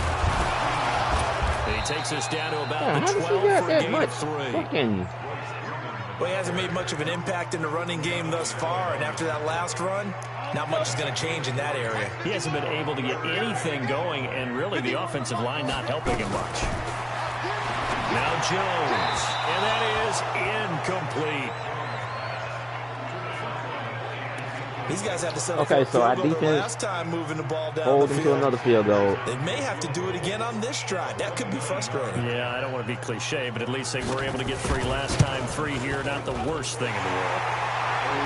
He takes us down to about the 12 for a gain of 3. Well, he hasn't made much of an impact in the running game thus far, and after that last run, not much is going to change in that area. He hasn't been able to get anything going, and really the offensive line not helping him much. Now Jones, and that is incomplete. These guys have to settle okay, so our defense last time moving the ball down hold the them field. to another field goal. They may have to do it again on this drive. That could be frustrating. Yeah, I don't want to be cliche, but at least they were able to get 3 last time. 3 here, not the worst thing in the world.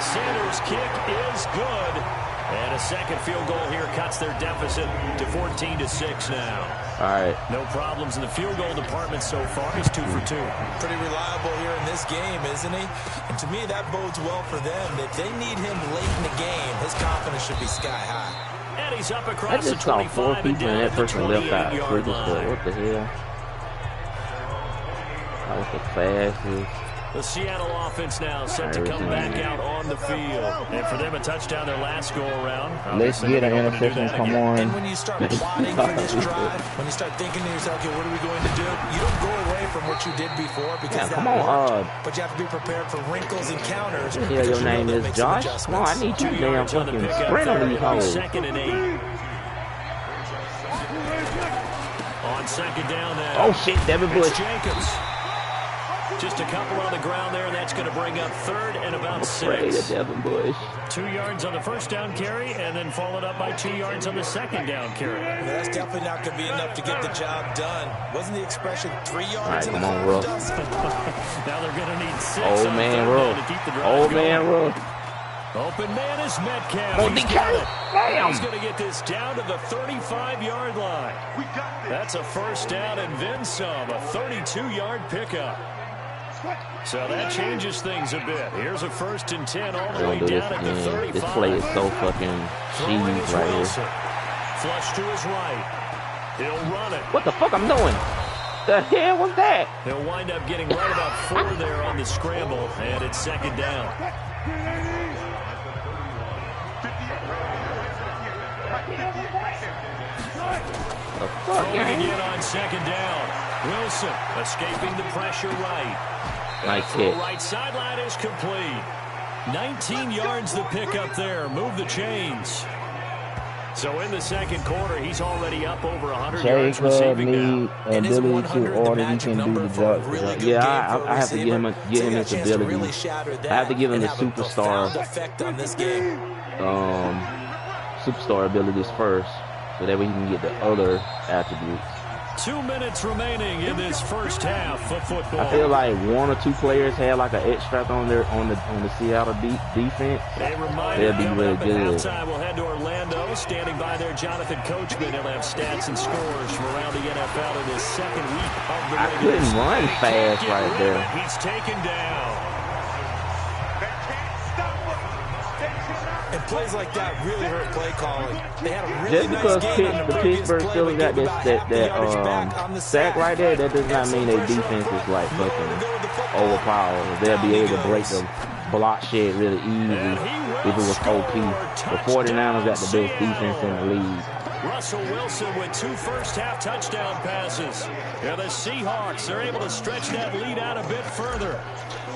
Sanders' kick is good. And a second field goal here cuts their deficit to 14-6 now. All right. No problems in the field goal department so far. He's 2 for 2. Pretty reliable here in this game, isn't he? And to me, that bodes well for them. If they need him late in the game, his confidence should be sky high. And he's up I across the just saw 4 25 and people and down that at the person left out. 28-yard line. What the hell? That was the fastest. The Seattle offense now set to come back out on the field. And for them, a touchdown their last go-around. Let's get an interception, come on. And when you start plotting for this drive, when you start thinking to yourself, okay, what are we going to do? You don't go away from what you did before because come that on, worked. But you have to be prepared for wrinkles and counters. Yeah, your name is Josh? Come on, I need you damn fucking sprint on these hoes. 2nd and 8. On 2nd down now. Oh shit, Devin Bush. It's Jacobs. Just a couple on the ground there, and that's going to bring up 3rd and about 6. Devin Bush. 2 yards on the first down carry, and then followed up by 2 yards on the second down carry. That's definitely not going to be enough to get the job done. Wasn't the expression 3 yards? All right, come on, Russ. Now they're going to need 6. Old man Russ. To keep the drive Old going. man Russ. Open man is Metcalf. Oh, He's got it. Damn. He's going to get this down to the 35-yard line. That's a first down and then some. A 32-yard pickup. So that changes things a bit. Here's a 1st and 10 all the way down at the 35. This play is so fucking cheese right here. Flush to his right. He'll run it. What the fuck I'm doing? The hell was that? He'll wind up getting right about 4 there on the scramble, and it's 2nd down. Throwing again on 2nd down. Wilson escaping the pressure right. Nice hit. Right sideline is complete. 19 yards to pick up there. Move the chains. So in the 2nd quarter, he's already up over 100 yards receiving now. And ability to order, he can do the job. Yeah, I have to give him his ability. I have to give him the superstar abilities first, so that way he can get the other attributes. 2 minutes remaining in this first half of football. I feel like 1 or 2 players had like an X strap on the Seattle defense. They'll be really good. We'll head to Orlando. Standing by there, Jonathan Coachman. He'll have stats and scores from around the NFL in his 2nd week of the I couldn't run fast right there. He's taken down. And plays like that really hurt play calling. They had a Just really because nice game on the the previous Pittsburgh play, Steelers got that sack right there, that does not mean their defense is like fucking overpowered. They'll be able to break the block shed really easy if it was OP. The 49ers got the best defense in the league. Russell Wilson with 2 first-half touchdown passes. Yeah, the Seahawks are able to stretch that lead out a bit further.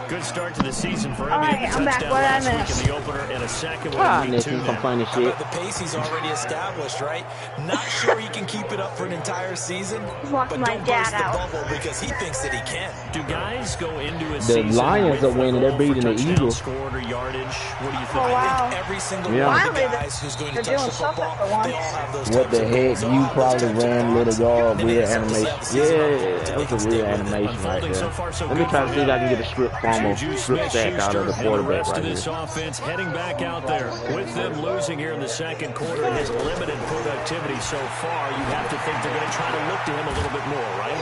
Good start to the season for him. Alright, I'm back. What I missed? In the opener and a second one in week 2 some funny shit. The pace he's already established, right? Not sure he can keep it up for an entire season, but Walking my don't dad burst the out. bubble because he thinks that he can. Do guys go into a The season Lions are with winning. a They're goal for beating the touchdown Eagles. Scored or yardage? What do you think? Oh, wow. I think every single Yeah. one of the Finally, guys who's going to they're touch doing the football, something for they once. all have those What types the of heck? goals. They all You have those probably types of ran talents. little yard And they weird just have to see animation. how the season Yeah, unfolds that if was they a can weird stay with it. animation right Unfolding so there. far, so Let me good try for to see if I can get a strip Juju sack out of the Smith-Schuster and the quarterback rest right of here. this offense heading back out there. With them losing here in the 2nd quarter, his limited productivity so far, you have to think they're going to try to look to him a little bit more, right?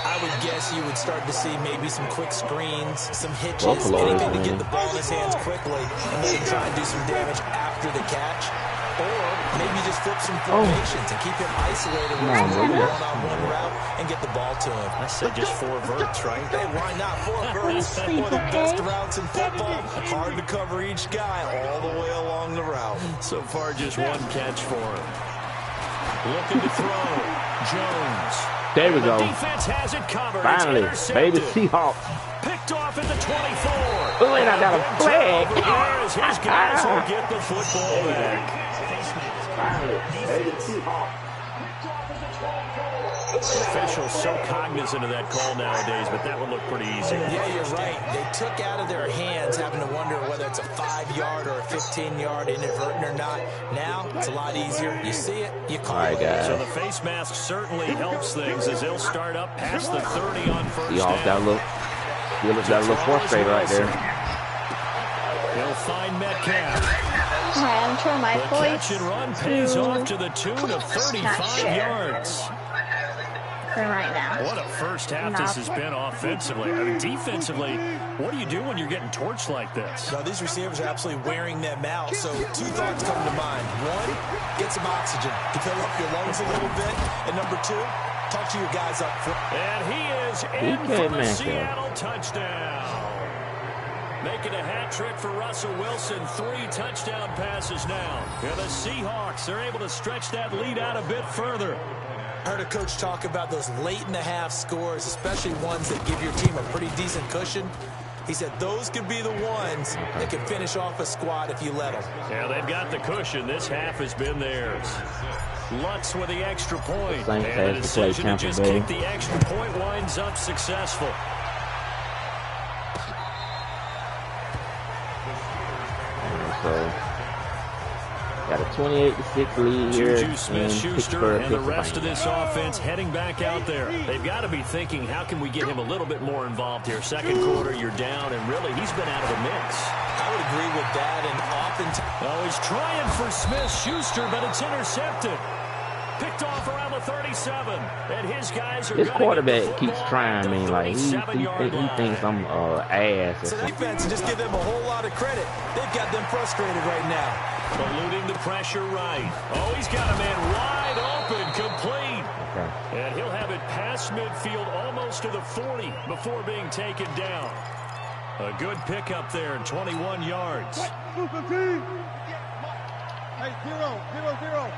I would guess you would start to see maybe some quick screens, some hitches, Buffalo is anything to get winning. the ball in his hands quickly and then try and do some damage after the catch. Or maybe just flip some formations and keep him isolated with a one-on-one route and get the ball to him. I said just 4 verts, right? Hey, why not 4 verts? One of the best routes in football. Hard to cover each guy all the way along the route. So far, just 1 catch for him. Looking to throw. Jones. There we go. Defense has it covered. Finally, baby Seahawks. Picked off at the 24. Oh, and I got a flag. His guys will get the football back. Finally, baby Seahawks. Officials so cognizant of that call nowadays, but that one looked pretty easy. Yeah, you're right. They took out of their hands having to wonder whether it's a 5-yard or a 15-yard, inadvertent or not. Now, it's a lot easier. You see it, you call it. Guys. So the face mask certainly helps things as they'll start up past the 30 on first Seahawks down. got a little frustrated right there. They'll find Metcalf. I'm trying my The catch and run pays off to the tune of 35 yards. Right now. What a first half this has been offensively. I mean, defensively, what do you do when you're getting torched like this? Now, these receivers are absolutely wearing them out. So 2 thoughts come to mind. 1, get some oxygen to fill up your lungs a little bit. And number 2, talk to your guys up front. And he is in for the Seattle touchdown. Making a hat trick for Russell Wilson. 3 touchdown passes now. And the Seahawks are able to stretch that lead out a bit further. Heard a coach talk about those late-in-the-half scores, especially ones that give your team a pretty decent cushion. He said those could be the ones that can finish off a squad if you let them. Yeah, they've got the cushion. This half has been theirs. Lutz with the extra point. And the decision to just kick the extra point winds up successful. So got a 28-6 lead here in Pittsburgh, and the rest of this offense heading back out there. They've got to be thinking, how can we get him a little bit more involved here? Second quarter, you're down, and really, he's been out of the mix. I would agree with that, and oftentimes... Oh, he's trying for Smith-Schuster, but it's intercepted. Picked off around the 37, and his guys are his quarterback keeps trying. I mean, like, he thinks I'm ass. So the defense, just give them a whole lot of credit. They've got them frustrated right now. Eluding the pressure right. Oh, he's got a man wide open, complete. Okay. And he'll have it past midfield almost to the 40 before being taken down. A good pickup there, 21 yards. Hey, 0-0-0.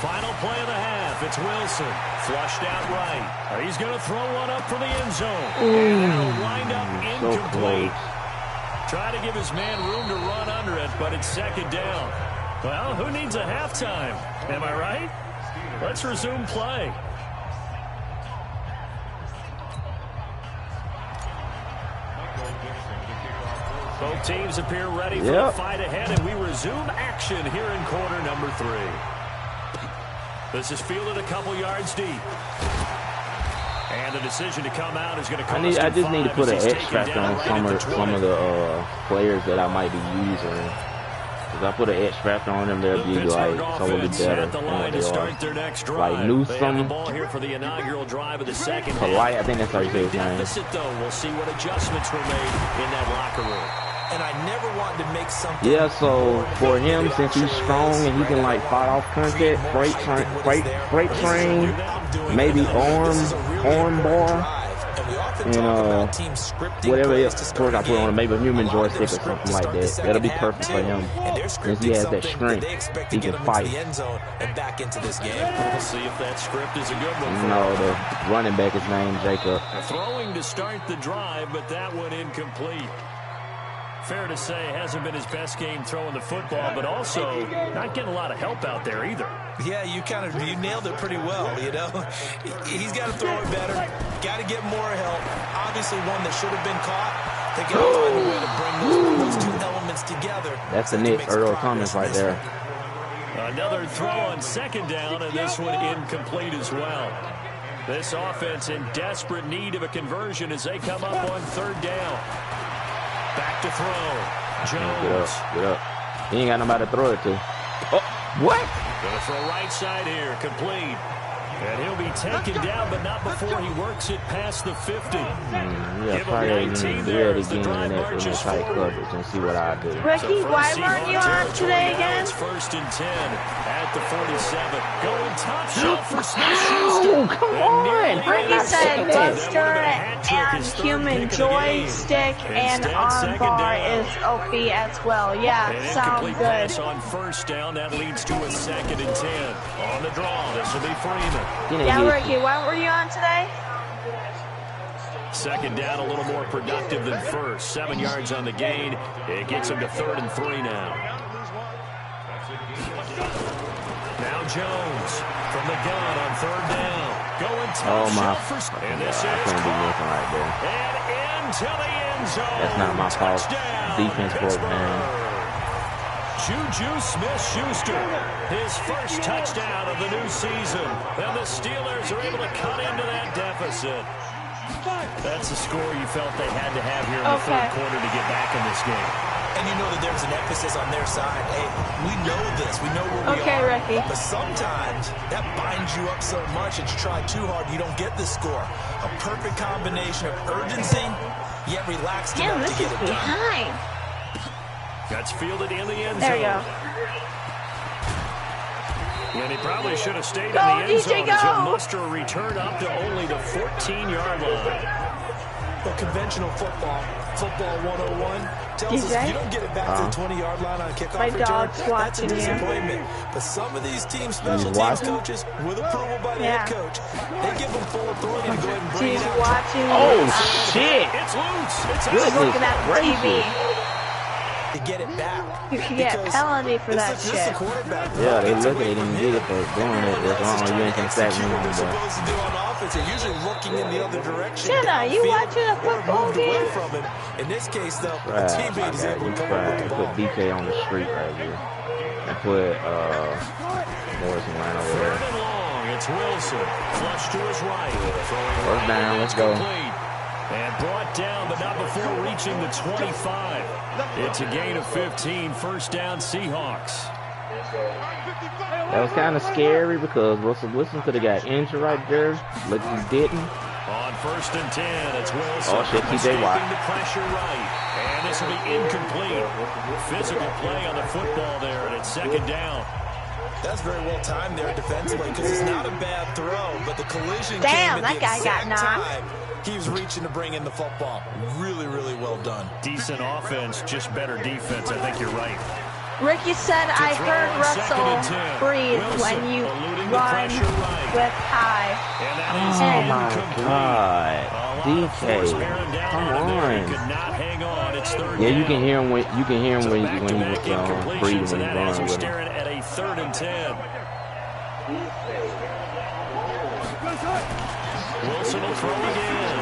Final play of the half. It's Wilson. Flushed out right. He's going to throw one up for the end zone. And that'll wind up incomplete. Try to give his man room to run under it, but it's second down. Well, who needs a halftime? Am I right? Let's resume play. Both teams appear ready for the fight ahead, and we resume action here in quarter number 3. This is fielded a couple yards deep. And the decision to come out is going to cost I just need to put an extract on some of the players that I might be using. If I put an extract on them, they'll be like totally better than what they are. Like Newsome, Polite, I think that's how you say his name. We'll see what adjustments were made in that locker room. And I never wanted to make something. Yeah, so for him, since he's strong and he can like fight off contact, freight train, maybe arm bar, and whatever else I put on, maybe a human joystick or something like that. That'll be perfect for him. Since he has that strength, he can fight. We'll see if that script is a good one. No, the running back is named Jacob. Throwing to start the drive, but that one incomplete. Fair to say, hasn't been his best game throwing the football, but also not getting a lot of help out there either. Yeah, you nailed it pretty well, you know. He's got to throw it better. Got to get more help. Obviously, one that should have been caught. They got to find a way to bring those 2 elements together. That's the Nick Earl Thomas right there. Another throw on second down, and this one incomplete as well. This offense in desperate need of a conversion as they come up on third down. Back to throw. Jones. Get up. He ain't got nobody to throw it to. Oh, what? Gonna throw right side here. Complete. And he'll be taken down, but not before he works it past the 50. Yeah, probably do it again in that tight coverage and see what I do. Ricky, why weren't you on today again? It's 1st and 10 at the 47. Going top shot for Smith-Schuster. Oh, come on! Ricky said Buster and human joystick and armbar is OP as well. Yeah, sounds good. On 1st down, that leads to a 2nd and 10. On the draw, this will be Freeman. Yeah, Ricky, why were you on today? 2nd down, a little more productive than 1st. 7 yards on the gain. It gets him to 3rd and 3 now. Now Jones from the gun on 3rd down. Going top shot for and this is right there. And into the end zone. That's not my fault. Defense broke down. Juju Smith-Schuster, his first touchdown of the new season. And the Steelers are able to cut into that deficit. That's the score you felt they had to have here in the 3rd quarter to get back in this game. And you know that there's an emphasis on their side. Hey, we know this. We know where we are. Ricky. But sometimes that binds you up so much that you try too hard, you don't get the score. A perfect combination of urgency, yet relaxed enough to get it done. Behind. That's fielded in the end zone. There you go. And he probably should have stayed in the end zone as he'll muster a return up to only the 14-yard line. Well, conventional football 101, tells us you don't get it back to the 20-yard line on kickoff My return. dog's That's a watching disappointment. But some of these special teams coaches, with approval by the head coach, they give them full authority to go ahead and bring it out. Watching shit! It's loose. He's looking at the TV. To get it back. You can get a penalty for that shit. Yeah, they look at it and get it for doing it. As long as you ain't gonna sack me on they're supposed to do on offense. They're usually looking in the other direction. Jenna, you watching a football game? From him. In this case, though, a teammate is able to come up with the ball. Put BK on the street right here. And put Morrison right over there. It's Wilson. Flush to his right. 1st down, let's go. And brought down, but not before reaching the 25. It's a gain of 15. 1st down, Seahawks. That was kind of scary because Russell Wilson could have got injured right there. Look, he didn't. On 1st and 10, it's Wilson. Oh, shit, TJ Watt. The pressure right. And this will be incomplete. Physical play on the football there, and it's 2nd down. That's very well timed there defensively because it's not a bad throw, but the collision Damn, came that at the guy got exact time. He was reaching to bring in the football. Really, really well done. Decent offense, just better defense. I think you're right. Ricky said, I heard Russell breathe when you run with high. Oh my God, DK, come on. Yeah, you can hear him when he's breathing when he's running with him. At a 3rd and 10. Wilson will throw again.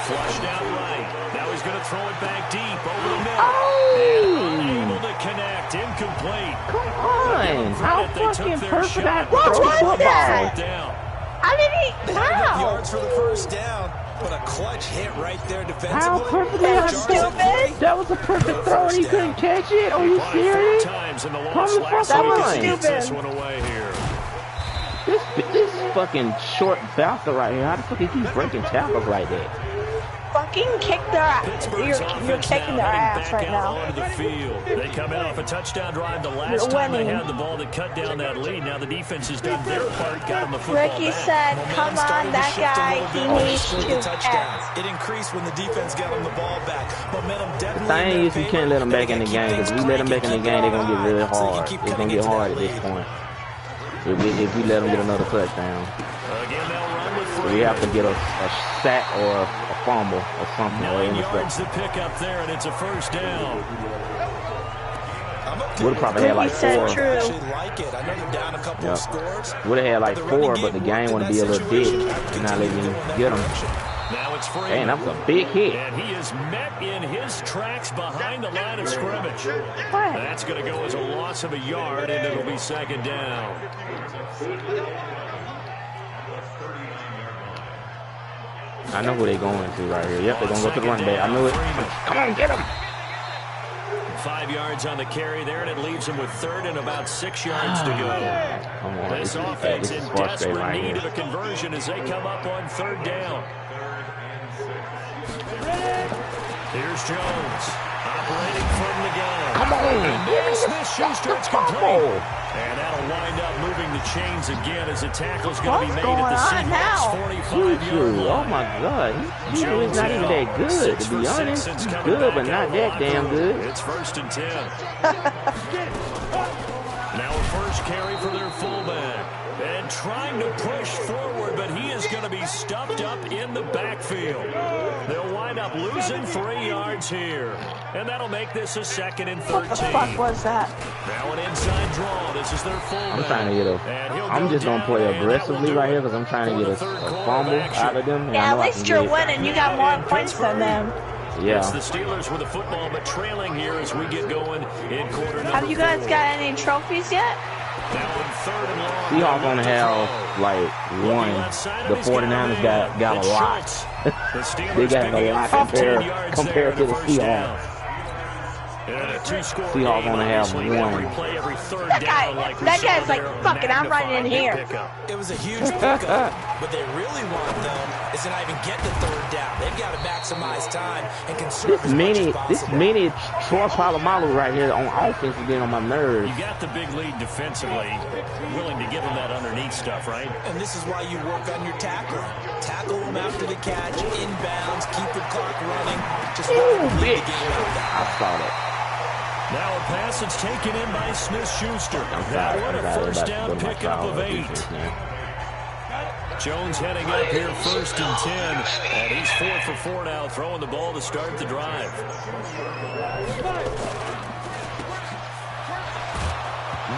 Flushed out right. Now he's going to throw it back deep over the middle. And unable to connect. Incomplete. Come on. How fucking perfect I What was that? Down. How did he? How? Yards for the 1st down. What a clutch hit right there defensively. How perfectly I stupid? That was a perfect throw and he couldn't catch it. Are you serious? Come the fuck on. This one away here. This fucking short bouncer right here. How the fuck he keep breaking tackles like that? Fucking kick their ass. You're kicking their ass right now. Onto the field. They come in off a touchdown drive the last time they had the ball to cut down that lead. Now the defense has done their part, got them the football Ricky said, come on, that guy, he needs to touchdowns. It increased when the defense got him the ball back. Momentum definitely. The thing is, you can't let them back in the game. Because if we let them back in the game, they're going to get really hard. It's going to get hard at this point. If we let them get another touchdown. We have to get a sack or a fumble or something. 9 yards to pick up there, and it's a 1st down. Would have probably had like 4. Would have had like 4, but the game would be a little big. And not letting him get them. Now it's free. Damn, that was a big hit. And he is met in his tracks behind the line of scrimmage. That's going to go as a loss of a yard, and it'll be 2nd down. I know who they're going to right here. Yep, they're going to go to the running back. I knew it. Come on, get him. 5 yards on the carry there, and it leaves him with 3rd and about 6 yards to go. This offense in desperate need of a conversion as they come up on 3rd down. Here's Jones operating from the gun. Come on. And Smith-Schuster, it's complete. And that'll wind up moving the chains again as a tackle's going to be made at the Seahawks 45-yard line. Oh, my God. He's not even that good, to be honest. He's good, but not that damn good. It's 1st and 10. Now a first carry for their fullback. And trying to push forward, but he is going to be stuffed up in the backfield. They'll wind up losing 3 yards here. And that'll make this a 2nd and 13. What the fuck was that? Now an inside draw. This is their fullback. I'm trying to get I'm just going to play aggressively right here because I'm trying to get a fumble out of them. Yeah, at least you're winning. You got more points than them. Yeah. It's the Steelers with the football, but trailing here as we get going in quarter number 4. Have you guys got any trophies yet? Now on 3rd and long. Seahawks going to have, like, one. The 49ers got a lot. They got a lot compared to the Seahawks. Seahawks going to have one. That guy's like, fuck it, I'm right in here. It was a huge pickup. What they really want, though, is to not even get the 3rd down. They've got to maximize time and conserve as much as possible. This mini Troy Polamalu right here on offense is getting on my nerves. You got the big lead defensively, willing to give them that underneath stuff, right? And this is why you work on your tackling. Tackle them after the catch, inbounds, keep the clock running. Just complete the game out that. I saw that. Now a pass that's taken in by Smith-Schuster. That one a first down pickup of 8. Jones heading up here 1st and 10. And he's 4 for 4 now, throwing the ball to start the drive.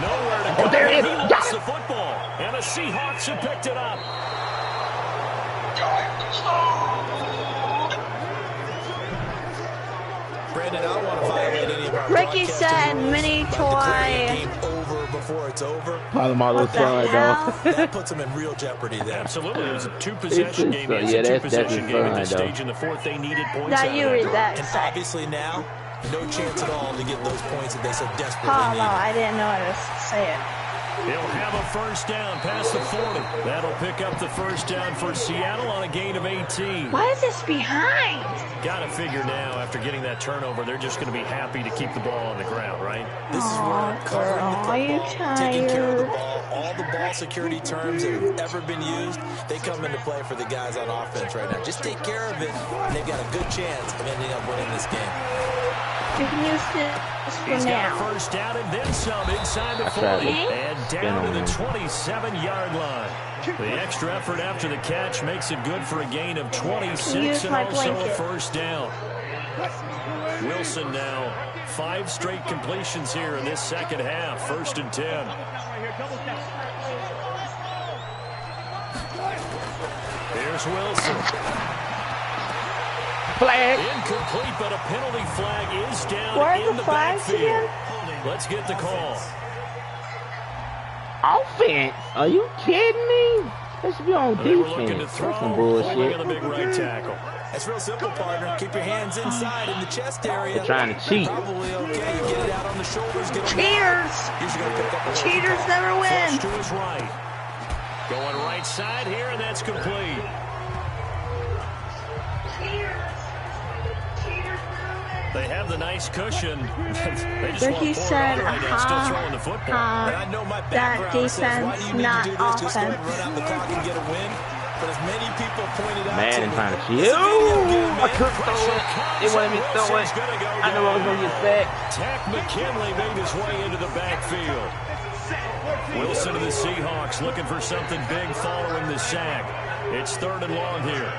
Nowhere to go. There it is. He lost the football. And the Seahawks have picked it up. Brandon, I don't want to violate any of our Ricky said mini toy. Over before it's over. Polamalu's son, though. That puts him in real jeopardy there. Absolutely. It was a 2-possession game. It's a 2-possession game at this stage. In the 4th, they needed points. Now you read that. And obviously now, no chance at all to get those points that they so desperately need. Oh, no, I didn't know how to say it. He'll have a first down past the 40. That'll pick up the first down for Seattle on a gain of 18. Why is this behind? Got to figure now, after getting that turnover, they're just going to be happy to keep the ball on the ground, right? This is where covering the football, taking care of the ball, all the ball security terms that have ever been used, they come into play for the guys on offense right now. Just take care of it, and they've got a good chance of ending up winning this game. You can use this for He's now. got a first down and then some inside the 40 and down to the 27-yard line. The extra effort after the catch makes it good for a gain of 26 and also a first down. Wilson now 5 straight completions here in this second half. 1st and 10. Here's Wilson. Flag. Incomplete, but a penalty flag is down Where are in the the flags backfield. again? Let's get the call. Offense? Are you kidding me? They should be on They were looking to defense. throw That's some bullshit. on the big right tackle. That's real simple, partner. Keep your hands inside in the chest area. They're trying to cheat. Probably okay. You get it out on the shoulders. Get them Cheaters! Cheaters never win. To his right. Going right side here, and that's complete. They have the nice cushion. They just Ricky said, right now, still throwing the football. And I know my that background says, why do defense, you need not to do this? Just go ahead and offense. run out the clock and get a win. But as many people pointed out Madden to trying to me, cheat. it's a video game, I man. couldn't throw it. They wanted me to throw it. I knew I was going to get sacked. Tack McKinley made his way into the backfield. Wilson of the Seahawks looking for something big following the sack. It's 3rd and long here.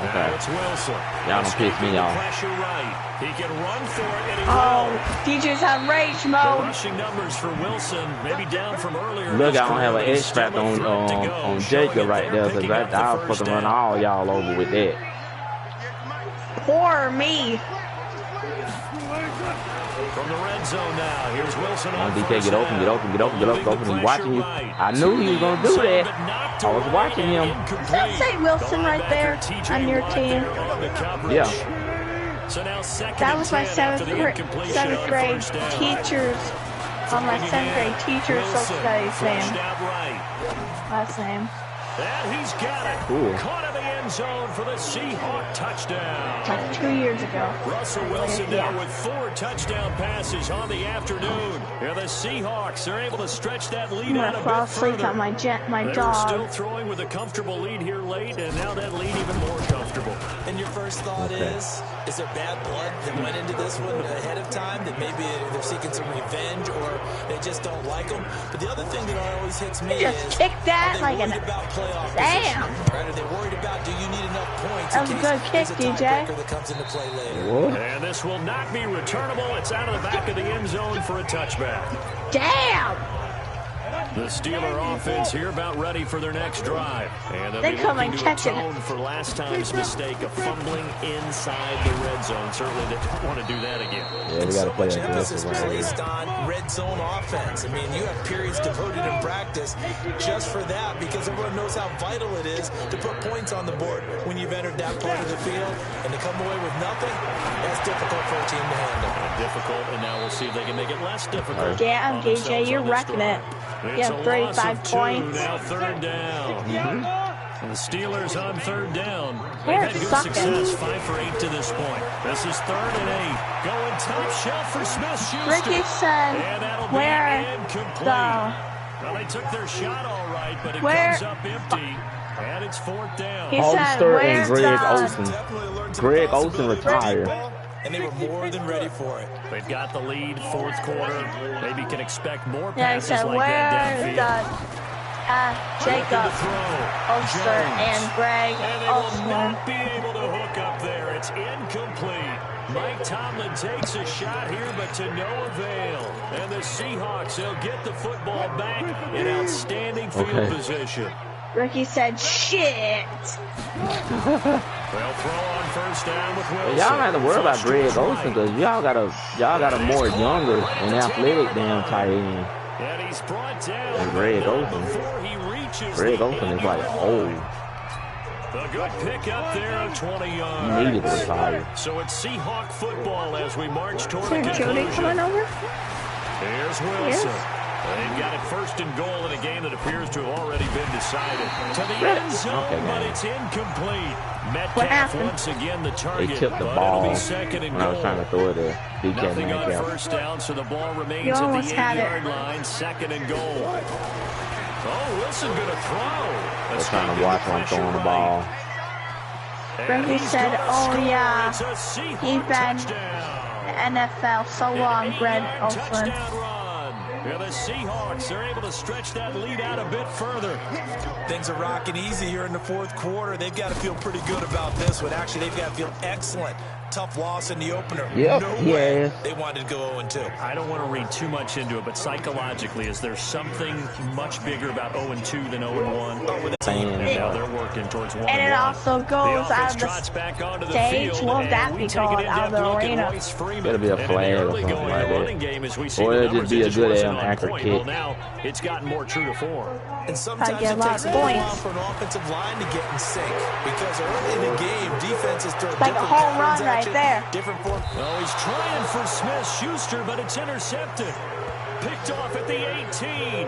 Okay. Now it's Wilson. Y'all don't piss me off. Pressure right. He can run for it, and he will. DJ's on rage The mode. rushing numbers for Wilson, maybe down from earlier. Look, I don't have an X strap on Jacob right there, because I'll fucking run all y'all over with that. Poor me. From the red zone now, here's Wilson Come on, on DK, get open, get open, get open, get open, get open. He's watching you. I knew he was going to do that. I was watching him. Don't say Wilson right there on your team. Yeah. So now second That was my seventh grade teacher's, on my 7th grade teacher's social studies name. Last name. And he's got it. Cool. Caught in the end zone for the Seahawk touchdown. Like 2 years ago. Russell Wilson now with 4 touchdown passes on the afternoon. And the Seahawks are able to stretch that lead out a bit further. I'm gonna fall asleep on my dog. Still throwing with a comfortable lead here late, and now that lead even more comfortable. And your first thought is there bad blood that went into this one ahead of time, that maybe they're seeking some revenge or they just don't like them? But the other thing that always hits me just kick that like an damn. Right? Are they worried about, do you need enough points? That was a good kick, DJ. That comes into play later. And this will not be returnable. It's out of the back of the end zone for a touchback. Damn! The Steeler offense here about ready for their next drive. And they come and catch it. For last time's mistake of fumbling inside the red zone. Certainly they don't want to do that again. Yeah, we got to play that emphasis placed on red zone offense. I mean, you have periods devoted in practice just for that, because everyone knows how vital it is to put points on the board when you've entered that part of the field. And to come away with nothing, that's difficult for a team to handle. Difficult, and now we'll see if they can make it less difficult. Damn, DJ, you're wrecking it. You have 35 points. Now third down. And the Steelers on third down. They've They're had good sucking. success, 5 for 8 to this point. This is 3rd and 8. Going top shelf for Smith-Schuster. Ricky said, where the... Well, they took their shot all right, but it comes up empty. And it's 4th down. He said, where's Greg the... Olsen. Greg Olsen retired. And they were more than ready for it. They've got the lead, 4th quarter. Maybe can expect more Yeah, he passes said, like where's that the... Jacob Oster and Greg And they will Oster. not be able to hook up there. It's incomplete. Mike Tomlin takes a shot here, but to no avail. And the Seahawks, they'll get the football back in outstanding field position. Ricky said, shit. They'll throw on first down with Wilson. Y'all don't have to worry about Greg Olsen, because y'all got a more younger and athletic damn tight end. And he's brought down And Greg Olsen. Greg Olsen is like old. A good pick up there of 20 yards. He needed to retire. So it's Seahawk football as we march toward Is a there Jody conclusion. coming over? Here's Wilson. They've got it 1st and goal in a game that appears to have already been decided. To the end zone, but it's incomplete. Metcalf once again the target. They tipped the but ball it'll be 2nd and when I was goal. trying to throw it there. Nothing on first down, so the ball remains at the 8-yard line. 2nd and goal. Oh, Wilson going to throw. They're trying to watch when I'm throwing the ball. Ricky said, oh yeah, he's been NFL so long, Greg Olsen. Yeah, the Seahawks are able to stretch that lead out a bit further. Things are rocking easy here in the 4th quarter. They've got to feel pretty good about this one. Actually, they've got to feel excellent. Tough loss in the opener. Yep, no way they wanted to go 0-2. I don't want to read too much into it, but psychologically, is there something much bigger about 0-2 than 0-1? And now they're working towards 1-1. And it also goes out of the stage. Won't that be called out of the arena? It'll be a flag or something like that. Or it'll just be a good accurate kick. Now it's gotten more true to form. And sometimes it takes a while for an offensive line to get in sync, because early in the game, defenses throw like a home run right there. Different form. Oh, he's trying for Smith-Schuster, but it's intercepted. Picked off at the 18.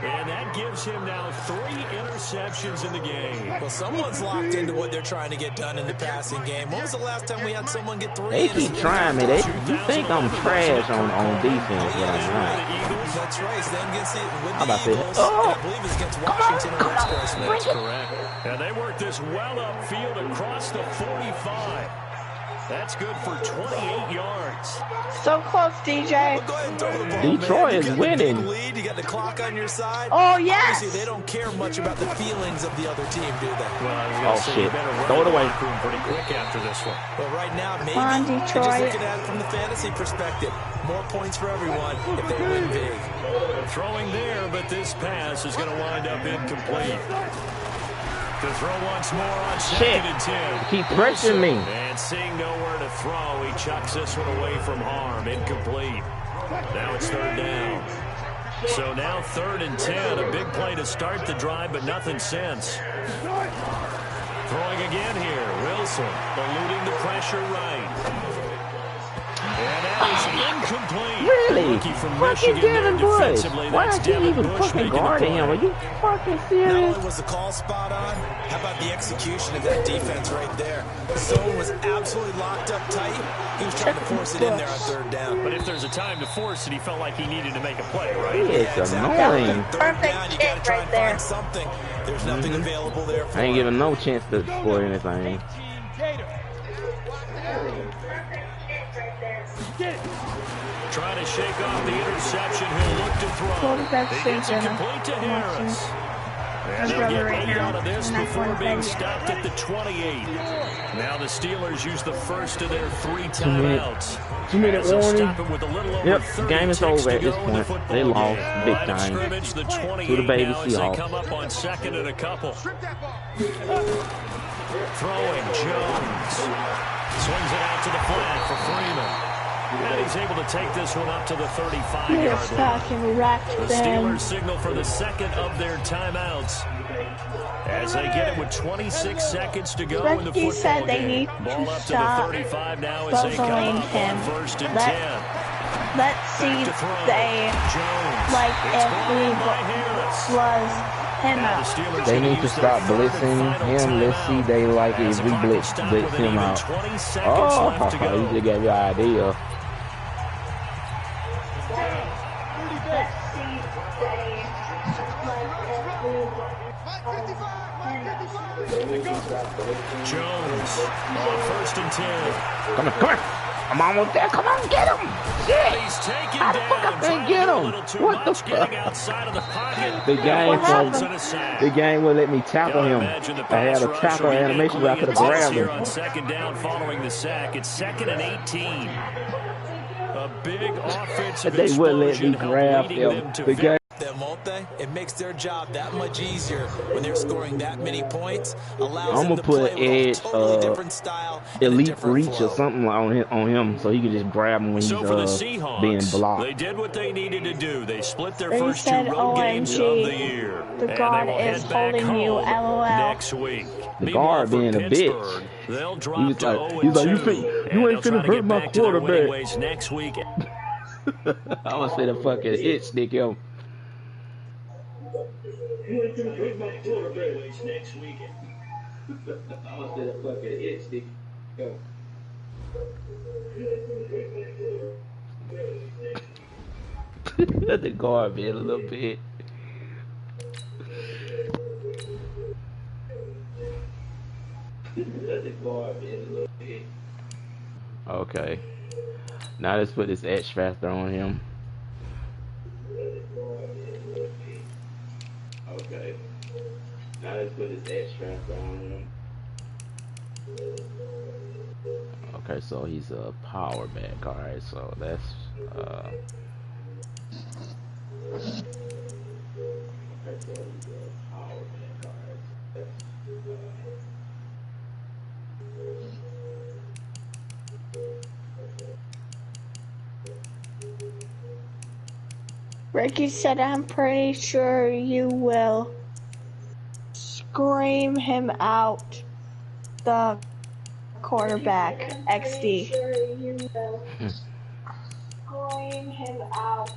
And that gives him now 3 interceptions in the game. Well, someone's locked into what they're trying to get done in the passing game. When was the last time we had someone get 3? They keep trying me. You think I'm trash on defense, but I'm not. That's right. Then against the How about Eagles, this? I believe it's against Washington or Express. That's correct. And they work this well upfield across the 45. That's good for 28 yards. So close, DJ. Well, go ahead and throw the ball, Detroit man. is You got winning. the big lead. You got the clock on your side. Oh, yes. Obviously, they don't care much about the feelings of the other team, do they? Well, I was Oh, gonna say shit. you better run Throw it the away. locker room pretty quick after this one. But right now, maybe Come on, they're just Detroit. looking at it from the fantasy perspective. More points for everyone if they win big. Throwing there, but this pass is going to wind up incomplete. To throw once more on 2nd and 10. Keep pressuring me. And seeing nowhere to throw, he chucks this one away from harm. Incomplete. Now it's 3rd down. So now 3rd and 10. A big play to start the drive, but nothing since. Throwing again here. Wilson eluding the pressure right. And that is incomplete. Really? From fucking Devin Bush. Why is he even fucking guarding him? Are you fucking serious? Not only was the call spot on, how about the execution of that defense right there? The zone was absolutely locked up tight. He was trying to force it in there on third down. But if there's a time to force it, he felt like he needed to make a play, right? It's annoying. Third down, you got to try and find something. There's nothing available there for I ain't giving no chance to score anything. Trying to shake off the interception. He'll look to throw. It's incomplete to Harris. And they'll get right out of this before being stopped at the 28. Now the Steelers use the first of their 3 timeouts. 2 minute warning. Stop it with a little over yep, the game is over at this point. They lost big time. To the baby Seahawks. Come up on 2nd and a couple. Throwing Jones. Swings it out to the flat for Freeman. And he's able to take this one up to the 35-yard line. The Steelers signal for the 2nd of their timeouts as they get it with 26 seconds to go in the football said they game. need Ball to up to stop the 35 now as they come up on 1st and 10. Let's see they, like, if we was him out. They need to stop blitzing him. Let's see they like if we blitz him out. Oh, you just gave me an idea. Jones on 1st and 10. Come on, come on. I'm almost there. Come on, get him. Shit. He's taken How the fuck I can't get him? What the fuck? The game wouldn't let me tackle him. I had a tackle animation where I could have grabbed him. On 2nd down following the sack. It's 2nd and 18. A big offensive They wouldn't let me grab him. The game. Them, won't they? It makes their job that much easier when they're scoring that many points. Allows I'm gonna put Edge, elite reach or something on him, so he can just grab him when he's being blocked. They did what they needed to do. They split their first 2 road games of the year. The guard is holding you, LOL. Next week. The guard being a bitch. They'll drop he's like, you ain't finna hurt my quarterback. Next week. I was finna fucking hit stick him. You ain't gonna hurt my quarterback next weekend. I was gonna fucking hit stick. Go. The guard bit a little bit. The guard bit a little bit. Okay. Now let's put this X factor on him. Okay. Now let's put this X factor on him. Okay, so he's a power back. Alright, so that's okay, so he's a power back. Alright. Ricky said, I'm pretty sure you will scream him out, the quarterback, XD. Scream him out,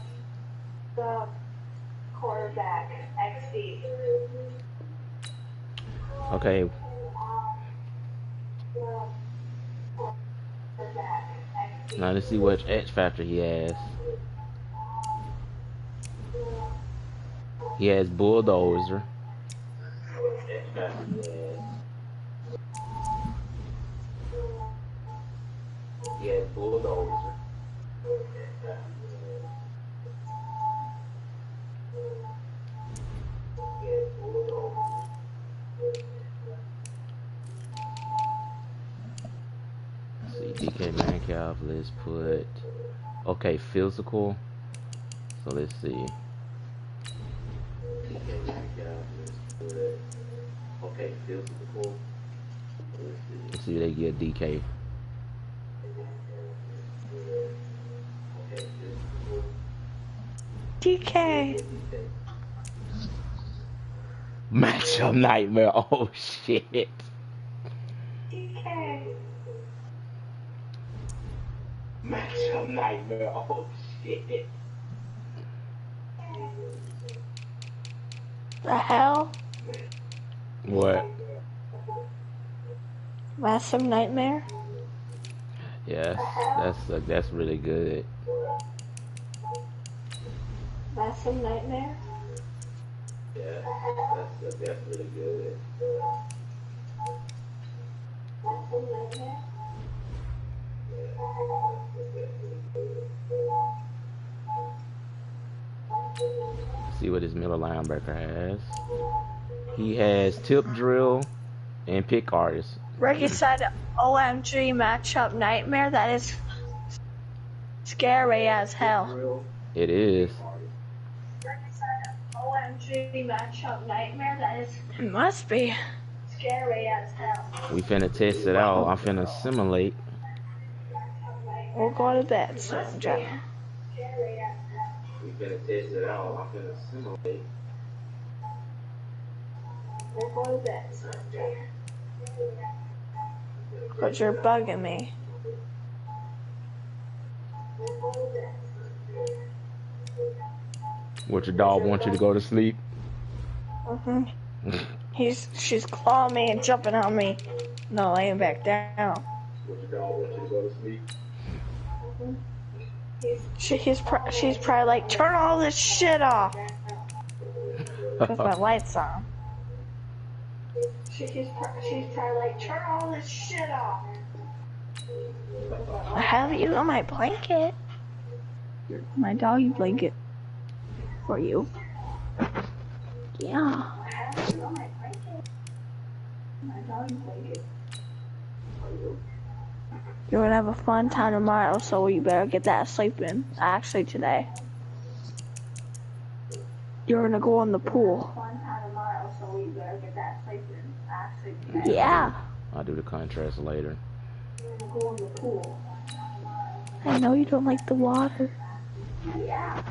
the quarterback, XD. Okay. Now let's see which X factor he has. He has bulldozer. He has bulldozer. Let's see, DK Metcalf. Let's put okay physical. So let's see. Okay, physical. Let's see if they get DK. DK. Matchup nightmare. Oh shit. Matchup nightmare. Oh shit. The hell? What? Massive Nightmare? Yes, that's really good. Massive Nightmare? Yeah, that's really good. Massive Nightmare? See what his middle linebacker has. He has tip drill and pick artist. Ricky said, OMG matchup nightmare. That is scary as hell. It is. Ricky said, OMG matchup nightmare. That is. It must be scary as hell. We finna test it out. I'm finna simulate. We'll go to bed soon, Jack. We finna test it out. I'm finna simulate. We'll go to bed soon, Jack. Cause you're bugging me. What, your dog wants you to go to sleep? She's clawing me and jumping on me. No, laying back down. What, your dog wants you to go to sleep? She's probably like, turn all this shit off. Cause my light's on. She's probably like, turn all this shit off. I have you on my blanket. My doggy blanket. For you. Yeah. I have you on my blanket. My doggy blanket. For you. You're gonna have a fun time tomorrow, so you better get that sleep in. Actually, today. You're gonna go in the pool. Yeah. I'll do the contrast later. Go in the pool. I know you don't like the water. Yeah.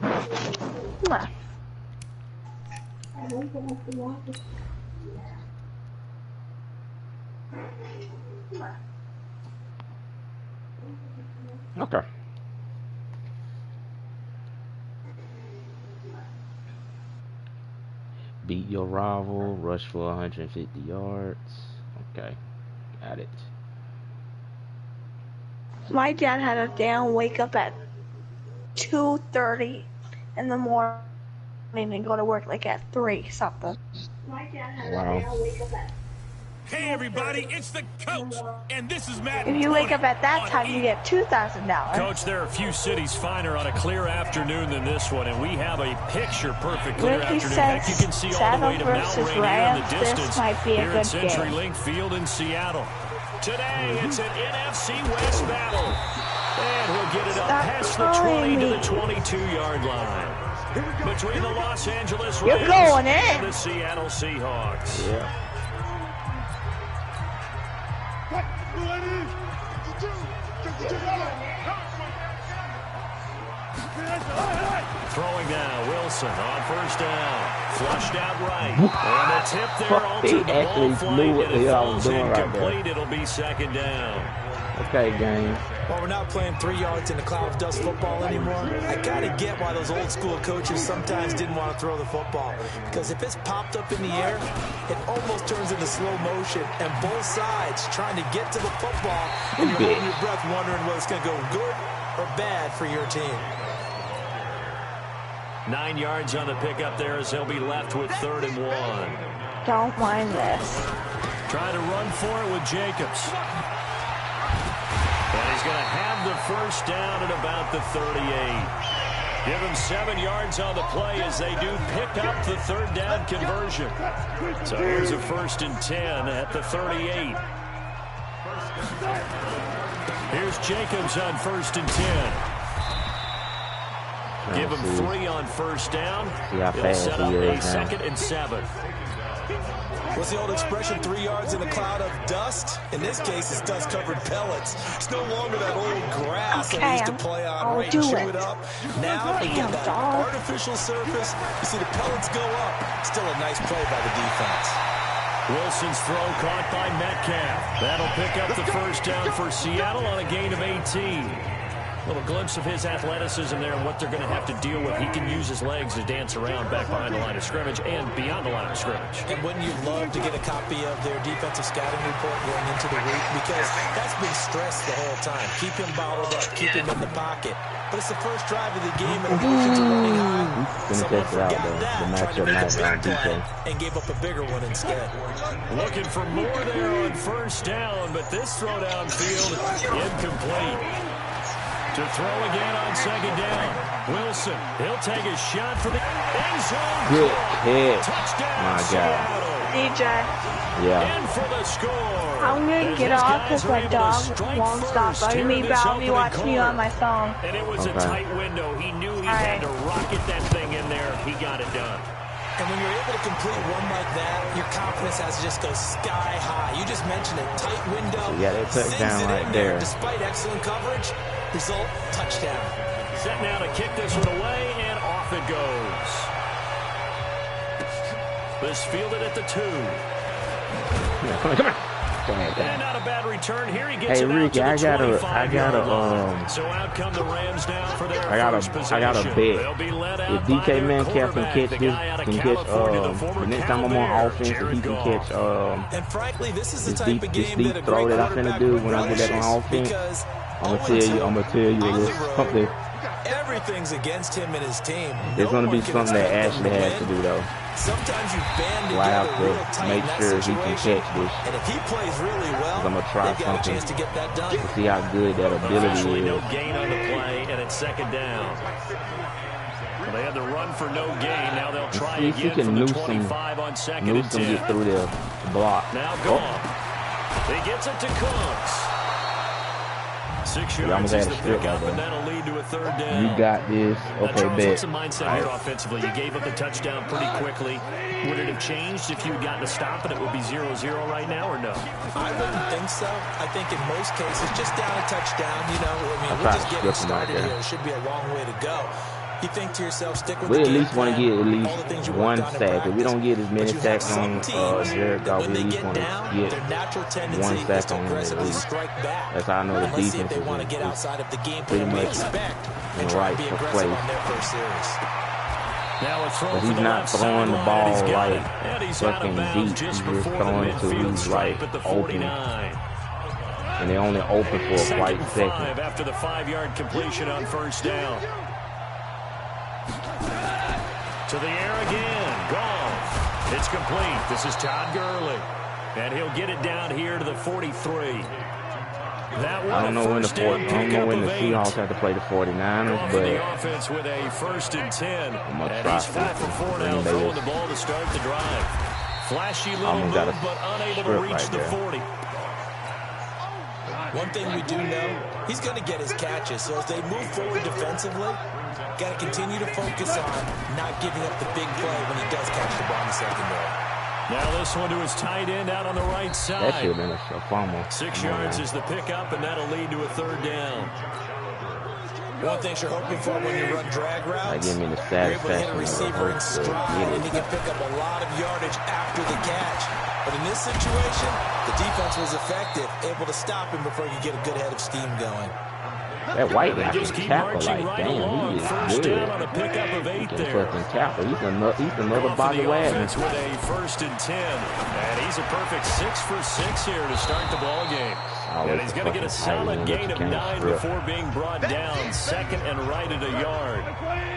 Come on. I know you don't like the water. Come on. Okay. Beat your rival, rush for 150 yards. Okay, got it. My dad had a damn wake up at 2:30 in the morning and go to work like at 3 something. My dad had a damn wake up at. Hey everybody, it's the coach, and this is Madden. If you wake up at that time, you get $2,000. Coach, there are a few cities finer on a clear afternoon than this one, and we have a picture-perfect clear Ricky afternoon. Heck, you can see all the way to Mount Rainier in the distance here at CenturyLink Field in Seattle. Today, it's an NFC West battle, and we'll get it up past the 20 to the 22-yard line between the Los Angeles Rams and the Seattle Seahawks. Yeah. Throwing now, Wilson on first down. Flushed out right. And the tip there altered the ball flight, and it falls incomplete. It'll be second down. Okay, game. Well, we're not playing 3 yards in a cloud of dust football anymore. I gotta get why those old school coaches sometimes didn't want to throw the football. Because if it's popped up in the air, it almost turns into slow motion. And both sides trying to get to the football. And you're holding your breath wondering whether it's going to go good or bad for your team. 9 yards on the pickup there as they'll be left with 3rd and 1. Don't mind this. Trying to run for it with Jacobs. And he's going to have the first down at about the 38. Give him 7 yards on the play as they do pick up the 3rd down conversion. So here's a 1st and 10 at the 38. Here's Jacobs on 1st and 10. Give him 3 on first down. He'll set up a 2nd and 7. What's the old expression, 3 yards in a cloud of dust? In this case, it's dust-covered pellets. It's no longer that old grass that we used to play on, right? Chew it up. Now they get that artificial surface. You see the pellets go up. Still a nice play by the defense. Wilson's throw caught by Metcalf. That'll pick up the first down for Seattle on a gain of 18. A little glimpse of his athleticism there and what they're going to have to deal with. He can use his legs to dance around back behind the line of scrimmage and beyond the line of scrimmage. And wouldn't you love to get a copy of their defensive scouting report going into the week? Because that's been stressed the whole time. Keep him bottled up, keep him in the pocket. But it's the first drive of the game and emotions are running high. Someone forgot that, trying to make a big play and gave up a bigger one instead. Looking for more there on first down, but this throw downfield incomplete. To throw again on second down. Wilson, he'll take a shot for the end zone. Good hit. Touchdown, my God. DJ. Yeah. In for the score. I'm going to get off because my dog won't stop bugging me, but I'll be watching you on my phone. And it was a tight window. He knew he had to rocket that thing in there. He got it done. And when you're able to complete one like that, your confidence has to just go sky high. You just mentioned it. Tight window. Yeah, that touchdown right there. Despite excellent coverage, result, touchdown. Set now to kick this one away, and off it goes. This fielded at the 2. Come on. And not a bad return here. He gets hey Ricky, I got a so out come the Rams now for their I got a bet. If DK Metcalf can catch the next time I'm on offense, if he can catch and frankly, this is the type of game deep throw that I'm finna do when I get back on offense, I'm gonna tell you there's something. Everything's against him and his team. There's gonna be something that Ashley has to do though. Sometimes you band together I have to make sure he can catch this. And if he plays really well, I'm gonna try something to get that done. To see how good that ability is. No gain on the play, and it's second down. Well, they had the run for no gain. Now they'll try again from the 25 on second and 10. Get through the block. Now gone. He gets it to Cooks. 6 yards is the pickup, and that'll lead to a third down. You got this. Okay, bet. What's the mindset here offensively? You gave up the touchdown pretty quickly. Would it have changed if you had gotten a stop and it would be 0-0 right now, or no? I wouldn't think so. I think in most cases, just down a touchdown, you know, I mean, we're just getting started here. It should be a long way to go. You think to yourself, stick with the game plan. We at least want to get at least one sack. If we don't get as many sacks on Jared Goff, we at least want to get one sack on him at least. That's how I know the defense is pretty much in the right place. But he's not throwing the ball like fucking deep. He's just throwing it to who's like open. And they only open for a white second. After the 5-yard completion on first down. To the air again. Gone. It's complete. This is Todd Gurley. And he'll get it down here to the 43. I don't know when the Seahawks have to play the 49ers, but the offense with a 1st and 10. I'm gonna try he's 4 for 4 now, throwing the ball to start the drive. Flashy little move, but unable to reach the 40. One thing we do know, he's going to get his catches. So as they move forward defensively, got to continue to focus on not giving up the big play when he does catch the ball in the secondary. Now this one to his tight end out on the right side. That should have been a fumble. 6 yards is the pickup, and that'll lead to a third down. One thing you're hoping for when you run drag routes, give me the you're able to hit a receiver in stride, and he can pick up a lot of yardage after the catch. But in this situation, the defense was effective, able to stop him before he could get a good head of steam going. That white guy can tackle like, damn, he is good. On a pickup of 8 he can there. fucking tackle. He's another body wagon. With a 1st and 10. And he's a perfect 6 for 6 here to start the ball game. And he's going to get a solid gain of 9 before being brought down. 2nd and right at a yard.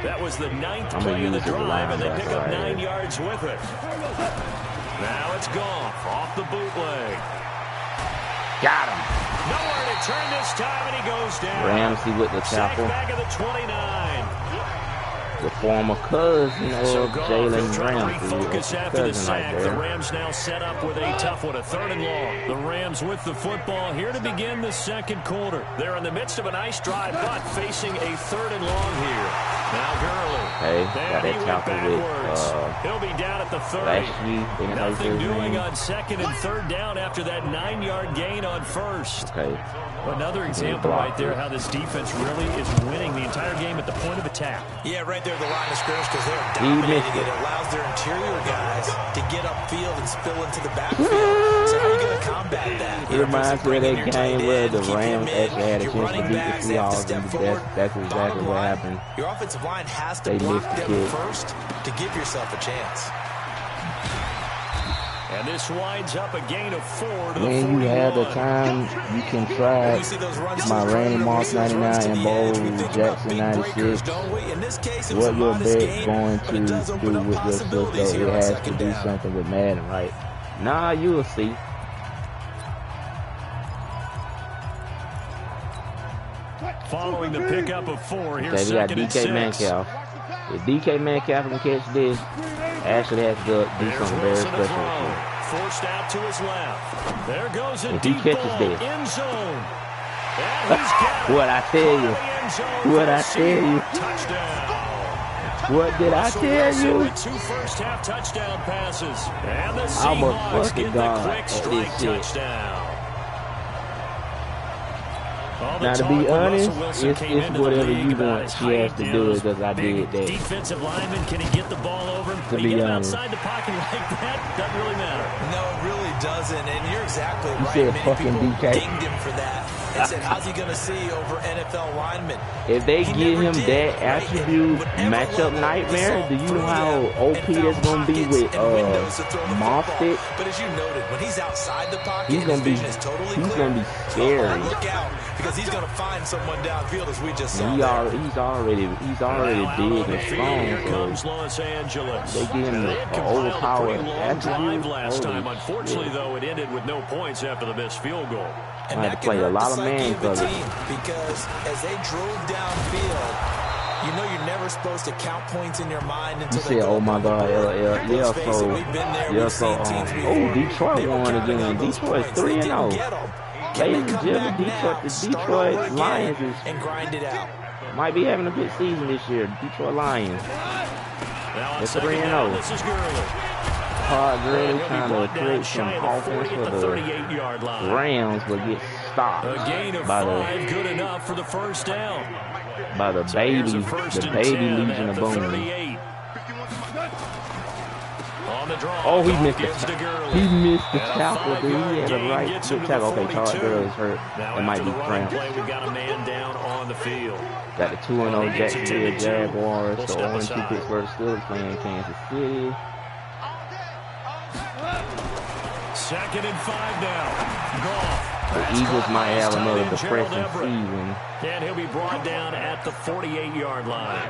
That was the 9th play of the drive, and they pick up 9 yards with it. Now it's Goff off the bootleg. Got him. Nowhere to turn this time, and he goes down. Ramsey with the tackle. Back of the 29. The former cousin of Jalen Ramsey. Focus after the sack. The Rams now set up with a tough one, a 3rd and long. The Rams with the football here to begin the second quarter. They're in the midst of a nice drive, but facing a 3rd and long here. Now Gurley. Hey, got that tackle with he'll be down at the 30. Nothing doing on 2nd and 3rd down after that 9-yard gain on 1st. Okay. Another example right there how this defense really is winning the entire game at the point of attack. Yeah, right there. The line of scrimmage because they're dominating it. It allows their interior guys to get upfield and spill into the backfield. So how are you going to combat that? It reminds me of that game where the Rams actually had a chance to beat the Seahawks, and that's exactly what happened. Your offensive line has to block them first to give yourself a chance. And this winds up a gain of 4 to the 41. When you have the time, you can try my Randy Moss 99 and Bo Jackson 96. What your bet going to do with your stuff, though? It has to do something with Madden, right? Nah, you will see. Following the pickup of 4, here's we got second and DK 6. Metcalf. If DK Metcalf can catch this, Ashley has to do something very special. Forced out to his left. There goes a if he deep catches ball, this. end zone. And he's got it. What I tell you? What I tell you? Touchdown. What did I tell you? 2 first-half touchdown passes. And the I'm a Seahawks fucking get the god quick at strike this shit. touchdown. Now, to be honest, it's whatever you want. She has to do it because I did that. Defensive lineman, can he get the ball over him? To be honest. Outside the pocket like that, doesn't really matter. No, it really doesn't. And you're exactly right. said Many fucking people DK. dinged him for that and said, how's he going to see over NFL linemen? If they give him that attribute matchup nightmare, do you know how OP that's going to be with Moffitt? But as you noted, when he's outside the pocket, he's going to be scary. Look out, because he's going to find someone downfield, as we just saw. He's already big and strong. Here comes Los Angeles. They give him the overpowered attribute. Last time, unfortunately, though, it ended with no points after the missed field goal. And I had that to play a lot of can hurt the man psyche of the coverage. team, because as they drove downfield, you know you're never supposed to count points in your mind until You said, oh my God, Detroit won again. Detroit's 3-0. Ladies and gentlemen, Detroit Lions might be having a good season this year. Detroit Lions. They're 3-0. This is Gurley. Todd Gurley trying to create some offense for the Rams, but get stopped by good enough for the first down. By the baby Legion of Boom. Oh, he missed it. He missed the tackle, dude. He had a right to tackle. Okay, Todd Gurley's hurt. It might be cramped. We got a man down on the field. Got the 2-0 Jacksonville Jaguars, the 0-2 Pittsburgh Steelers playing Kansas City. 2nd and 5 now. Goff. The Eagles might have another depressing season. And he'll be brought down at the 48-yard line.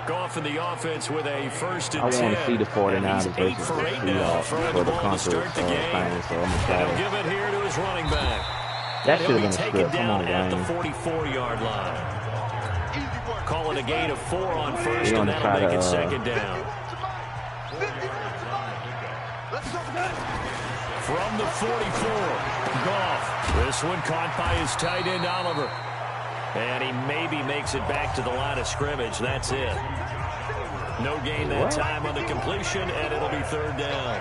Goff in the offense with a 1st and 10. I want to see the 49ers versus the Seahawks for the conference finals, so I'm going to try to give it here to his running back. That should have been a script. Come on, at the Ryan. 44-yard line. Call it a gain of 4 on first, and that'll make it 2nd down. From the 44, Goff. This one caught by his tight end, Oliver. And he maybe makes it back to the line of scrimmage. That's it. No gain that time on the completion, and it'll be 3rd down.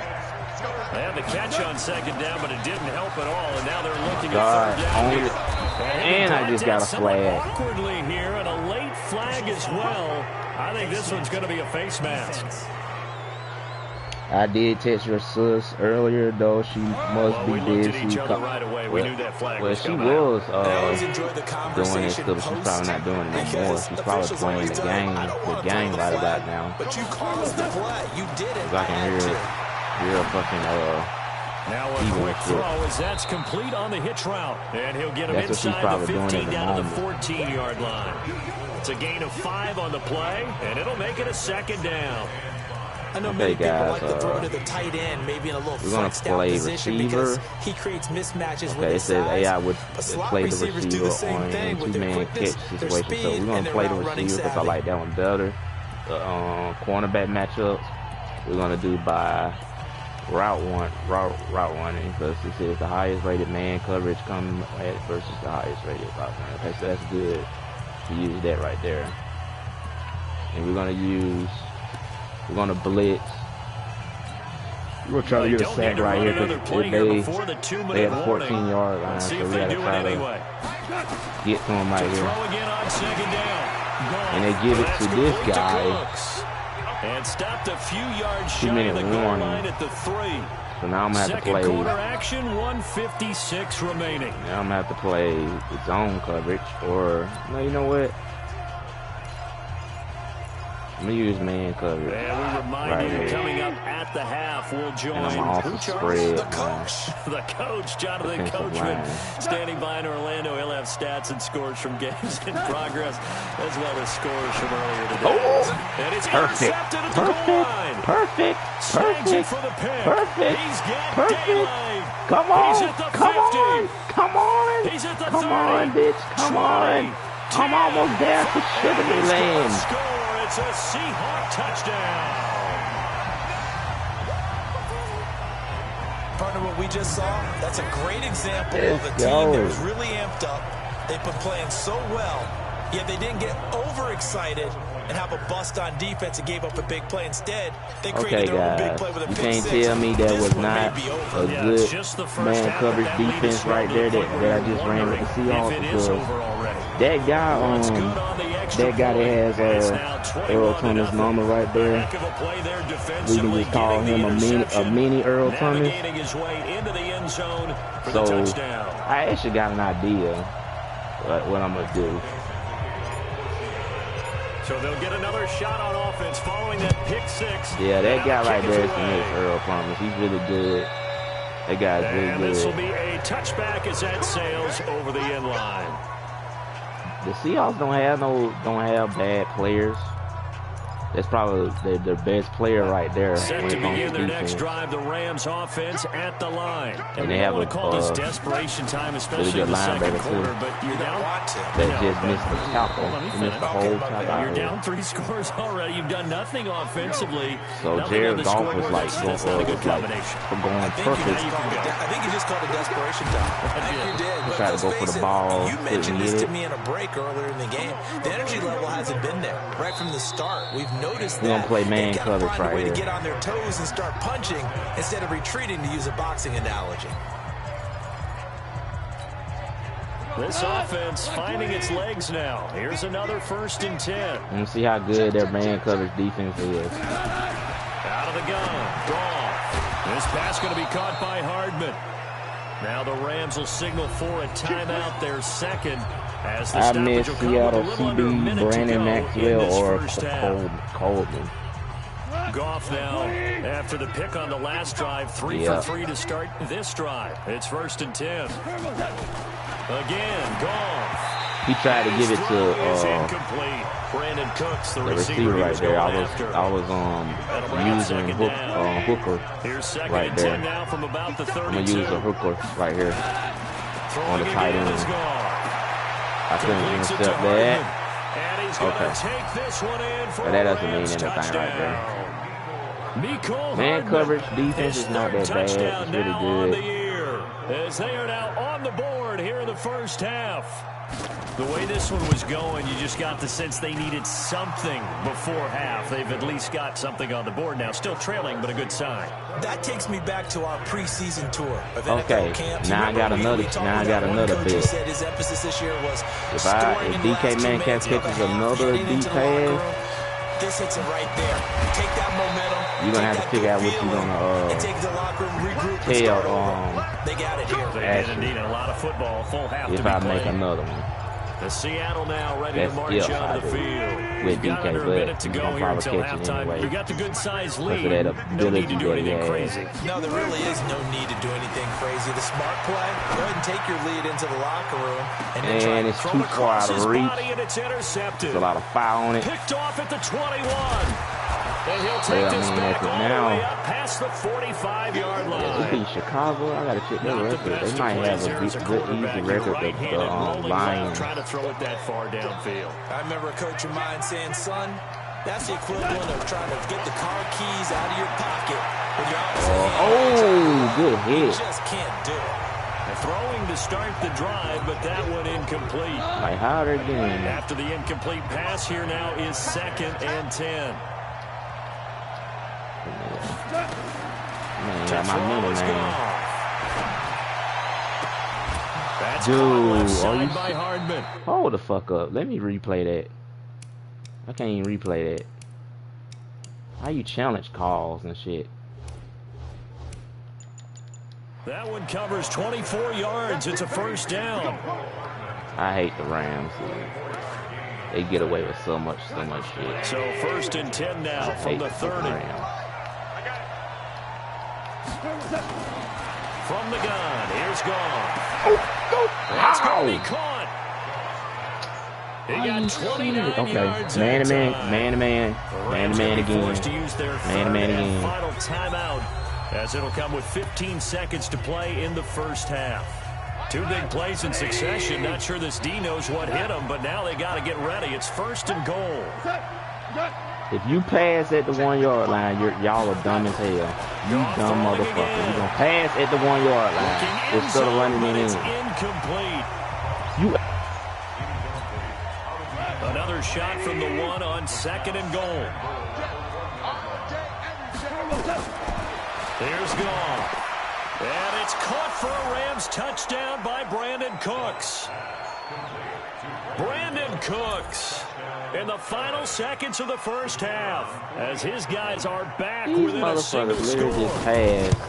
They had the catch on 2nd down, but it didn't help at all. And now they're looking at 3rd down. And I just got a flag. Awkwardly here, and a late flag as well. I think this one's going to be a face mask. I did text your sis earlier, though. She must be busy. Right away. We knew that flag was she was doing it still, but she's probably not doing it no more. She's probably playing the game right about now. But you caused the play. You did it. I can hear a fucking now a quick throw as that's complete on the hitch route. And he'll get him inside the 15 down to the 14-yard line. It's a gain of 5 on the play, and it'll make it a 2nd down. I know many people like to throw to the tight end, maybe in a little flexed out position because he creates mismatches with his size. It says AI would play the receiver on a 2-man catch situation, so we're going to play the receiver because I like that one better. The cornerback matchups, we're going to do by route running because it says the highest rated man coverage coming versus the highest rated route running. Okay, so that's good to use that right there. And we're going to blitz. We're trying to get a sack right here because they had a 14-yard line, so we got to try to get to him right here. and they give it to this guy. And stopped a few yards 2 shy of minute the goal warning. line at the 3. So now I'm gonna have to play. Second quarter action, 1:56 remaining. Now I'm gonna have to play zone coverage, or no, you know what? I'm gonna use man coverage. And we remind you, coming up at the half, we'll join and I'm also spread the coach. The coach, Jonathan Coachman, standing by in Orlando. He'll have stats and scores from games in progress, as well as scores from earlier today. Oh, and it's perfect, intercepted at the goal line. perfect, For the pick. perfect, He's got perfect. daylight. Come on, He's at the 50. come on, He's at the come 30. on, bitch, come 20, on. I'm almost there for Sugar Land. It's a Seahawk touchdown. Partner, what we just saw, that's a great example of a team that was really amped up. They've been playing so well, yet they didn't get overexcited and have a bust on defense and gave up a big play. Instead, they created their own big play with a pick six. You six. can't tell me that was not a good man coverage defense right there that I just ran with the Seahawks, because that guy that has Earl Thomas number right there, we can just call him a mini Earl Thomas. So I actually got an idea what I'm gonna do. So they'll get another shot on offense following that pick six. Yeah, that guy right there is the next Earl Thomas. He's really good. That guy's really good. And this will be a touchback as that sails over the end line. The Seahawks don't have bad players. That's probably their best player right there. Set to begin their next drive, the Rams offense at the line. And they have a call this desperation time, especially in the second quarter, but you're down. That just missed the tackle. Missed the whole tackle. You're down 3 scores already. You've done nothing offensively. So Jared Goff was like going perfect. I think you just called a desperation time. I think you did. He tried to go for the ball. You mentioned this to me in a break earlier in the game. The energy level hasn't been there right from the start. We've noticed that. We're gonna play man coverage right here. To get on their toes and start punching instead of retreating, to use a boxing analogy. This offense finding its legs now. Here's another 1st and 10. Let's see how good their man coverage defense is. Out of the gun. Goff. This pass going to be caught by Hardman. Now the Rams will signal for a timeout, their second. As the I miss Seattle CB, Brandon Maxwell, or Coleman. Goff now, after the pick on the last drive, 3 for 3 to start this drive. It's 1st and 10. Again, Goff. He tried to give it to incomplete. Brandon Cooks, the receiver right there. I was using Hooker right there. Now from about the 32. I'm gonna use a Hooker right here on the tight end. I couldn't intercept that. Okay. But that doesn't mean anything right there. Man coverage defense is not that bad. It's really good. As they are now on the board here in the first half. The way this one was going, you just got the sense they needed something before half. They've at least got something on the board now. Still trailing, but a good sign. That takes me back to our preseason tour of okay, NFL camps. Now I got another bit. Said his emphasis this year was if DK Metcalf catches another deep pass, this hits it right there. Take that momentum. You're gonna have to figure out what you're gonna take the locker room, regroup, tell they got it here. They did indeed a lot of football, full half if to be I played. make another one. The Seattle now ready to march onto the field. With DK, got under a minute to go here until halftime. Anyway. You got the good size lead. No need to do anything crazy. No, there really is no need to do anything crazy. The smart play, go ahead and take your lead into the locker room. And it's too far out of reach. It's intercepted. There's a lot of foul on it. Picked off at the 21. And he'll take this back all the way up past the 45-yard line. Yeah, they beat Chicago. I gotta check their record. They might have a good, easy record with the Lions. Trying to throw it that far downfield. I remember a coach of mine saying, "Son, that's the equivalent of trying to get the car keys out of your pocket with your opposite hand. Good hit. You just can't do it." Throwing to start the drive, but that one incomplete. Like how they're doing. After the incomplete pass, here now is 2nd and 10. Man, got my middle name. That's dude, by Hardman. Hold the fuck up. Let me replay that. I can't even replay that. How you challenge calls and shit? That one covers 24 yards. It's a first down. I hate the Rams. They get away with so much shit. So 1st and 10 now from the 30. From the gun, here's gone. That's going to be caught. He got 29 yards. Man to man again. Man to man again. Final timeout, as it'll come with 15 seconds to play in the first half. 2 big plays in succession. Not sure this D knows what hit him, but now they got to get ready. It's 1st and goal. If you pass at the 1 yard line, y'all are dumb as hell. You dumb motherfucker. You're gonna pass at the 1 yard line instead of running it in. Incomplete. Another shot from the 1 on 2nd and goal. There's gone. And it's caught for a Rams touchdown by Brandon Cooks. Brandon Cooks in the final seconds of the first half, as his guys are back within a single score.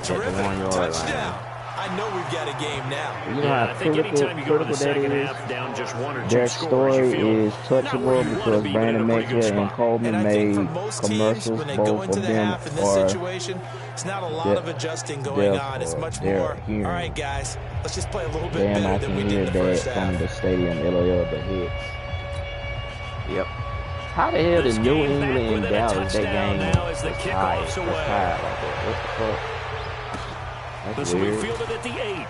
Terrific touchdown. I know we've got a game now. You know how critical that is? Their story is touchable because Brandon Maxwell and Coleman made commercials. Both of them are it's not a lot of adjusting going on. It's much more, all right, guys, let's just play a little bit better than we did in the first half. From the stadium, LOL, the hits. Yep. How the hell did New England and Dallas, that game was tied like that? What the fuck? That's weird. Fielded at the 8.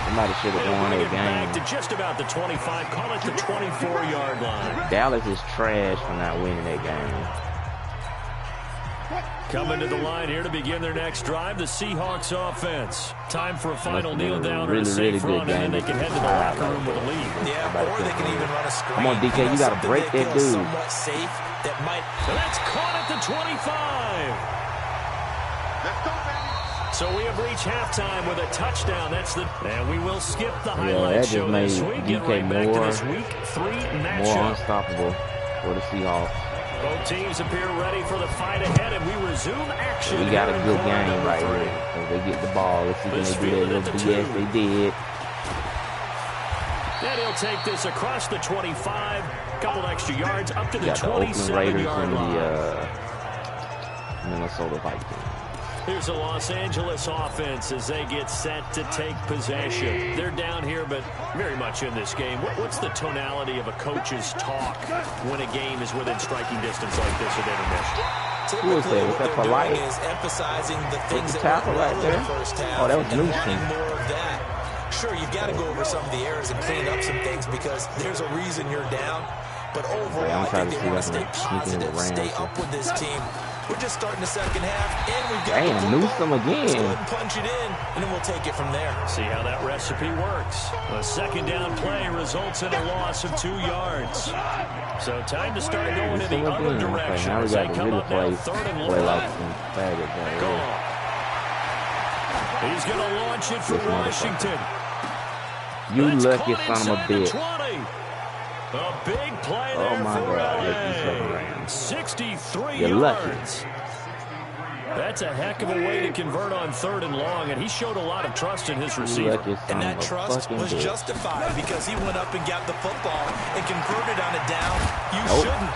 Somebody should have won that game. To just about the 25, call it the 24-yard line. Dallas is trash for not winning that game. Coming to the line here to begin their next drive, the Seahawks offense. Time for a final kneel down or a safe run, and then they can head to the locker room with a lead. Yeah, or they can even run a screen. Come on, DK, you got to break that dude. Somewhat safe that might. So that's caught at the 25. So we have reached halftime with a touchdown. And we will skip the highlight show this week. DK right back to this week 3 matchup. More unstoppable for the Seahawks. Both teams appear ready for the fight ahead, and we resume action. We got a good game right here. If they get the ball, let's see if they do that. Yes, they did. Then he'll take this across the 25, couple extra yards up to the 27-yard line. The Minnesota Vikings. Here's the Los Angeles offense as they get set to take possession. They're down here, but very much in this game. What's the tonality of a coach's talk when a game is within striking distance like this at intermission? Typically, what they're doing is emphasizing the things that went well in the first half. Oh, that was and wanting more of that. Sure, you've got to go over some of the errors and clean up some things because there's a reason you're down. But overall, I think they want to stay positive, stay up with this team. We're just starting the second half, and we've got Newsome again. Let's go ahead and punch it in, and then we'll take it from there. See how that recipe works. A second down play results in a loss of 2 yards. So time to start going in the other direction as they come up now 3rd and long. He's going to launch it for Washington. You lucky son of a bitch. A big play there for LA. 63 yards. That's a heck of a way to convert on 3rd and long, and he showed a lot of trust in his receiver. And that trust was justified because he went up and got the football and converted on a down. You shouldn't.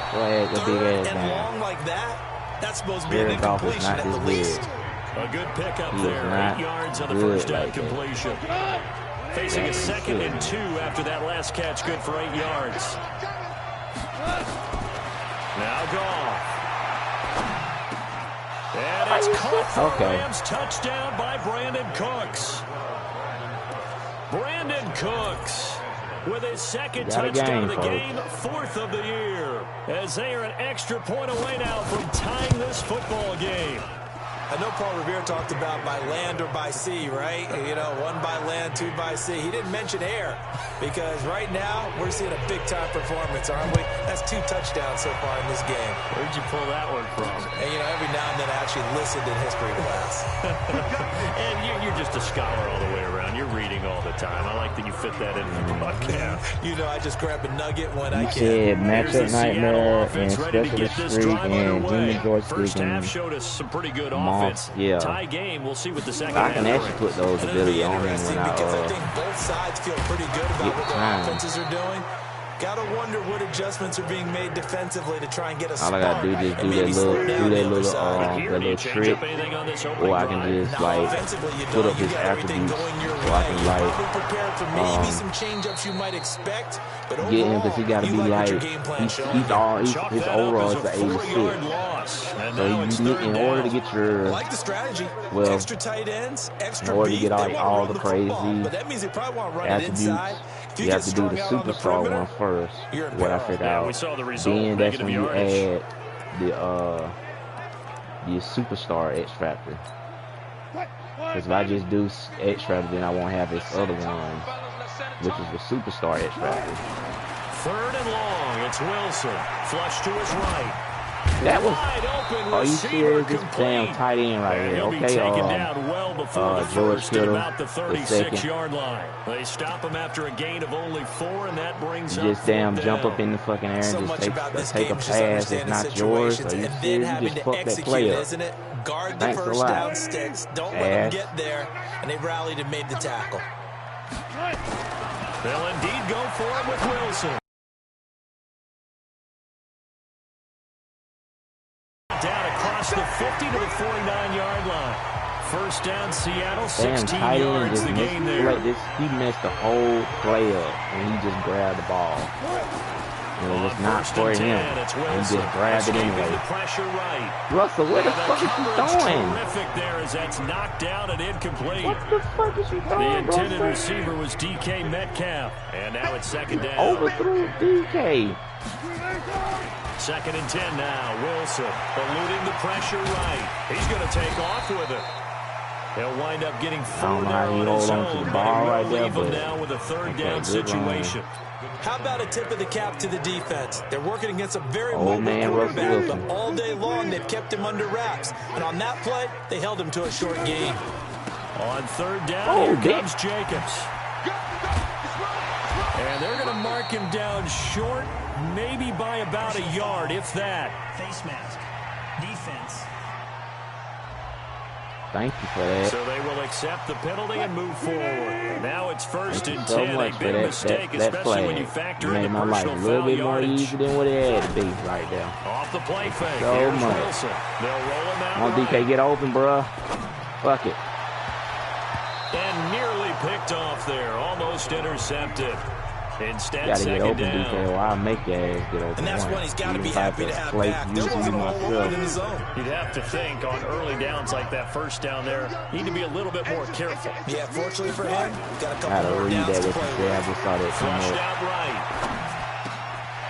3rd and long like that, that's supposed to be an incompletion at the least. A good pickup there. 8 yards on the first down completion. Facing a 2nd and 2 after that last catch, good for 8 yards. Now gone. And it's caught for Rams touchdown by Brandon Cooks. Brandon Cooks with his 2nd touchdown of the game, 4th of the year, as they are an extra point away now from tying this football game. I know Paul Revere talked about by land or by sea, right? You know, 1 by land, 2 by sea. He didn't mention air because right now we're seeing a big-time performance, aren't we? That's 2 touchdowns so far in this game. Where'd you pull that one from? And, you know, every now and then I actually listened in history class. And you're just a scholar all the way around. You're reading all the time. I like that you fit that in the broadcast. You know, I just grab a nugget when I can. Said matchup nightmare and specialist streak and Jimmy George First half showed us some pretty good offense. Yeah. Tie game. We'll see what the second I can actually put those ability on him when I think both sides feel pretty good about what their offenses are doing. Gotta wonder what adjustments are being made defensively to try and get a spark. All I gotta do is just do that little trick, or I can just like put up his attributes, so I can like get him because he gotta be like his overall is the 86. So in order to get your extra tight ends, in order to get all the crazy attributes, you have to do the superstar one first. What I figured out. Then that's when you add the superstar X Factor. Because if I just do X Factor, then I won't have this other one, which is the superstar X Factor. 3rd and long. It's Wilson. Flush to his right. That was. Are you serious? This damn tight end right here. Okay, George Kittle, the 36-yard line. They stop him after a gain of only 4, and that brings up just damn jump up in the fucking air and just take a pass. It's not yours. Are you serious? You just fuck that play up. Guard the first down sticks. Don't let them get there. And they rallied and made the tackle. They'll indeed go for it with Wilson. Down across the 50 to the 49-yard line. First down, Seattle, 16 yards the game there. He messed the whole play up when he just grabbed the ball. And it was not for him. He just grabbed it anyway. Russell, what the fuck is he throwing? Terrific there as that's knocked down and incomplete. What the fuck is he throwing, The intended receiver was DK Metcalf. And now it's 2nd down. Overthrew DK. 2nd and 10 now. Wilson eluding the pressure right. He's going to take off with it. They'll wind up getting 4 there on his own, but he will leave them now with a 3rd down situation. How about a tip of the cap to the defense? They're working against a very mobile quarterback, but all day long they've kept him under wraps. And on that play, they held him to a short gain. On 3rd down, here comes Jacobs. And they're going to mark him down short, maybe by about a yard, if that. Face mask. Defense. Thank you for that. So they will accept the penalty and move forward. Now it's 1st and 10. A big mistake, especially when you factor in the personal foul yardage. Made my life a little bit more easy than what it had to be right there. Off the play fake. So much. Wilson. They'll roll him out. Come on, DK, get open, bruh. Fuck it. And nearly picked off there. Almost intercepted. Instead, gotta get open, down. DK, or I'll make your ass get open. And that's when he's got to be happy to have back. There wasn't a whole lot in the zone. You'd have to think on early downs like that first down there, you need to be a little bit more careful. Yeah, fortunately for him, got a couple more downs to play with. I just saw that come Flushed out right.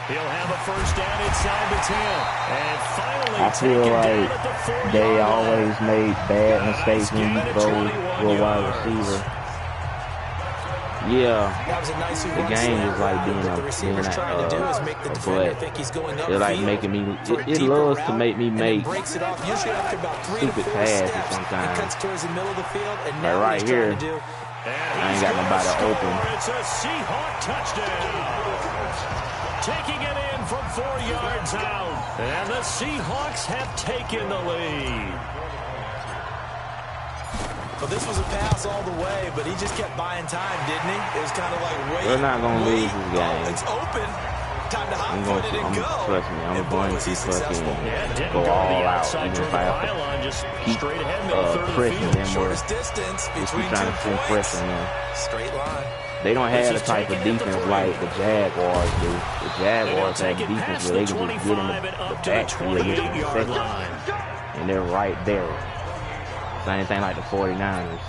He'll have a first down inside the 10. And finally, I feel like they always made bad mistakes when you throw to a wide receiver. Yeah, the game is like being a they're like making me, it loves to make me make stupid passes sometimes. Like right here, I ain't got nobody open. It's a Seahawk touchdown. Taking it in from 4 yards out. And the Seahawks have taken the lead. Well, this was a pass all the way, but he just kept buying time, didn't he? It was kind of like, wait, we're not going to lose this game. It's open. Time to hot-foot it and go. Trust me, I'm going to fucking go all out. Even if I have to keep pressing them or just keep trying to send pressure in. Straight line. They don't have the type of defense like the Jaguars do. The Jaguars have defense where they can just get in the backfield and get in the section. And they're right there. Same thing like the 49ers.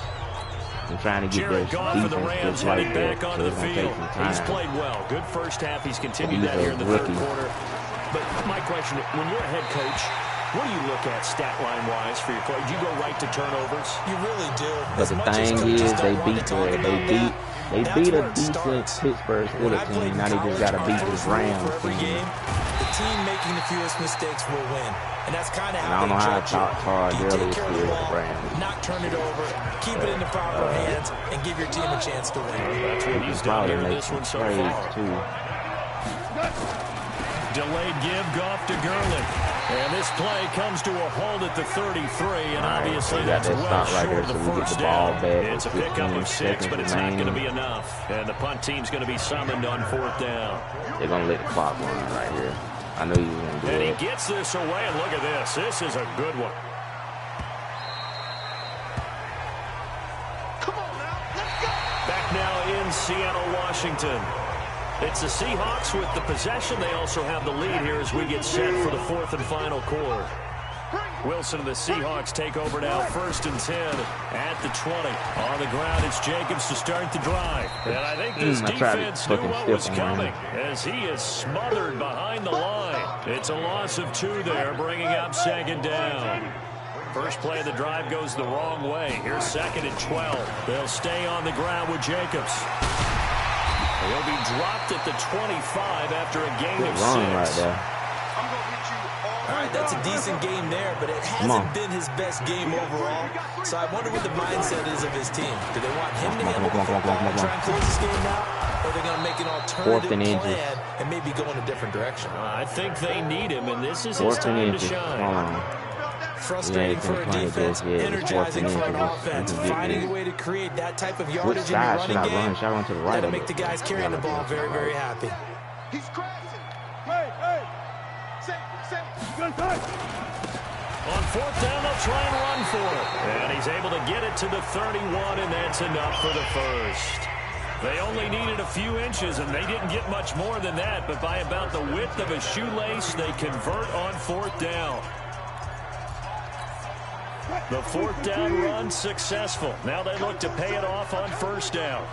I'm trying to get their defense just like that, so it's going to take some time. He's played well. Good first half. He's continued that here in the third quarter. But my question, when you're a head coach, What do you look at stat line-wise for your play? Do you go right to turnovers? You really do. But the thing is, they beat a decent Pittsburgh Steelers team. Now they just got to beat this Rams team. The team making the fewest mistakes will win. And that's kind of how I don't know how hard you really take is care of for the the ball, Rams. not turn it over, keep it in the proper hands, and give your team a chance to win. That's what he's done here in this one so far. Too. Delayed give, Goff to Gurley. And this play comes to a halt at the 33, and obviously that's well short of the first down. It's a pickup of 6, but it's not going to be enough. And the punt team's going to be summoned on 4th down. They're going to let the clock run right here. I knew he was going to do it. And he gets this away, and look at this. This is a good one. Come on now, let's go. Back now in Seattle, Washington. It's the Seahawks with the possession. They also have the lead here as we get set for the 4th and final quarter. Wilson and the Seahawks take over now, 1st and 10 at the 20. On the ground, it's Jacobs to start the drive. And I think this defense knew what was coming as he is smothered behind the line. It's a loss of 2 there, bringing up 2nd down. First play of the drive goes the wrong way. Here's 2nd and 12. They'll stay on the ground with Jacobs. He'll be dropped at the 25 after a gain of 6. Right there. All right, that's a decent game there, but it hasn't been his best game overall. So I wonder what the mindset is of his team. Do they want him to handle the football and try and close this game out? Or are they going to make an alternative plan and maybe go in a different direction? I think they need him, and this is his time to shine. Frustrating for a defense, energizing for an offense, finding a way to create that type of yardage in your running game. That'll make the guys carrying the ball very, very happy. He's crashing. Hey. On 4th down, they'll try and run for it. And he's able to get it to the 31, and that's enough for the first. They only needed a few inches, and they didn't get much more than that. But by about the width of a shoelace, they convert on 4th down. The 4th down run successful. Now they look to pay it off on 1st down.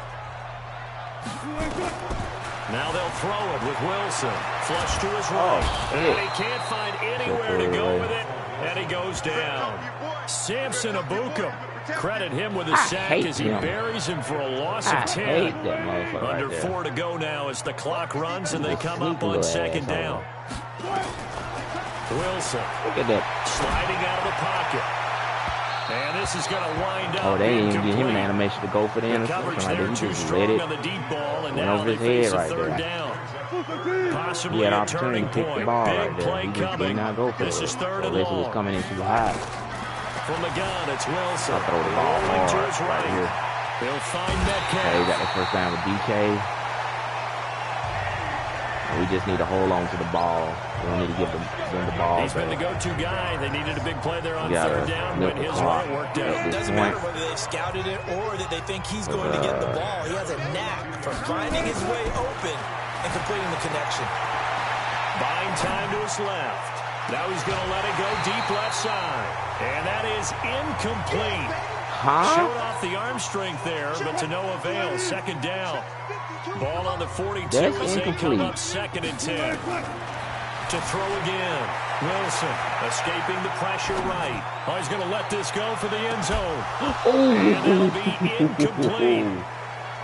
Now they'll throw it with Wilson. Flush to his right. And he can't find anywhere to go with it. And he goes down. Samson Abukum. Credit him with a sack as he buries him for a loss of 10. Under 4 to go now as the clock runs and they come up on 2nd down. Wilson. Look at that. Sliding out of the pocket. And this is going to wind up. Oh, they didn't even give him an animation to go for the interception. Like, he just let it. On the deep ball, and went now over his head right there. Down. Possibly he had a opportunity turning to pick point. the ball Big right there. He just did not go for this it. Is 3rd and Unless long. it was coming in too high. From the gun, it's Wilson. I'll throw the ball hard to his right here. They'll find Metcalf. Okay, he got the first down with DK. We just need to hold on to the ball. We don't need to give them the ball. He's been the go-to guy. They needed a big play there on 3rd down. Went his way. It worked out. It doesn't matter whether they've scouted it or that they think he's going to get the ball. He has a knack for finding his way open and completing the connection. Buying time to his left. Now he's going to let it go deep left side. And that is incomplete. Showed off the arm strength there, but to no avail. 2nd down. Ball on the 42 as they come up 2nd and 10. To throw again. Wilson escaping the pressure right. Oh, he's going to let this go for the end zone. And it'll be incomplete.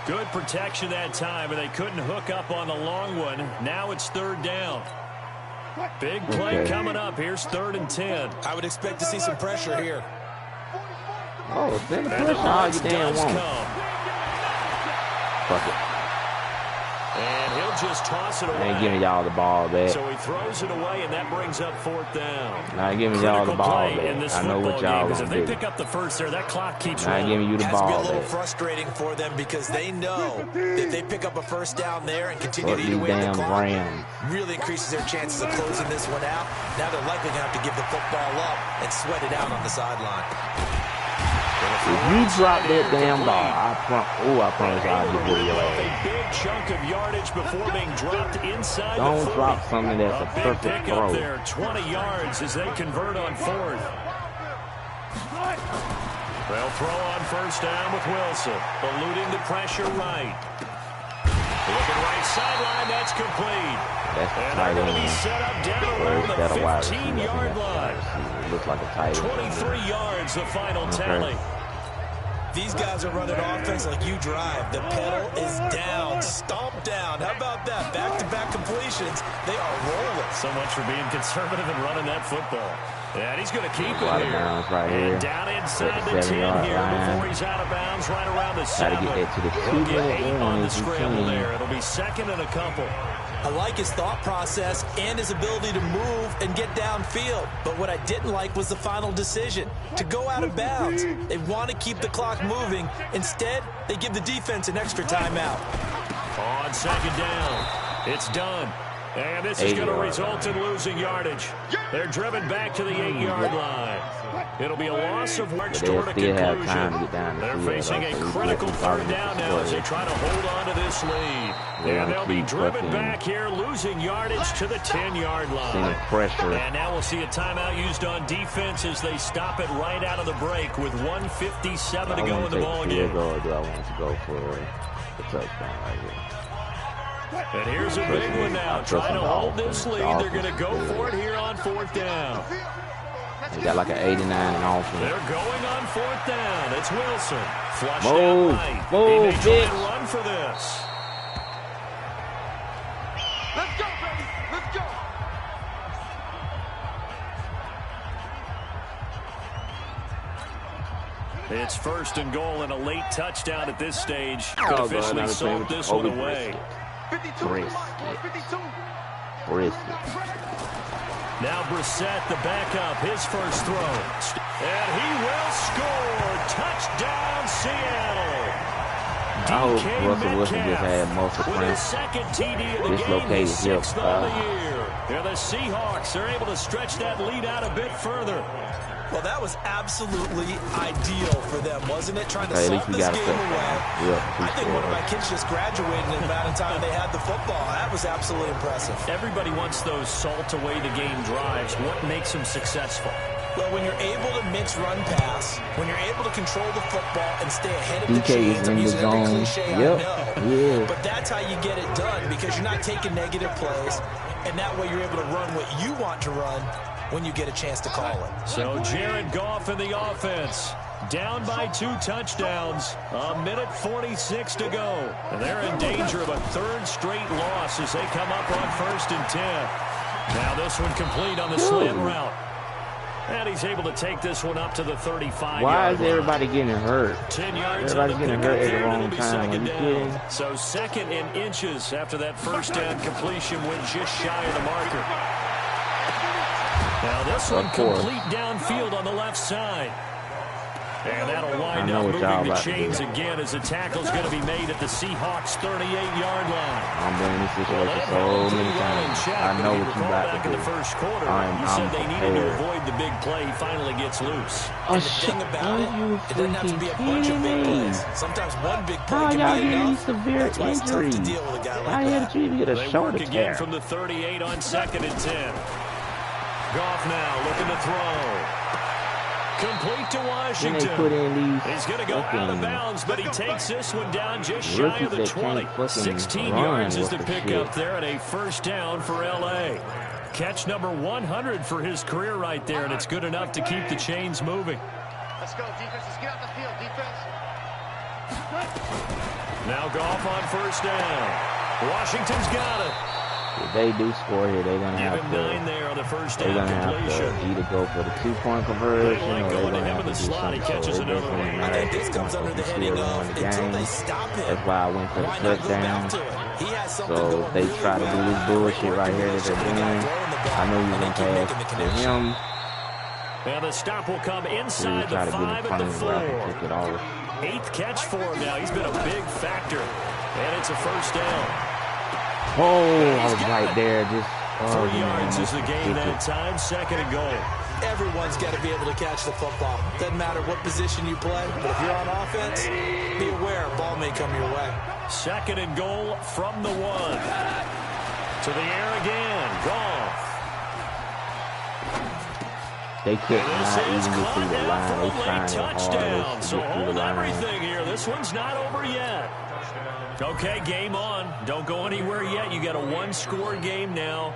Good protection that time, and they couldn't hook up on the long one. Now it's 3rd down. Big play coming up. Here's 3rd and 10. I would expect to see some pressure here. Oh, send the pressure all you damn want. Fuck it. And he'll just toss it away. Ain't giving y'all the ball back. So he throws it away, and that brings up 4th down. Not giving y'all the ball back. I know what y'all gonna do. If they pick up the first there, that clock keeps rolling. Not giving you the ball back. It has to be a little frustrating for them because they know that if they pick up a first down there and continue to eat away at the clock, really increases their chances of closing this one out. Now they're likely going to have to give the football up and sweat it out on the sideline. If you drop that damn ball, I promise I'll give you your ass. A big chunk of yardage before being dropped inside Don't the 40. drop something that's a perfect big throw. Up there, 20 yards as they convert on 4th. They'll throw on 1st down with Wilson, eluding the pressure right. Looking right sideline, that it's complete. That's the And tight they're going to end. be set up down Or around is the that a wide receiver? 15-yard line. It looks like a tight end. 23 yards, the final tally. These guys are running offense like you drive. The pedal is down, stomped down. How about that? Back-to-back completions. They are rolling. So much for being conservative and running that football. And he's going to keep it here. Right and here. down inside the 10 here before he's out of bounds, right around the 7. Got to get that to the 2 get 8 on the scramble there. there. It'll be second and a couple. I like his thought process and his ability to move and get downfield. But what I didn't like was the final decision, to go out of bounds. They want to keep the clock moving. Instead, they give the defense an extra timeout. On second down, it's done. And this is going to result in losing yardage. They're driven back to the 8-yard line. It'll be a loss of yards toward a conclusion. They're facing a critical third down now as they try to hold on to this lead. And they'll be driven back here, losing yardage to the 10-yard line. And now we'll see a timeout used on defense as they stop it right out of the break with 1:57 to go in the ball game. Do I want to go for the touchdown right here? And here's a big one now. Trying to hold this lead. They're going to go for it here on 4th down. They got like an 89 in offense. They're going on 4th down. It's Wilson. Flushed Move. out right. Move, he may try and run for this. Let's go, baby. Let's go. It's 1st and goal and a late touchdown at this stage. Could officially sold this one away. 52. Brisket. Now Brissett, the backup, his first throw. And he will score. Touchdown, Seattle. I hope Russell Wilson just had muscle with his cramp. 2nd TD of the game, his 6th on the year. And the Seahawks are able to stretch that lead out a bit further. Well, that was absolutely ideal for them, wasn't it? Trying to salt this game away. I think one of my kids just graduated in the amount of time they had the football. That was absolutely impressive. Everybody wants those salt away the game drives. What makes them successful? Well, when you're able to mix run pass, when you're able to control the football and stay ahead of the chains, I'm using every cliche I know. But that's how you get it done, because you're not taking negative plays, and that way you're able to run what you want to run when you get a chance to call it. So Jared Goff in the offense, down by 2 touchdowns, 1:46 to go. And they're in danger of a 3rd straight loss as they come up on 1st and 10. Now this one complete on the slant route. And he's able to take this one up to the 35-yard line. Why is everybody getting hurt? 10 yards. Everybody's getting hurt at the wrong time. Are you kidding? So 2nd in inches after that 1st down completion went just shy of the marker. Now this one complete downfield on the left side. And that'll wind up moving the chains again as the tackle's going to be made at the Seahawks' 38-yard line. I'm been in this situation so many times. I know what you're about to do. In the first quarter, you said they needed to avoid the big play. He finally gets loose. And the thing about it doesn't have to be a bunch of big plays. Sometimes one big play can be enough. That's why it's tough to deal with a guy like that. They work again from the 38 on 2nd and 10. Goff now looking to throw. Complete to Washington. He's going to go out of bounds, but he takes this one down just shy of the 20. 16 yards is the pickup there and a 1st down for L.A. Catch number 100 for his career right there, and it's good enough to keep the chains moving. Let's go, defense. Let's get out the field, defense. Now Goff on 1st down. Washington's got it. If they do score here, they're going to have to. There on the 1st they're down going to have to either go for the 2-point conversion or they're going to have to do something. Catches another one. I think this comes under the heading of until they stop him. That's why I went for the touchdown. So if they try to do this bullshit right here that they're doing, I know you're going to pass to him. And the stop will come inside the 5 at the 4. 8th catch for him now. He's been a big factor. And it's a 1st down. Oh, I was right there. Just 3 yards is the gain that time. 2nd and goal. Everyone's got to be able to catch the football. Doesn't matter what position you play, but if you're on offense, be aware a ball may come your way. 2nd and goal from the 1. To the air again. Goff. They could not even get through the line. They trying their hardest to So get through the hold line. everything here. This one's not over yet. Okay, game on. Don't go anywhere yet. You got a one-score game now.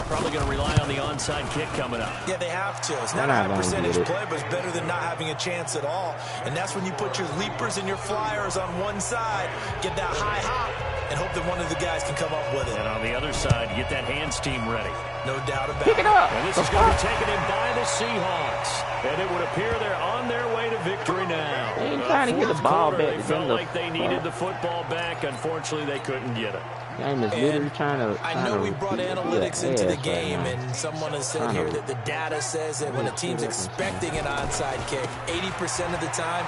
Probably going to rely on the onside kick coming up. Yeah, they have to. It's not a high percentage play, but it's better than not having a chance at all. And that's when you put your leapers and your flyers on one side, get that high hop, and hope that one of the guys can come up with it. And on the other side, get that hands team ready. No doubt about it. Pick it up. And this is going to be taken in by the Seahawks. And it would appear they're on their way to victory now. They ain't trying to get the ball back. They felt like they needed the football back. Unfortunately, they couldn't get it. Game is literally trying to. I know we brought analytics into the game, and someone has said here that the data says that when a team's expecting an onside kick, 80% of the time,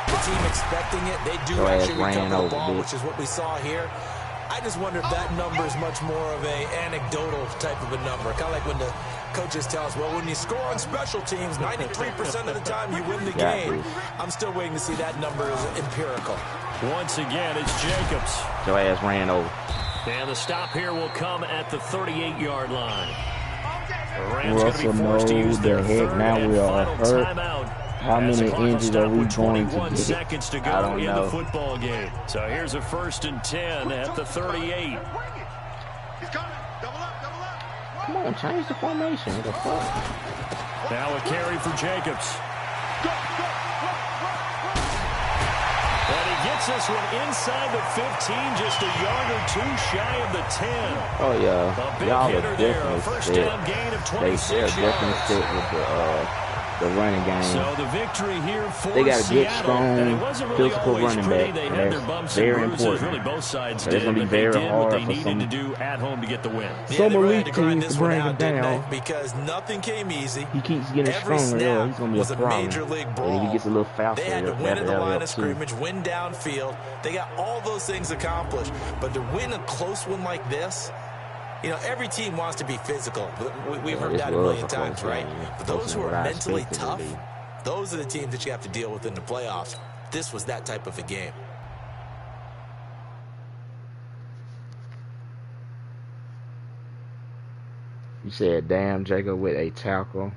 the team expecting it, they do actually recover the ball, which is what we saw here. I just wonder if that number is much more of a anecdotal type of a number. Kind of like when the coaches tell us, well, when you score on special teams, 93% of the time you win the game. I'm still waiting to see that number is empirical. Once again, it's Jacobs. Your ass ran over. And the stop here will come at the 38-yard line. Russell knows the heck now we are hurt. How many injuries are we going to get? Seconds to go in the football game. So here's a 1st and 10 at the 38. Come on, change the formation. What the fuck? Now a carry for Jacobs. And he gets this one inside the 15, just a yard or two shy of the 10. Oh, yeah. Y'all are definitely set. They're definitely set with the running game. So the victory here for they got a good, Seattle, strong, physical running back. They had their bumps very and bruises. important. Really both sides it's going to be very hard what they needed to do at home to get the win. Some elite teams to bring him down. Because nothing came easy. He keeps getting stronger. He's going to be a problem. Major league brawl. And if he gets a little faster, they had to win at the line of scrimmage, win downfield. They got all those things accomplished. But to win a close one like this, you know, every team wants to be physical. We've heard that a million times, right? But those who are mentally tough, those are the teams that you have to deal with in the playoffs. This was that type of a game. You said, damn, Jacob with a tackle.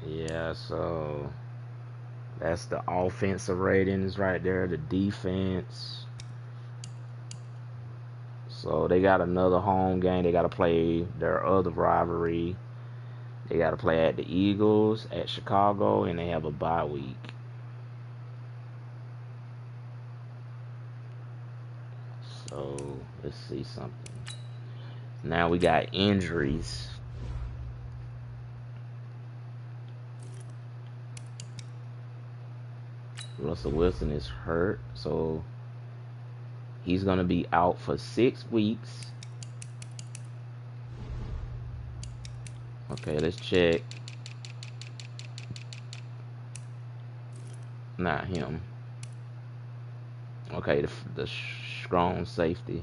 Yeah, so that's the offensive ratings right there, the defense. So they got another home game. They got to play their other rivalry. They got to play at the Eagles, at Chicago, and they have a bye week. So let's see something. Now we got injuries. Russell Wilson is hurt, so he's going to be out for 6 weeks. Okay, let's check. Not him. Okay, the strong safety.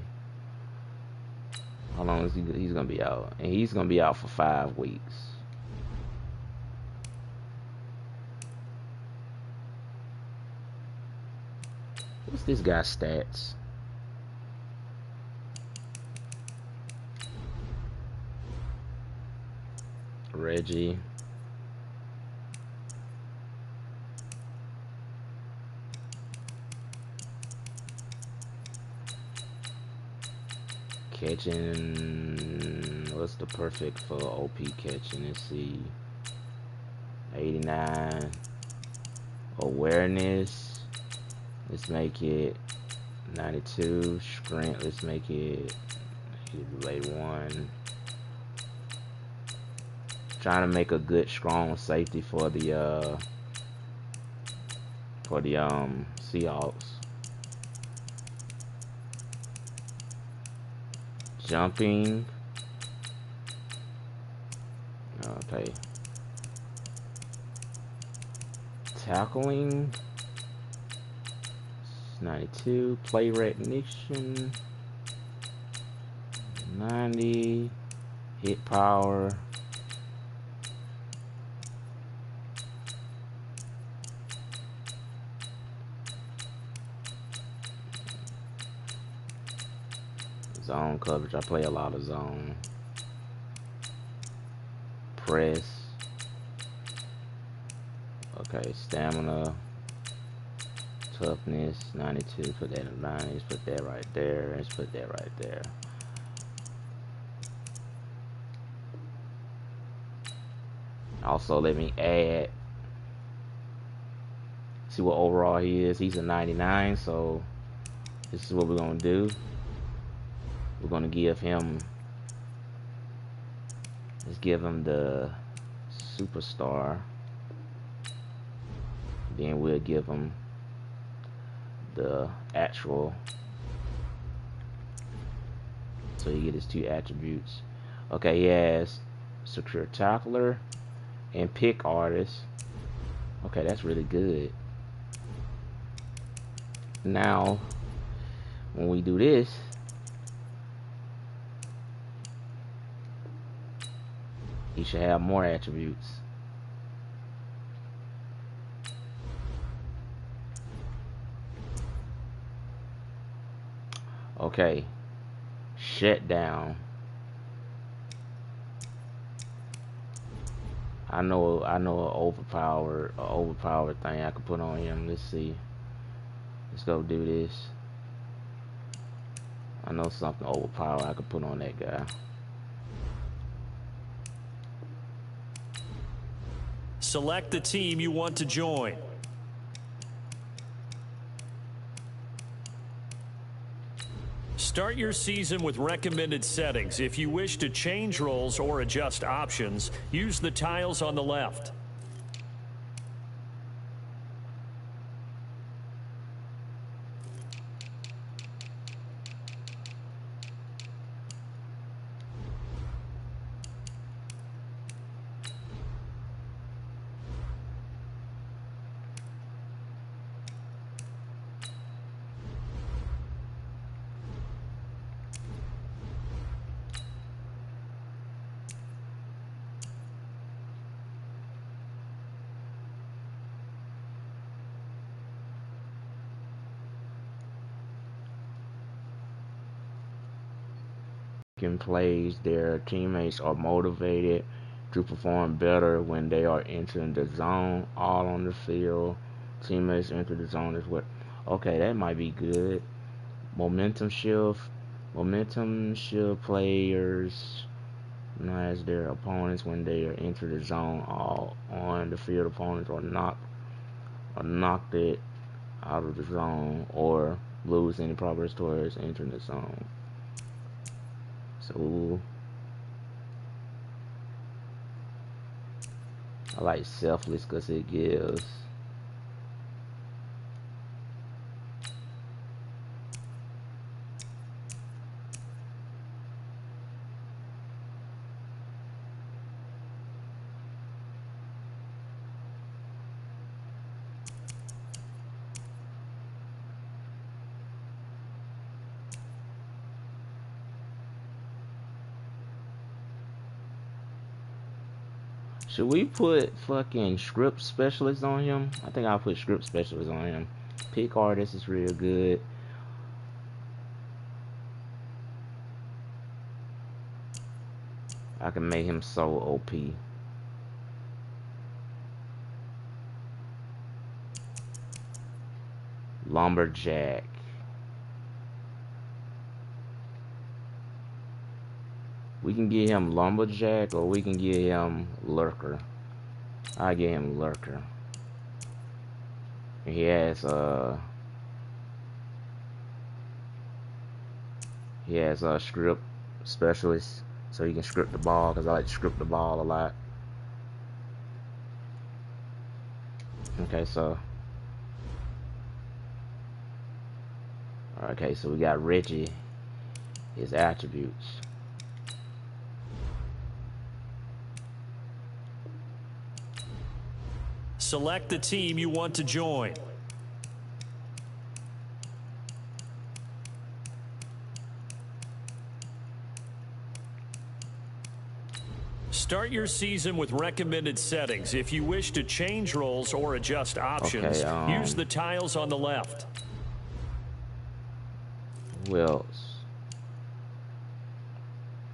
How long is he? He's going to be out? And he's going to be out for 5 weeks. What's this guy's stats? Reggie. Catching. What's the perfect for OP catching? Let's see. 89. Awareness. Let's make it 92. Sprint, let's make it late 1. Trying to make a good, strong safety for the Seahawks. Jumping. Okay. Tackling. 92. Play recognition. 90. Hit power. Zone coverage. I play a lot of zone. Press. Okay, stamina. Toughness, 92. Put that in 90. Let's put that right there. Let's put that right there. Also, let me add. See what overall he is. He's a 99, so this is what we're going to do. We're going to give him, let's give him the superstar. Then we'll give him the actual, so you get his 2 attributes. Okay, he has secure tackler and pick artist. Okay, that's really good. Now, when we do this, he should have more attributes. Okay, shut down. I know an overpowered thing I could put on him. Let's see. Let's go do this. I know something overpowered I could put on that guy. Select the team you want to join. Start your season with recommended settings. If you wish to change roles or adjust options, use the tiles on the left. Plays, their teammates are motivated to perform better when they are entering the zone. All on the field, teammates enter the zone as well. Okay, that might be good. Momentum shift players as their opponents when they are enter the zone. All on the field opponents are knocked it out of the zone or lose any progress towards entering the zone. So I like selfless because it gives Should we put fucking script specialist on him? I think I'll put script specialist on him. Pick artist is real good. I can make him so OP. Lumberjack. We can get him Lumberjack or we can get him Lurker. I get him Lurker. He has script specialist, so he can script the ball because I like to script the ball a lot. Okay, so we got Reggie, his attributes. Select the team you want to join. Start your season with recommended settings. If you wish to change roles or adjust options, use the tiles on the left. Who else?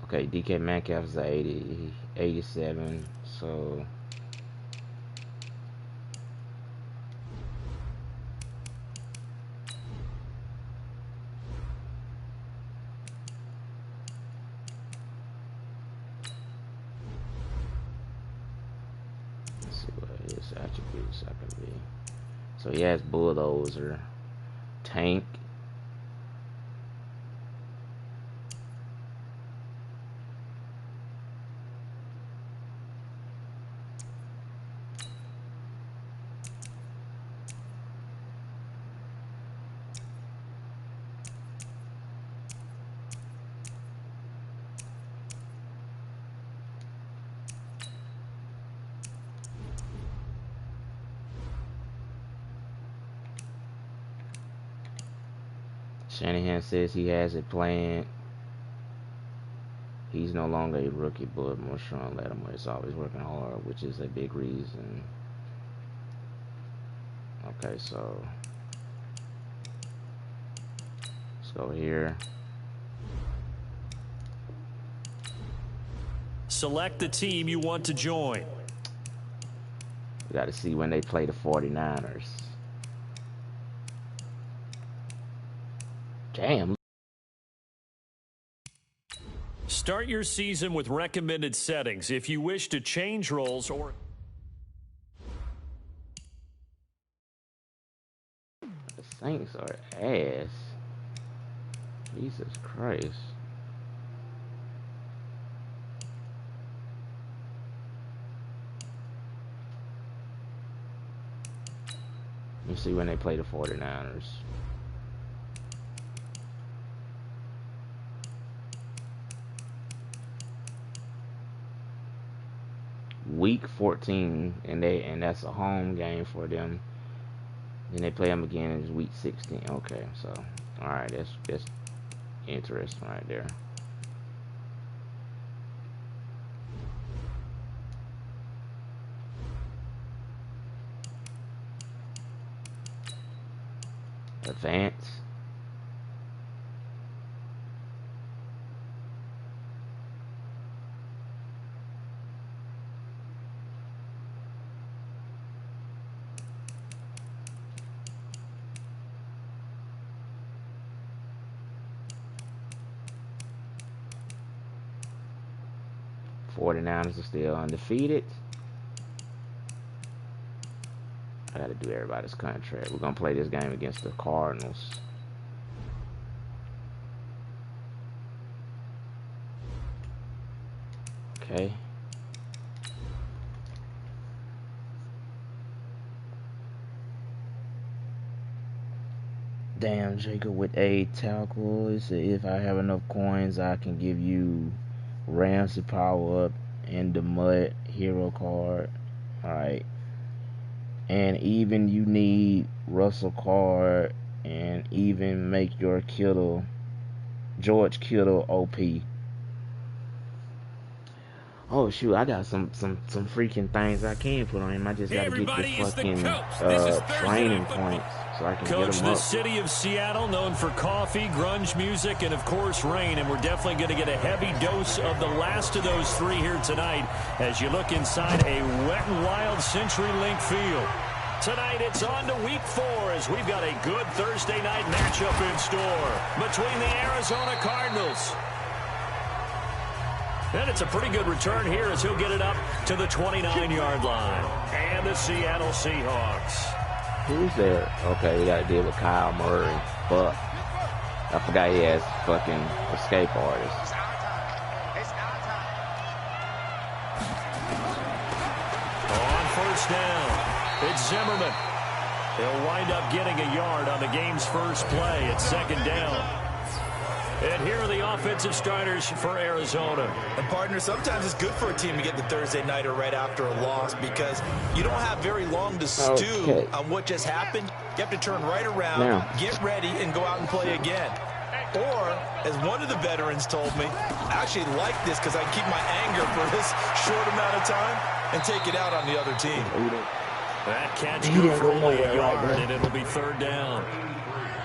Okay, DK Metcalf is 80, 87, so let's see what his attributes I can be. So he has Bulldozer, Tank, Shanahan says he has it planned. He's no longer a rookie, but Marshawn Lattimore is always working hard, which is a big reason. Okay, so let's go here. Select the team you want to join. We got to see when they play the 49ers. Damn. Start your season with recommended settings. If you wish to change roles or... The Saints are ass. Jesus Christ. Let me see when they play the 49ers. Week 14, and that's a home game for them. Then they play them again in week 16. Okay, so all right, that's interesting right there. Advance. '49ers are still undefeated. I gotta do everybody's contract. We're gonna play this game against the Cardinals. Okay. Damn, Jacob with a tackle. It said if I have enough coins, I can give you Ramsey power up and the Mud hero card. Alright. And even you need Russell card and even make your George Kittle OP. Oh shoot, I got some freaking things I can put on him. I just gotta get the fucking training points so I can get them up. The city of Seattle, known for coffee, grunge music, and of course rain. And we're definitely going to get a heavy dose of the last of those three here tonight as you look inside a Wet n Wild CenturyLink field. Tonight it's on to week 4 as we've got a good Thursday night matchup in store between the Arizona Cardinals. And it's a pretty good return here as he'll get it up to the 29-yard line. And the Seattle Seahawks. Who's there? Okay, we got to deal with Kyle Murray. But I forgot he has fucking escape artist. On first down, it's Zimmerman. He'll wind up getting a yard on the game's first play at second down. And here are the offensive starters for Arizona. And partner, sometimes it's good for a team to get the Thursday nighter right after a loss because you don't have very long to stew on what just happened. You have to turn right around, get ready, and go out and play again. Or, as one of the veterans told me, I actually like this because I can keep my anger for this short amount of time and take it out on the other team. That catch goes for only a yard, and it'll be third down.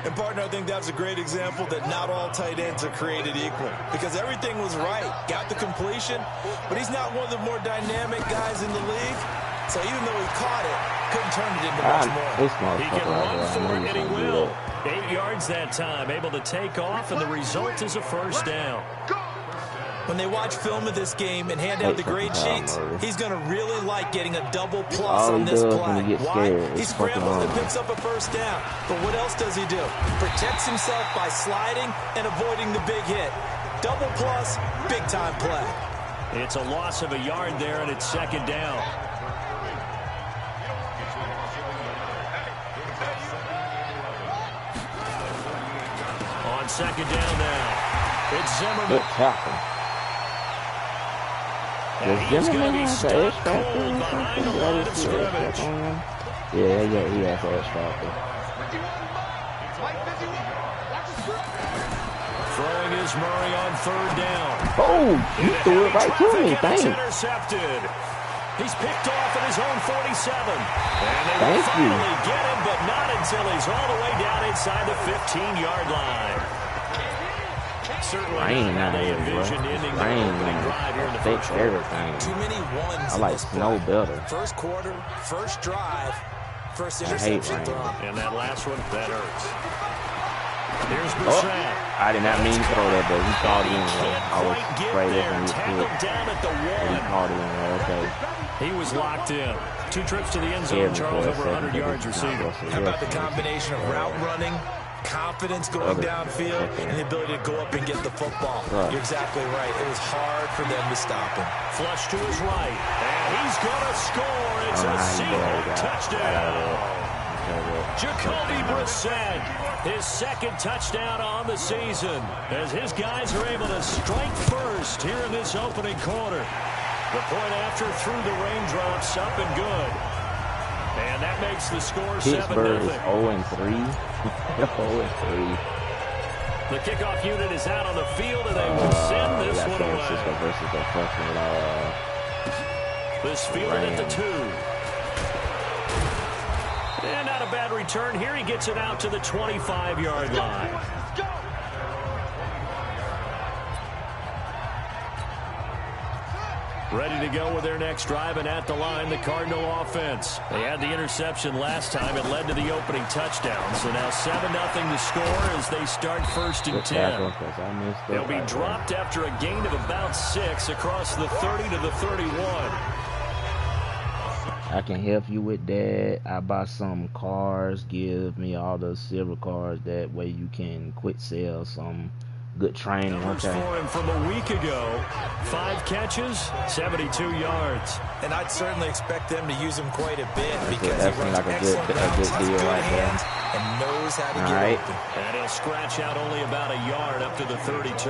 And, partner, I think that was a great example that not all tight ends are created equal because everything was right. Got the completion, but he's not one of the more dynamic guys in the league. So even though he caught it, couldn't turn it into much more. He can run for it, and he will. 8 yards that time, able to take off, and the result is a first down. When they watch film of this game and hand out the grade sheets, he's going to really like getting a double plus on this play. Why? He scrambles and picks up a first down. But what else does he do? Protects himself by sliding and avoiding the big hit. Double plus, big time play. It's a loss of a yard there, and it's second down. On second down now, it's Zimmerman. Good tackle. Does Zimmerman have the edge factor or something? That is the edge factor on him? Yeah, he has the edge factor. Throwing is Murray on third down. Oh, you threw it right to me. Thanks. Intercepted. He's picked off at his own 47. And they Thank will finally you. get him, but not until he's all the way down inside the 15-yard line. Certainly Rain not out here, bro. Rain affects everything. Too many ones. I like snow better. First quarter, first drive, first I hate interception rain. throw. And that last one, that hurts. Here's Brissett. I did not mean to throw that, but he called it anyway. I was afraid of him. Down at the He one. called it anyway. Okay. He was locked in. 2 trips to the end zone, Charles, over 100 yards receiving. How about the combination of route running, confidence going downfield, and the ability to go up and get the football? You're exactly right. It was hard for them to stop him. Flush to his right, and he's going to score. It's a Seahawk touchdown. Jacoby Brissett, his second touchdown on the season, as his guys are able to strike first here in this opening quarter. The point after through the raindrops, up and good. And that makes the score 7-0. Pittsburgh is 0-3. 0-3. The kickoff unit is out on the field, and they will send this one away. Versus the fucking, this fielded at the 2. And not a bad return here. He gets it out to the 25-yard line. Ready to go with their next drive, and at the line, the Cardinal offense. They had the interception last time. It led to the opening touchdown. So now 7-0 to score as they start first and 10. They'll be dropped after a gain of about 6 across the 30 to the 31. I can help you with that. I buy some cars. Give me all the silver cars. That way you can quick sell some good training. Numbers for him from a week ago. 5 catches, 72 yards. And I'd certainly expect them to use him quite a bit because that he runs like excellent routes, has good hands, and knows how to get open. And he'll scratch out only about a yard up to the 32.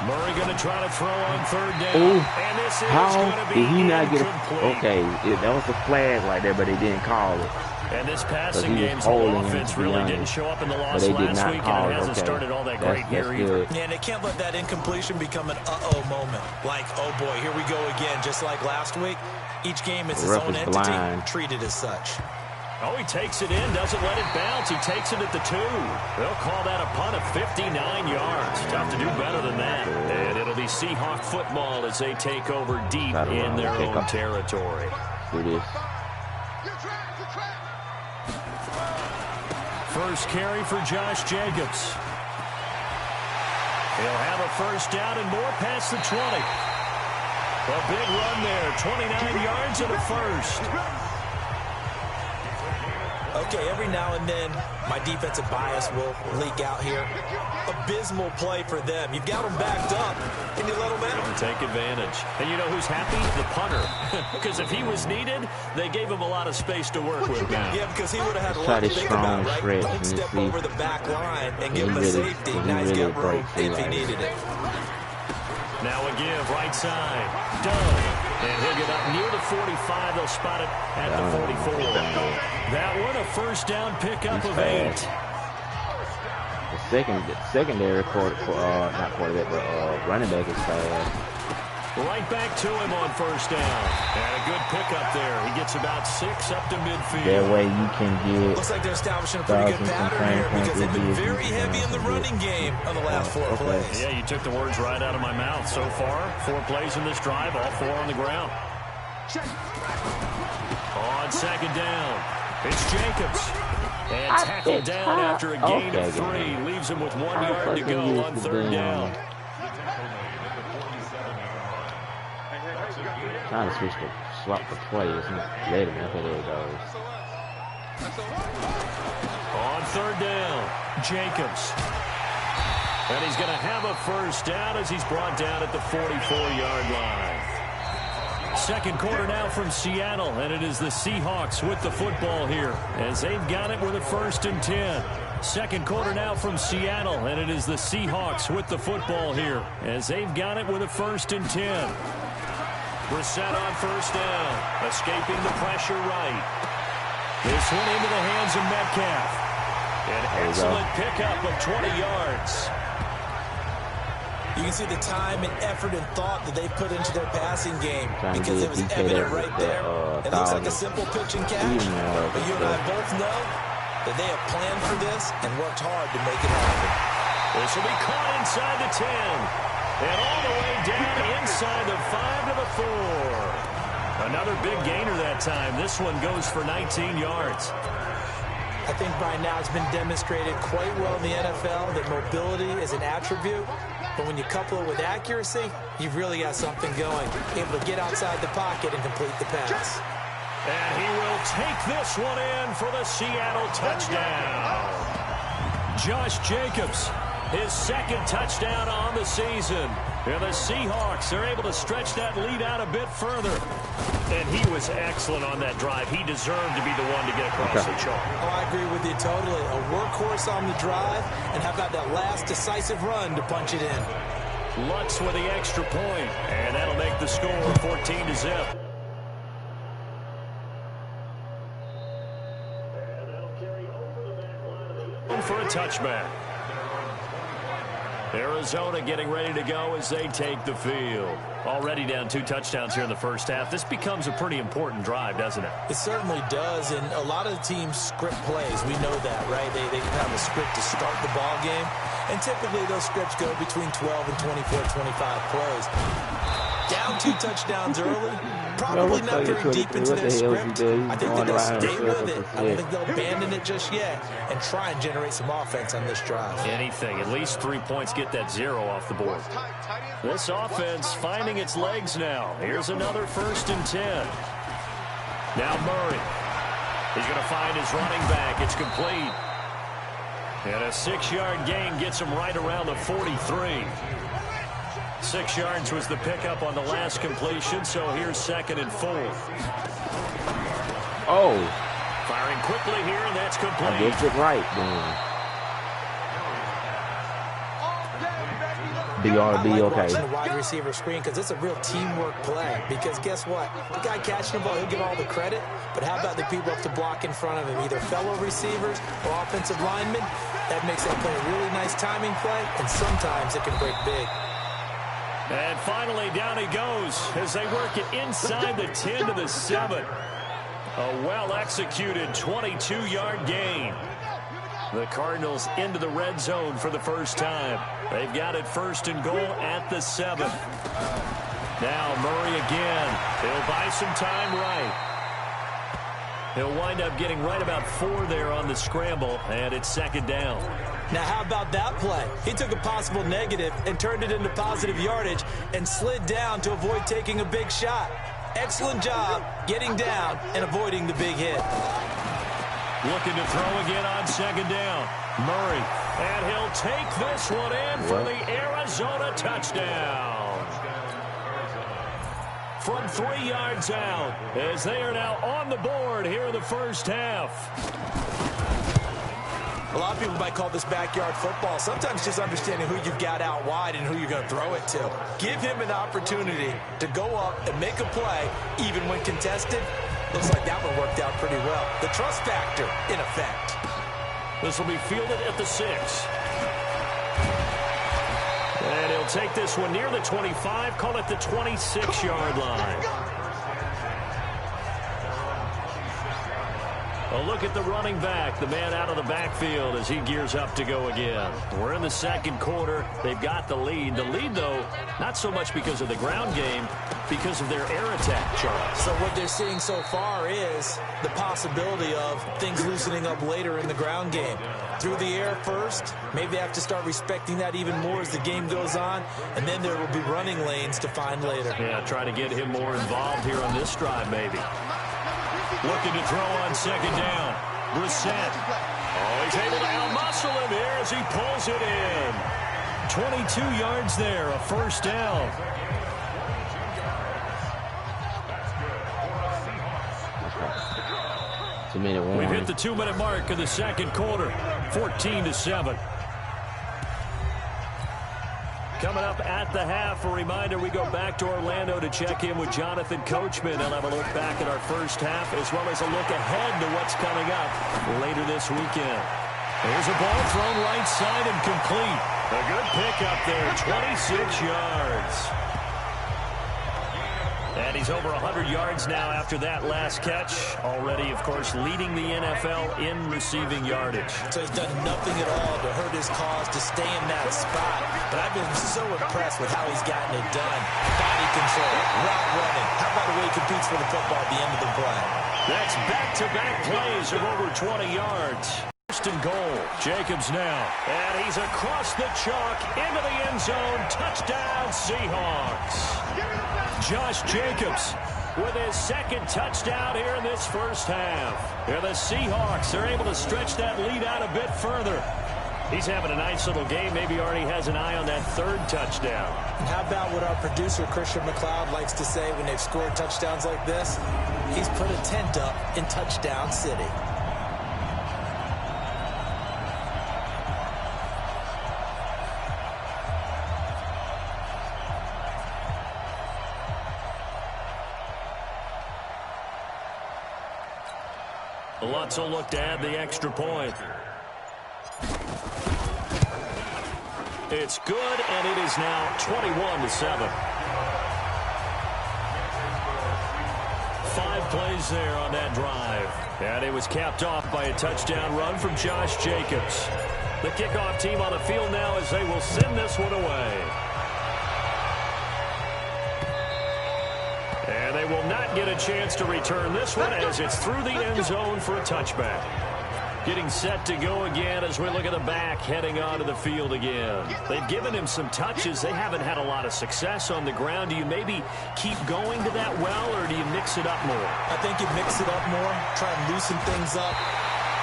Murray going to try to throw on third down. Ooh, and this is how going to be did he not get incomplete. Okay, that was a flag right there, but they didn't call it. And this passing game's whole offense really didn't show up in the loss last week, and it hasn't started all that great here either. Yeah, and they can't let that incompletion become an uh-oh moment. Like, oh boy, here we go again, just like last week. Each game is its own entity, treated as such. Oh, he takes it in, doesn't let it bounce. He takes it at the 2. They'll call that a punt of 59 yards. Tough to do better than that. And it'll be Seahawk football as they take over deep in their own territory. Do this. First carry for Josh Jacobs. He'll have a first down and more past the 20. A big run there, 29 yards and a first. Okay, every now and then, my defensive bias will leak out here. Abysmal play for them. You've got them backed up, and you let them out. And take advantage. And you know who's happy? The punter. Because if he was needed, they gave him a lot of space to work with now. Yeah, because he would have had a lot to think about, right? Don't step over the back line and give him a safety. Now he's got room if he needed it. Now a give, right side. Done. And he'll get up near the 45. They'll spot it at the 44. That one, a first down pickup of 8. The secondary not quarterback, but running back is fast. Right back to him on first down. And a good pickup there. He gets about 6 up to midfield. That way you can get... Looks like they're establishing a pretty good pattern here because they've been very heavy in the running game on the last 4 plays. Yeah, you took the words right out of my mouth. So far, 4 plays in this drive, all 4 on the ground. On second down, it's Jacobs. And tackled down after a gain of 3. Leaves him with 1 yard to go on third down. Trying to swap the play. It's not letting me. Okay, there it goes. On third down, Jacobs. And he's going to have a first down as he's brought down at the 44-yard line. Second quarter now from Seattle, and it is the Seahawks with the football here as they've got it with a 1st and 10. Second quarter now from Seattle, and it is the Seahawks with the football here as they've got it with a 1st and 10. Brissett on first down, escaping the pressure right. This one into the hands of Metcalf. An excellent pickup of 20 yards. You can see the time and effort and thought that they put into their passing game because it was evident right there. It looks like a simple pitch and catch, but you and I both know that they have planned for this and worked hard to make it happen. This will be caught inside the 10 and all the way down inside the 5 to the 4. Another big gainer that time. This one goes for 19 yards. I think by now it's been demonstrated quite well in the NFL that mobility is an attribute. But when you couple it with accuracy, you've really got something going. Able to get outside the pocket and complete the pass. And he will take this one in for the Seattle touchdown. Josh Jacobs, his 2nd touchdown on the season. And the Seahawks are able to stretch that lead out a bit further. And he was excellent on that drive. He deserved to be the one to get across the chalk. Oh, I agree with you totally. A workhorse on the drive, and how about that last decisive run to punch it in? Lutz with the extra point, and that'll make the score 14-0. For a touchback. Arizona getting ready to go as they take the field. Already down 2 touchdowns here in the first half. This becomes a pretty important drive, doesn't it? It certainly does, and a lot of the teams script plays. We know that, right? They have a script to start the ball game, and typically those scripts go between 12 and 24, 25 plays. Down 2 touchdowns early, probably not very deep into their script. I think that they'll stay with it. I don't think they'll abandon it just yet and try and generate some offense on this drive. Anything, at least 3 points, get that 0 off the board. This offense finding its legs now. Here's another 1st and 10. Now Murray. He's going to find his running back. It's complete. And a 6-yard gain gets him right around the 43. 6 yards was the pickup on the last completion, so here's 2nd and 4. Oh. Firing quickly here, and that's complete. I guess it right, then. BRB, okay. The wide receiver screen, because it's a real teamwork play. Because guess what? The guy catching the ball, he'll get all the credit. But how about the people up to block in front of him? Either fellow receivers or offensive linemen. That makes that play a really nice timing play, and sometimes it can break big. And finally, down he goes as they work it inside the 10 to the 7. A well-executed 22-yard gain. The Cardinals into the red zone for the first time. They've got it 1st and goal at the 7. Now Murray again. He'll buy some time right. He'll wind up getting right about 4 there on the scramble, and it's 2nd down. Now, how about that play? He took a possible negative and turned it into positive yardage and slid down to avoid taking a big shot. Excellent job getting down and avoiding the big hit. Looking to throw again on 2nd down. Murray, and he'll take this one in for the Arizona touchdown. From 3 yards out, as they are now on the board here in the first half. A lot of people might call this backyard football. Sometimes just understanding who you've got out wide and who you're going to throw it to. Give him an opportunity to go up and make a play, even when contested. Looks like that one worked out pretty well. The trust factor, in effect. This will be fielded at the 6. And he'll They'll take this one near the 25, call it the 26-yard line. A look at the running back, the man out of the backfield as he gears up to go again. We're in the second quarter. They've got the lead. The lead, though, not so much because of the ground game, because of their air attack, Charles. So what they're seeing so far is the possibility of things loosening up later in the ground game. Through the air first, maybe they have to start respecting that even more as the game goes on, and then there will be running lanes to find later. Yeah, try to get him more involved here on this drive, maybe. Looking to throw on second down. Brissett. Oh, he's able to outmuscle him here as he pulls it in. 22 yards there, a first down. We've hit the 2-minute mark of the second quarter. 14-7. Coming up at the half, a reminder, we go back to Orlando to check in with Jonathan Coachman. He'll have a look back at our first half as well as a look ahead to what's coming up later this weekend. There's a ball thrown right side and complete. A good pickup there, 26 yards. And he's over 100 yards now after that last catch. Already, of course, leading the NFL in receiving yardage. So he's done nothing at all to hurt his cause, to stay in that spot. But I've been so impressed with how he's gotten it done. Body control, route running. How about the way he competes for the football at the end of the play? That's back-to-back plays of over 20 yards. First and goal. Jacobs now. And he's across the chalk into the end zone. Touchdown, Seahawks. Josh Jacobs with his second touchdown here in this first half. And the Seahawks are able to stretch that lead out a bit further. He's having a nice little game. Maybe already has an eye on that third touchdown. And how about what our producer, Christian McLeod, likes to say when they've scored touchdowns like this? He's put a tent up in Touchdown City. Lutz will look to add the extra point. It's good, and it is now 21-7. 5 plays there on that drive. And it was capped off by a touchdown run from Josh Jacobs. The kickoff team on the field now as they will send this one away. And they will not get a chance to return this one as it's through the end zone for a touchback. Getting set to go again as we look at the back heading onto the field again. They've given him some touches. They haven't had a lot of success on the ground. Do you maybe keep going to that well, or do you mix it up more? I think you mix it up more, try and loosen things up.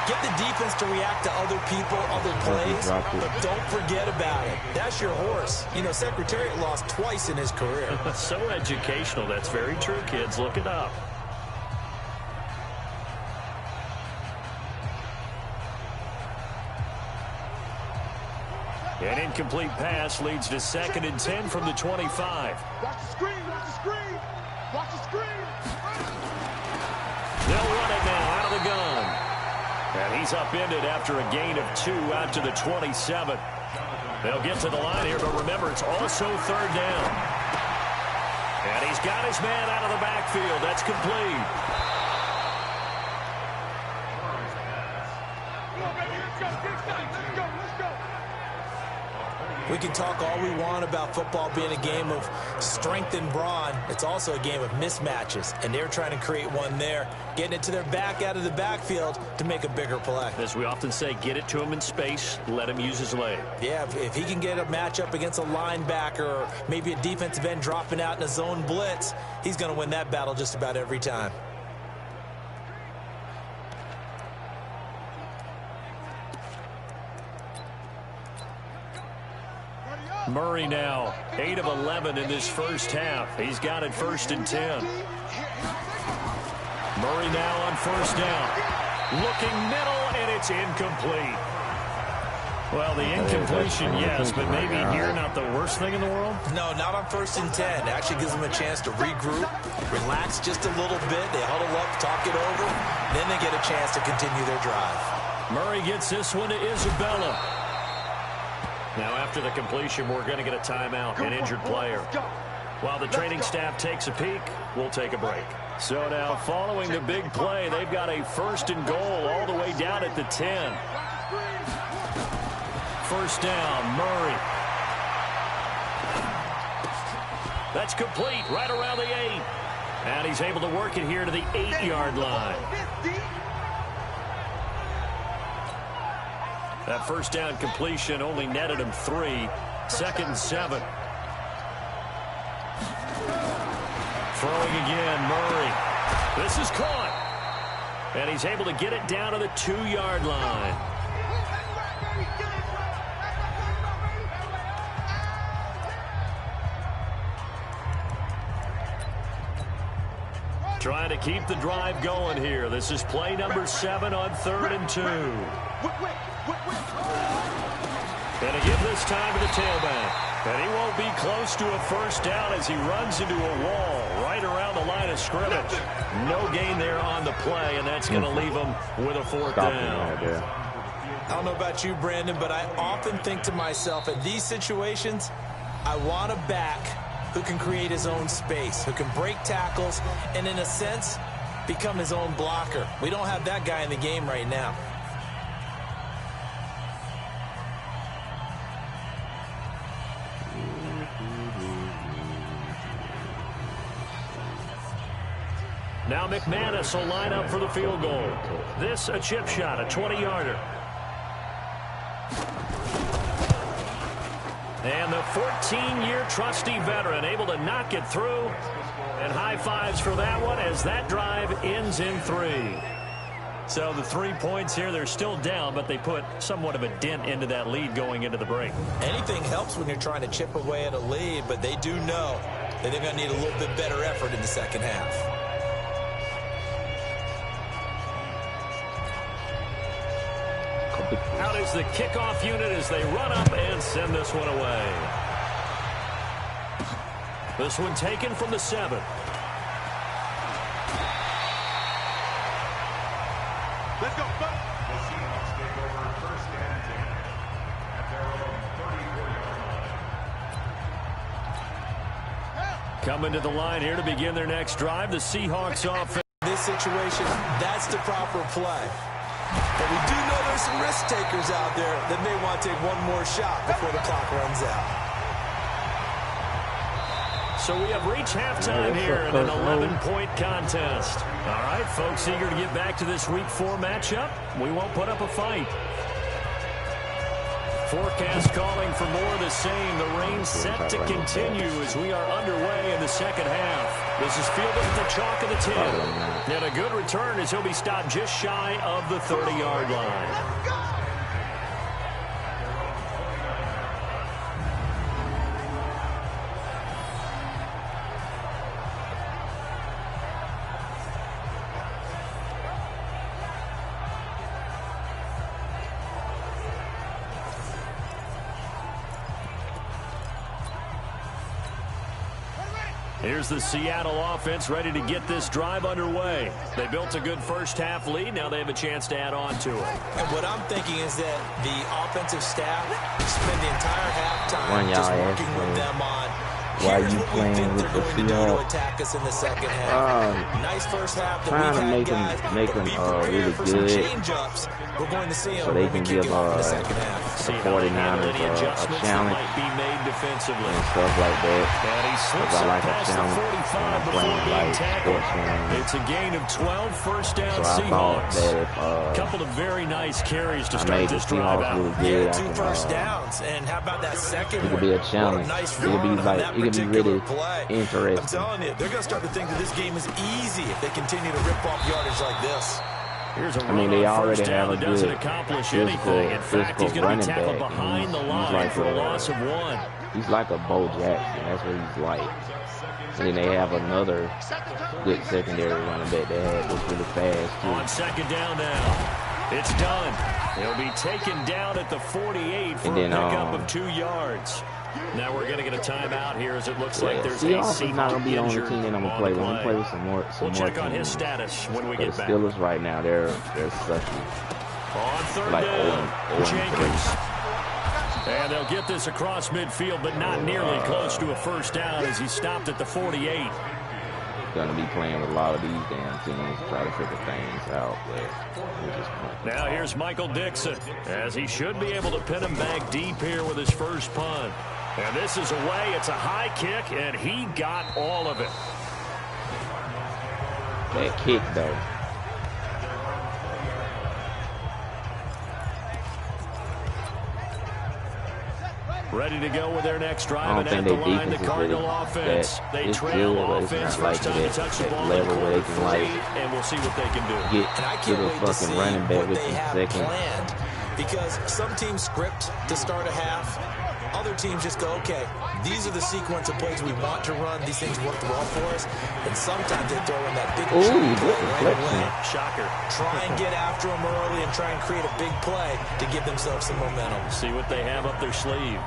Get the defense to react to other people, other plays, but don't forget about it. That's your horse. You know, Secretariat lost twice in his career. So educational. That's very true, kids. Look it up. An incomplete pass leads to 2nd and 10 from the 25. Watch the screen, watch the screen, watch the screen. They'll run it now out of the gun. And he's upended after a gain of 2 out to the 27. They'll get to the line here, but remember, it's also 3rd down. And he's got his man out of the backfield. That's complete. We can talk all we want about football being a game of strength and brawn. It's also a game of mismatches, and they're trying to create one there, getting it to their back out of the backfield to make a bigger play. As we often say, get it to him in space, let him use his leg. Yeah, if he can get a matchup against a linebacker or maybe a defensive end dropping out in a zone blitz, he's going to win that battle just about every time. Murray now, 8 of 11 in this first half. He's got it 1st and 10. Murray now on 1st down. Looking middle, and it's incomplete. Well, the incompletion, yes, but maybe here not the worst thing in the world? No, not on 1st and 10. It actually gives them a chance to regroup, relax just a little bit. They huddle up, talk it over, then they get a chance to continue their drive. Murray gets this one to Isabella. Now, after the completion, we're going to get a timeout, an injured player. While the training staff takes a peek, we'll take a break. So now, following the big play, they've got a 1st and goal all the way down at the 10. First down, Murray. That's complete, right around the 8. And he's able to work it here to the 8-yard line. That first down completion only netted him 3. 2nd and 7. Throwing again, Murray. This is caught. And he's able to get it down to the 2-yard line. Trying to keep the drive going here. This is play number 7 on 3rd and 2. And to give this time to the tailback. And he won't be close to a first down as he runs into a wall right around the line of scrimmage. No gain there on the play, and that's going to leave him with a 4th down. I don't know about you, Brandon, but I often think to myself, in these situations, I want a back who can create his own space, who can break tackles, and in a sense, become his own blocker. We don't have that guy in the game right now. Now McManus will line up for the field goal. This a chip shot, a 20-yarder. And the 14-year trusty veteran able to knock it through. And high fives for that one as that drive ends in 3. So the 3 points here, they're still down, but they put somewhat of a dent into that lead going into the break. Anything helps when you're trying to chip away at a lead, but they do know that they're going to need a little bit better effort in the second half. Out is the kickoff unit as they run up and send this one away. This one taken from the 7. Let's go. Coming to the line here to begin their next drive, the Seahawks offense. In this situation, that's the proper play. But we do know there's some risk takers out there that may want to take one more shot before the clock runs out. So we have reached halftime here in an 11-point contest. All right, folks, eager to get back to this Week 4 matchup. We won't put up a fight. Forecast calling for more of the same. The rain set to continue as we are underway in the second half. This is fielded at the chalk of the 10. And a good return as he'll be stopped just shy of the 30-yard line. Here's the Seattle offense ready to get this drive underway. They built a good first-half lead. Now they have a chance to add on to it. And what I'm thinking is that the offensive staff spend the entire halftime just working with them on why you playing with the Seahawks? Attack us in the second half. Nice first half. Trying to make them really good, we're going to see so they can give the second half. the 49ers a challenge and stuff like that. Because I like a challenge when I'm playing like sports games. It's a gain of 12 first down So I thought that if a couple of very nice carries to I start made the this drive Seahawks out. really good, I Two can, first downs, and how about that second it could be a challenge. It could be like it could be really interesting. I'm telling you, they're going to start to think that this game is easy if they continue to rip off yardage like this. I mean, they already have a good physical running back. Behind the line like for a loss of 1. He's like a Bo Jackson. That's what he's like. And then they have another good secondary running back that was really fast too. On second down now, it's done. He'll be taken down at the 48 for a pickup of 2 yards. Now we're going to get a timeout here as it looks like there's a Seahawks not going to be on the team that I'm going to play with. I'm going to play with some more We'll check teams. on his status when we get back. The Steelers right now, they're sucky. On third like down, Jenkins. And they'll get this across midfield, but not nearly close to a first down as he stopped at the 48. Going to be playing with a lot of these damn teams to try to figure things out. But now here's Michael Dixon, as he should be able to pin him back deep here with his first punt. And this is away. It's a high kick, and he got all of it. That kick, though. Ready to go with their next drive, and at the line, the Cardinal offense. They trail offense, first time to touch the ball in quarter 3, and we'll see what they can do. Get to the fucking running back with the second. Because some teams script to start a half. Other teams just go, okay, these are the sequence of plays we want to run. These things work well for us. And sometimes they throw in that big shocker. Try and get after them early and try and create a big play to give themselves some momentum. See what they have up their sleeve.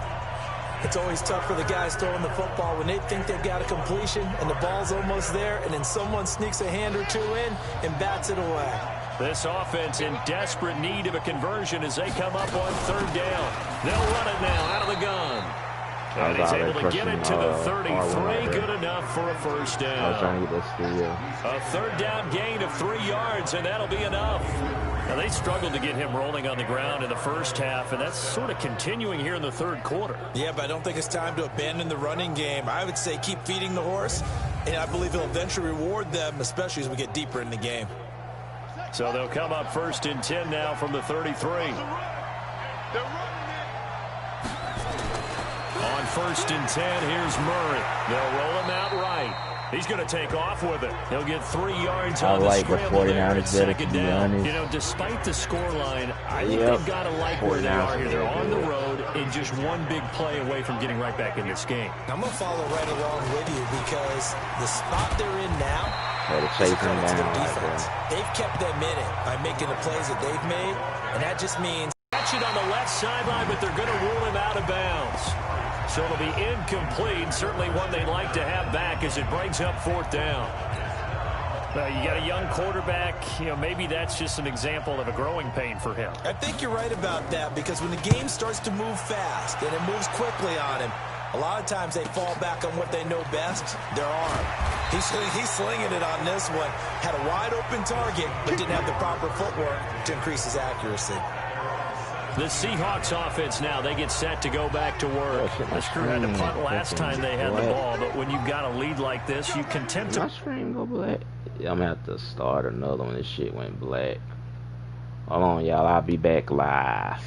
It's always tough for the guys throwing the football when they think they've got a completion and the ball's almost there, and then someone sneaks a hand or two in and bats it away. This offense in desperate need of a conversion as they come up on third down. They'll run it now out of the gun. And he's able to get it to the 33. Good enough for a first down. A third down gain of 3 yards, and that'll be enough. Now, they struggled to get him rolling on the ground in the first half, and that's sort of continuing here in the third quarter. Yeah, but I don't think it's time to abandon the running game. I would say keep feeding the horse, and I believe he'll eventually reward them, especially as we get deeper in the game. So they'll come up 1st and 10 now from the 33. On 1st and 10, here's Murray. They'll roll him out right. He's going to take off with it. He'll get 3 yards on the scramble there at second down. You know, despite the scoreline, I think they've got to like where they are here. They're on the road and just one big play away from getting right back in this game. I'm going to follow right along with you because the spot they're in now is a credit to their defense. They've kept them in it by making the plays that they've made, and that just means catch it on the left sideline, but they're going to rule him out of bounds. So it'll be incomplete. Certainly one they'd like to have back as it brings up 4th down. Well, you got a young quarterback. You know, maybe that's just an example of a growing pain for him. I think you're right about that because when the game starts to move fast and it moves quickly on him, a lot of times they fall back on what they know best, their arm. He's slinging it on this one. Had a wide open target, but didn't have the proper footwork to increase his accuracy. The Seahawks offense now, they get set to go back to work. The Screw had to punt last time they had the ball, but when you've got a lead like this, you can tend to... My screen go black? Yeah, I'm going to have to start another one. This shit went black. Hold on, y'all. I'll be back live.